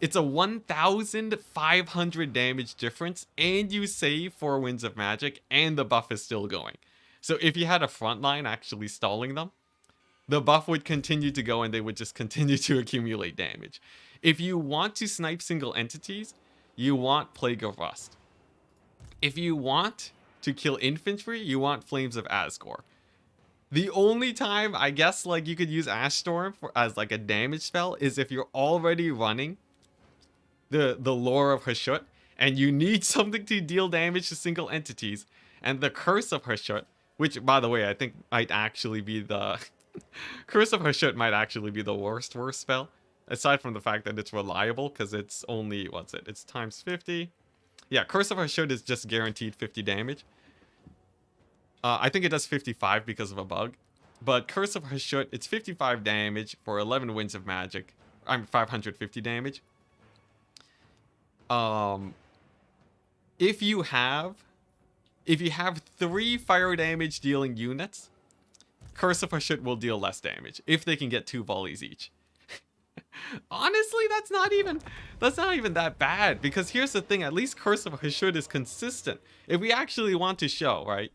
It's a 1,500 damage difference, and you save 4 Winds of Magic, and the buff is still going. So if you had a front line actually stalling them, the buff would continue to go and they would just continue to accumulate damage. If you want to snipe single entities, you want Plague of Rust. If you want to kill infantry, you want Flames of Asgore. The only time I guess like you could use Ash Storm as like a damage spell is if you're already running the lore of Hashut and you need something to deal damage to single entities, and the Curse of Hashut, which by the way I think might actually be the Curse of Hashut might actually be the worst spell, aside from the fact that it's reliable because it's only, what's it, it's times 50. Yeah, Curse of Hashut is just guaranteed 50 damage. I think it does 55 because of a bug. But Curse of Hashut, it's 55 damage for 11 Winds of Magic. I'm 550 damage. If you have 3 fire damage dealing units, Curse of Hashut will deal less damage if they can get 2 volleys each. Honestly, that's not even that bad, because here's the thing, at least Curse of Hashut is consistent. If we actually want to show, right,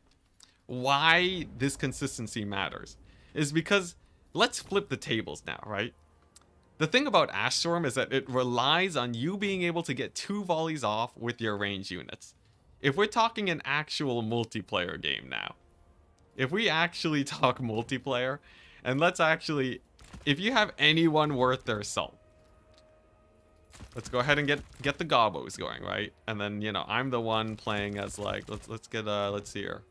why this consistency matters, is because let's flip the tables now, right? The thing about Ash Storm is that it relies on you being able to get 2 volleys off with your range units. If we're talking an actual multiplayer game now, if we actually talk multiplayer, and let's actually, if you have anyone worth their salt, let's go ahead and get the gobos going, right? And then, you know, I'm the one playing as like, let's see here.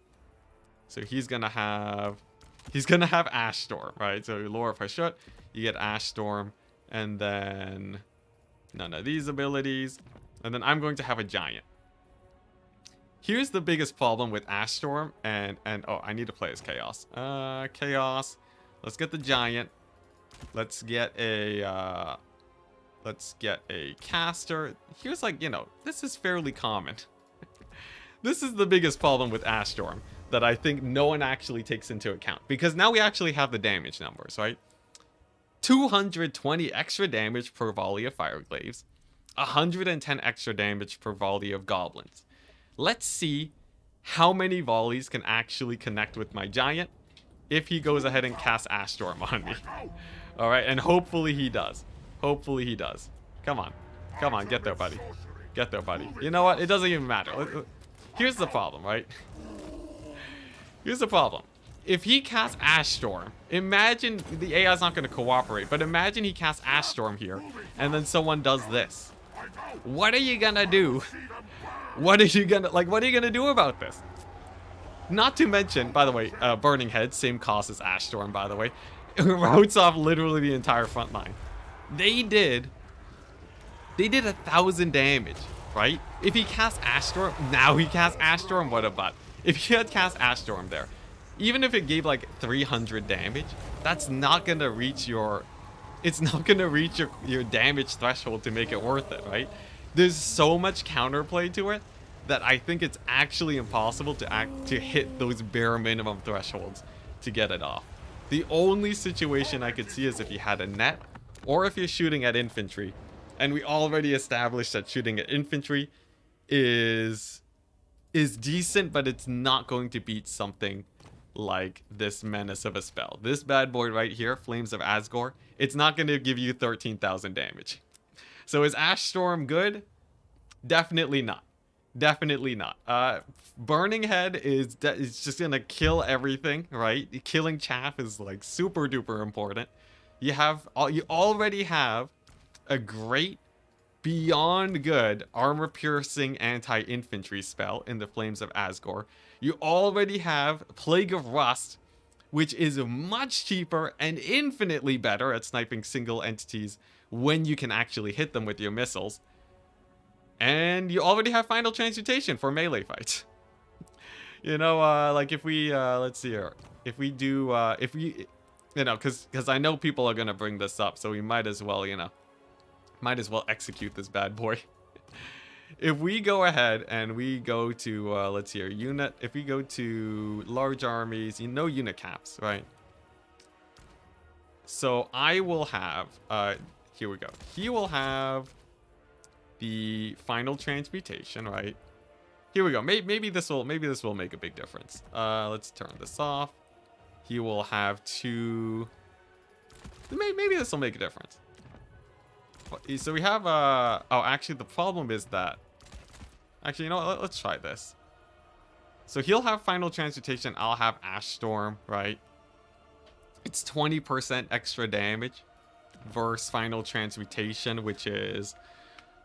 So he's gonna have Ash Storm, right? So Lore of Hashut, you get Ash Storm, and then none of these abilities, and then I'm going to have a giant. Here's the biggest problem with Ash Storm, and oh, I need to play as Chaos. Chaos. Let's get the giant. Let's get a caster. Here's like, you know, this is fairly common. This is the biggest problem with Ash Storm that I think no one actually takes into account, because now we actually have the damage numbers, right? 220 extra damage per volley of Fireglaves, 110 extra damage per volley of Goblins. Let's see how many volleys can actually connect with my giant if he goes ahead and casts Ash Storm on me. Alright, and hopefully he does. Hopefully he does. Come on. Come on, get there, buddy. Get there, buddy. You know what? It doesn't even matter. Here's the problem, right? Here's the problem. If he casts Ash Storm, imagine, the AI's not going to cooperate, but imagine he casts Ash Storm here, and then someone does this. What are you gonna do? What are you gonna do about this? Not to mention, by the way, Burning Head, same cost as Ash Storm, by the way. Routes off literally the entire front line. They did 1,000 damage, right? If he casts Ash Storm, now he casts Ash Storm, what about? If he had cast Ash Storm there, even if it gave like 300 damage, that's not gonna reach your, it's not gonna reach your damage threshold to make it worth it, right? There's so much counterplay to it that I think it's actually impossible to hit those bare minimum thresholds to get it off. The only situation I could see is if you had a net, or if you're shooting at infantry. And we already established that shooting at infantry is decent, but it's not going to beat something like this menace of a spell. This bad boy right here, Flames of Asgore, it's not going to give you 13,000 damage. So is Ash Storm good? Definitely not. Definitely not. Burning Head is just gonna kill everything, right? Killing chaff is like super duper important. You already have a great, beyond good armor piercing anti-infantry spell in the Flames of Asgore. You already have Plague of Rust, which is much cheaper and infinitely better at sniping single entities when you can actually hit them with your missiles. And you already have Final Transmutation for melee fights. You know, like if we, let's see here. If we do, you know, because I know people are going to bring this up, so we might as well, you know, execute this bad boy. If we go ahead and we go to, let's see here, unit, if we go to large armies, you know, unit caps, right? So I will have, here we go. He will have the final transmutation, right? Here we go. Maybe this will make a big difference. Let's turn this off. He will have two. Maybe this will make a difference. So we have oh, actually the problem is that. Actually, you know what? Let's try this. So he'll have final transmutation. I'll have Ash Storm, right? It's 20% extra damage versus final transmutation, which is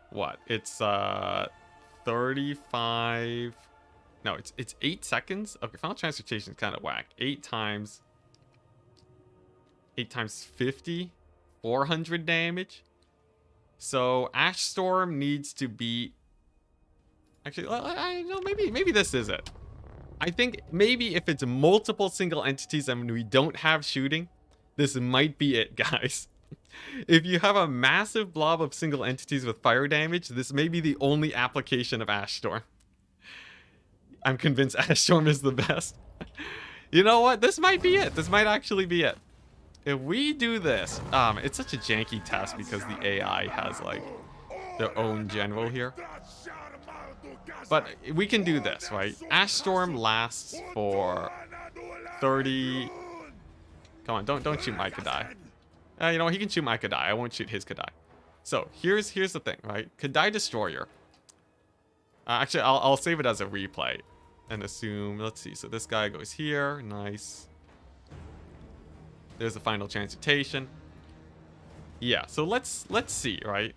what? It's 35. No, it's 8 seconds. Okay, final transmutation is kind of whack. 8 times 50, 400 damage. So Ash Storm needs to beat. Actually, I know maybe this is it. I think maybe if it's multiple single entities and we don't have shooting, this might be it, guys. If you have a massive blob of single entities with fire damage, this may be the only application of Ash Storm. I'm convinced Ash Storm is the best. You know what? This might be it. This might actually be it. If we do this, it's such a janky test because the AI has like their own general here. But we can do this, right? Ash Storm lasts for 30. Come on, don't shoot my Kadai. You know, he can shoot my Kadai. I won't shoot his Kadai. So here's the thing, right? Kadai Destroyer. Actually, I'll save it as a replay and assume. Let's see. So this guy goes here. Nice. There's the final transmutation. Yeah. So let's see, right?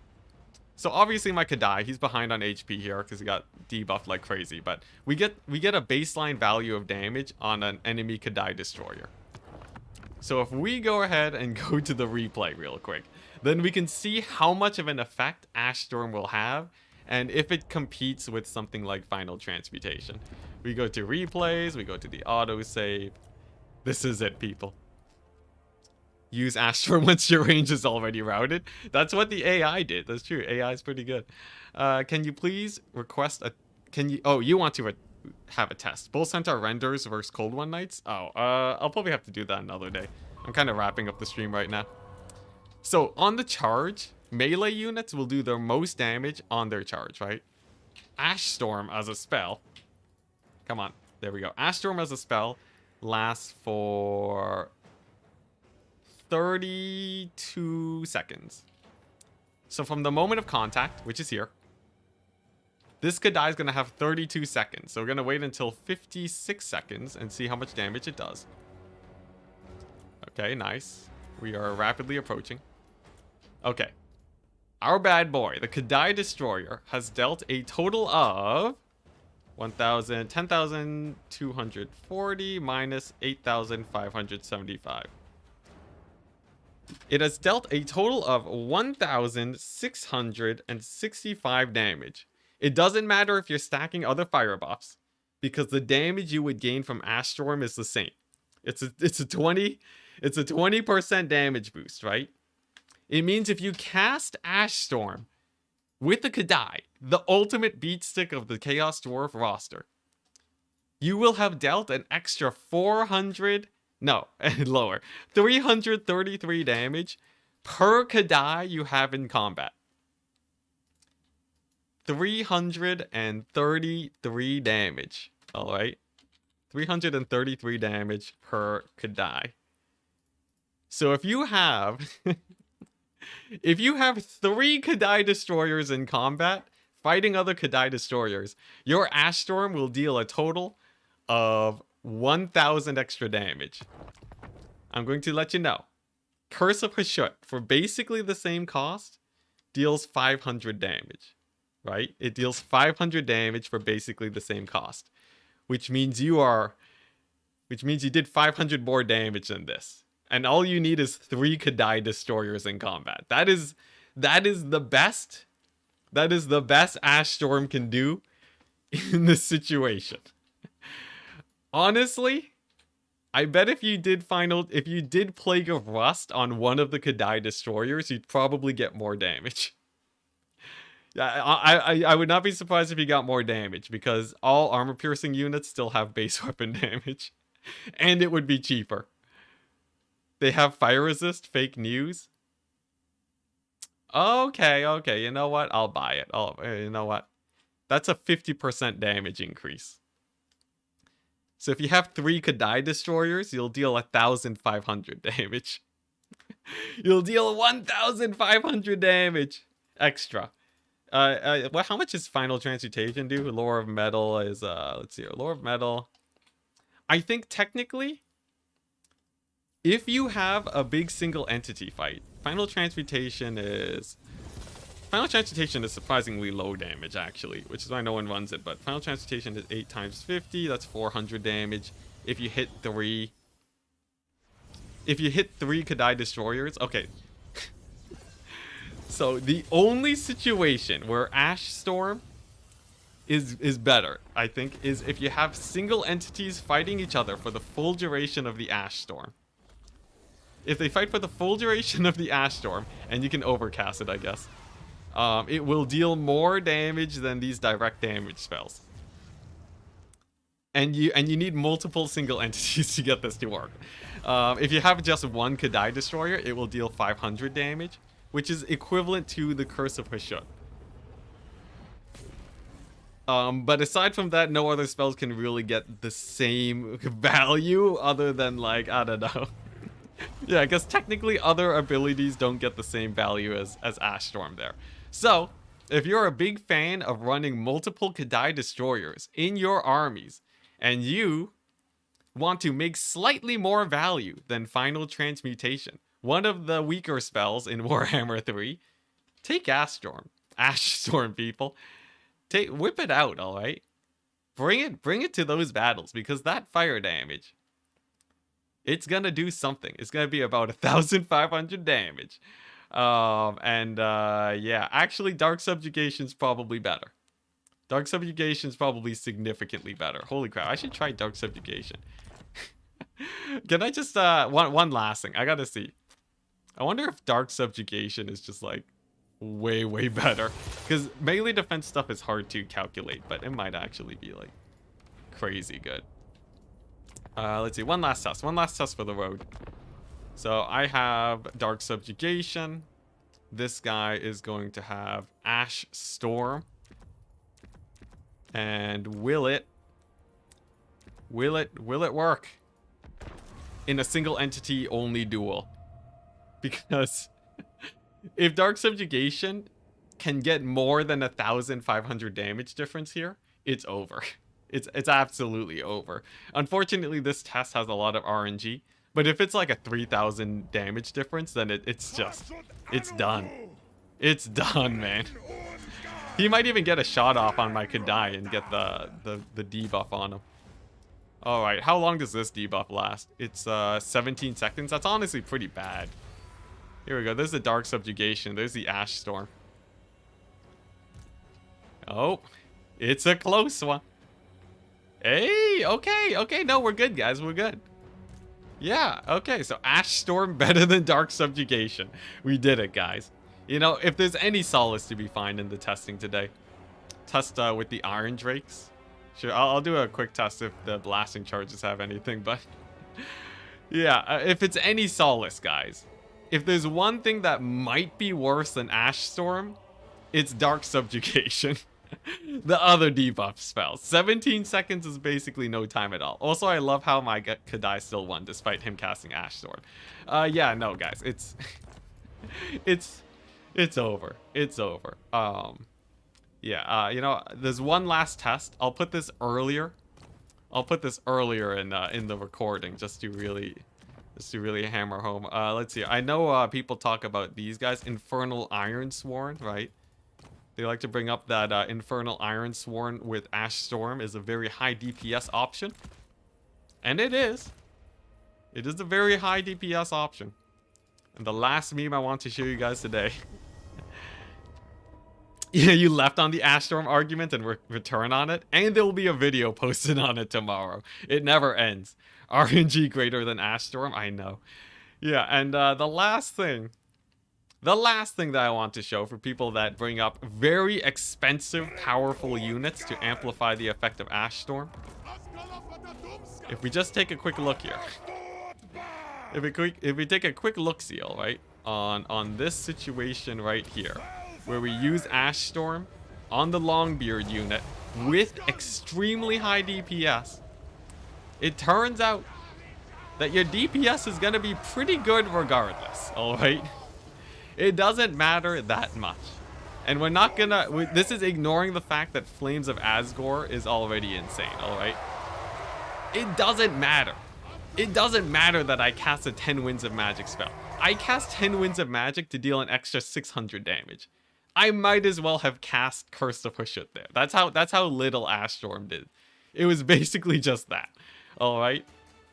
So obviously my Kadai, he's behind on HP here because he got debuffed like crazy. But we get a baseline value of damage on an enemy Kadai Destroyer. So if we go ahead and go to the replay real quick, then we can see how much of an effect Ash Storm will have and if it competes with something like Final Transmutation. We go to replays, we go to the autosave. This is it, people. Use Ash Storm once your range is already routed. That's what the AI did. That's true. AI is pretty good. Can you please request a... Oh, you want to have a test. Bull Centaur renders versus Cold One Knights? Oh, I'll probably have to do that another day. I'm kind of wrapping up the stream right now. So, on the charge, melee units will do their most damage on their charge, right? Ash Storm as a spell. Come on. There we go. Ash Storm as a spell lasts for 32 seconds. So from the moment of contact, which is here, this Kadai is going to have 32 seconds. So we're going to wait until 56 seconds and see how much damage it does. Okay, nice. We are rapidly approaching. Okay. Our bad boy, the Kadai Destroyer, has dealt a total of 10,240 minus 8,575. It has dealt a total of 1,665 damage. It doesn't matter if you're stacking other fire buffs, because the damage you would gain from Ash Storm is the same. It's a 20% damage boost, right? It means if you cast Ash Storm with the Kadai, the ultimate beat stick of the Chaos Dwarf roster, you will have dealt an extra 333 damage per Kadai you have in combat. 333 damage. Alright? 333 damage per Kadai. So if you have... if you have 3 Kadai Destroyers in combat, fighting other Kadai Destroyers, your Ash Storm will deal a total of 1,000 extra damage. I'm going to let you know. Curse of Hashut, for basically the same cost, deals 500 damage. Right? It deals 500 damage for basically the same cost. Which means you did 500 more damage than this. And all you need is 3 Kadai Destroyers in combat. That is the best. That is the best Ash Storm can do in this situation. Honestly, I bet if you did Plague of Rust on one of the Kadai Destroyers, you'd probably get more damage. I would not be surprised if you got more damage, because all armor-piercing units still have base weapon damage. And it would be cheaper. They have fire resist, fake news. Okay, okay. You know what? I'll buy it. Oh, you know what? That's a 50% damage increase. So if you have 3 Kadai destroyers, you'll deal 1,500 damage. You'll deal 1,500 damage extra. Well, how much does Final Transmutation do? Lore of Metal is let's see here. Lore of Metal. I think technically, if you have a big single entity fight, Final Transmutation is surprisingly low damage, actually, which is why no one runs it. But Final Transmutation is 8 times 50. That's 400 damage. If you hit 3 Kadai destroyers, okay. So the only situation where Ash Storm is better, I think, is if you have single entities fighting each other for the full duration of the Ash Storm. If they fight for the full duration of the Ash Storm, and you can overcast it, I guess, it will deal more damage than these direct damage spells. And you need multiple single entities to get this to work. If you have just one Kadai Destroyer, it will deal 500 damage, which is equivalent to the Curse of Hashut. But aside from that, no other spells can really get the same value other than, like, I don't know. Yeah, I guess technically other abilities don't get the same value as Ash Storm there. So, if you're a big fan of running multiple Kadai Destroyers in your armies, and you want to make slightly more value than Final Transmutation, one of the weaker spells in Warhammer 3, take Ash Storm. Ash Storm, people. Whip it out, alright? Bring it to those battles, because that fire damage, it's gonna do something. It's gonna be about 1,500 damage. Yeah, actually, Dark Subjugation's probably better. Dark Subjugation's probably significantly better. Holy crap, I should try Dark Subjugation. Can I just, one last thing, I gotta see. I wonder if Dark Subjugation is just, like, way, way better. Because melee defense stuff is hard to calculate, but it might actually be, like, crazy good. Let's see, one last test for the road. So I have Dark Subjugation. This guy is going to have Ash Storm. And will it work in a single entity only duel? Because if Dark Subjugation can get more than 1,500 damage difference here, it's over. It's absolutely over. Unfortunately, this test has a lot of RNG, but if it's like a 3,000 damage difference, then it's done. It's done, man. He might even get a shot off on my Kadai and get the debuff on him. Alright, how long does this debuff last? It's 17 seconds. That's honestly pretty bad. Here we go. There's the Dark Subjugation. There's the Ash Storm. Oh, it's a close one. Hey, okay, no, we're good, guys, we're good. Yeah, okay, so Ash Storm better than Dark Subjugation. We did it, guys. You know, if there's any solace to be found in the testing today, test with the Iron Drakes. Sure, I'll do a quick test if the blasting charges have anything, but yeah, if it's any solace, guys, if there's one thing that might be worse than Ash Storm, it's Dark Subjugation. The other debuff spells. 17 seconds is basically no time at all. Also, I love how my Kadai still won despite him casting Ash Sword. Yeah, no, guys, it's over. It's over. Yeah, you know, there's one last test. I'll put this earlier. In the recording just to really hammer home. Let's see. I know people talk about these guys, Infernal Ironsworn, right? They like to bring up that Infernal Ironsworn with Ash Storm is a very high DPS option. And it is. It is a very high DPS option. And the last meme I want to show you guys today. Yeah, you left on the Ash Storm argument and return on it. And there will be a video posted on it tomorrow. It never ends. RNG greater than Ash Storm? I know. Yeah, and the last thing that I want to show for people that bring up very expensive, powerful units to amplify the effect of Ash Storm. If we just take a quick look here. If we take a quick look-see, right? on this situation right here, where we use Ash Storm on the Longbeard unit with extremely high DPS, it turns out that your DPS is going to be pretty good regardless, alright? It doesn't matter that much. And we're not gonna... This is ignoring the fact that Flames of Asgore is already insane, alright? It doesn't matter. It doesn't matter that I cast a 10 Winds of Magic spell. I cast 10 Winds of Magic to deal an extra 600 damage. I might as well have cast Curse of Hushut there. That's how little Ash Storm did. It was basically just that, alright?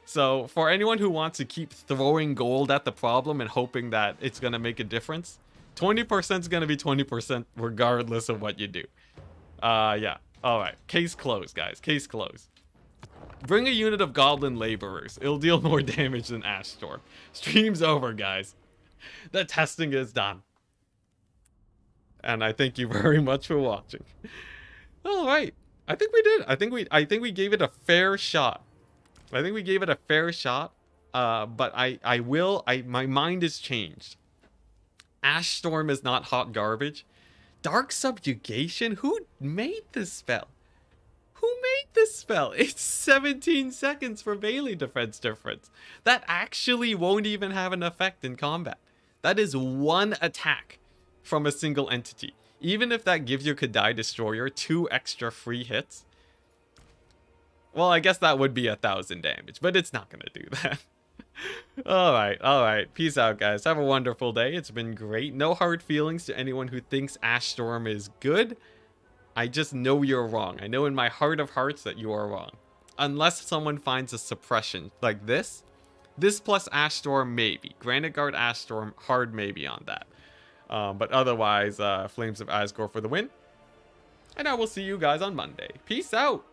So, for anyone who wants to keep throwing gold at the problem and hoping that it's going to make a difference, 20% is going to be 20% regardless of what you do. Yeah. Alright. Case closed, guys. Case closed. Bring a unit of Goblin Laborers. It'll deal more damage than Ash Storm. Stream's over, guys. The testing is done. And I thank you very much for watching. Alright. I think we did. I think we gave it a fair shot. I think we gave it a fair shot, but my mind has changed. Ash Storm is not hot garbage. Dark Subjugation? Who made this spell? Who made this spell? It's 17 seconds for melee defense difference. That actually won't even have an effect in combat. That is one attack from a single entity. Even if that gives your Kadai Destroyer 2 extra free hits, well, I guess that would be 1,000 damage, but it's not going to do that. Alright. Peace out, guys. Have a wonderful day. It's been great. No hard feelings to anyone who thinks Ash Storm is good. I just know you're wrong. I know in my heart of hearts that you are wrong. Unless someone finds a suppression like this. This plus Ash Storm, maybe. Granite Guard Ash Storm, hard maybe on that. But otherwise, Flames of Asgore for the win. And I will see you guys on Monday. Peace out.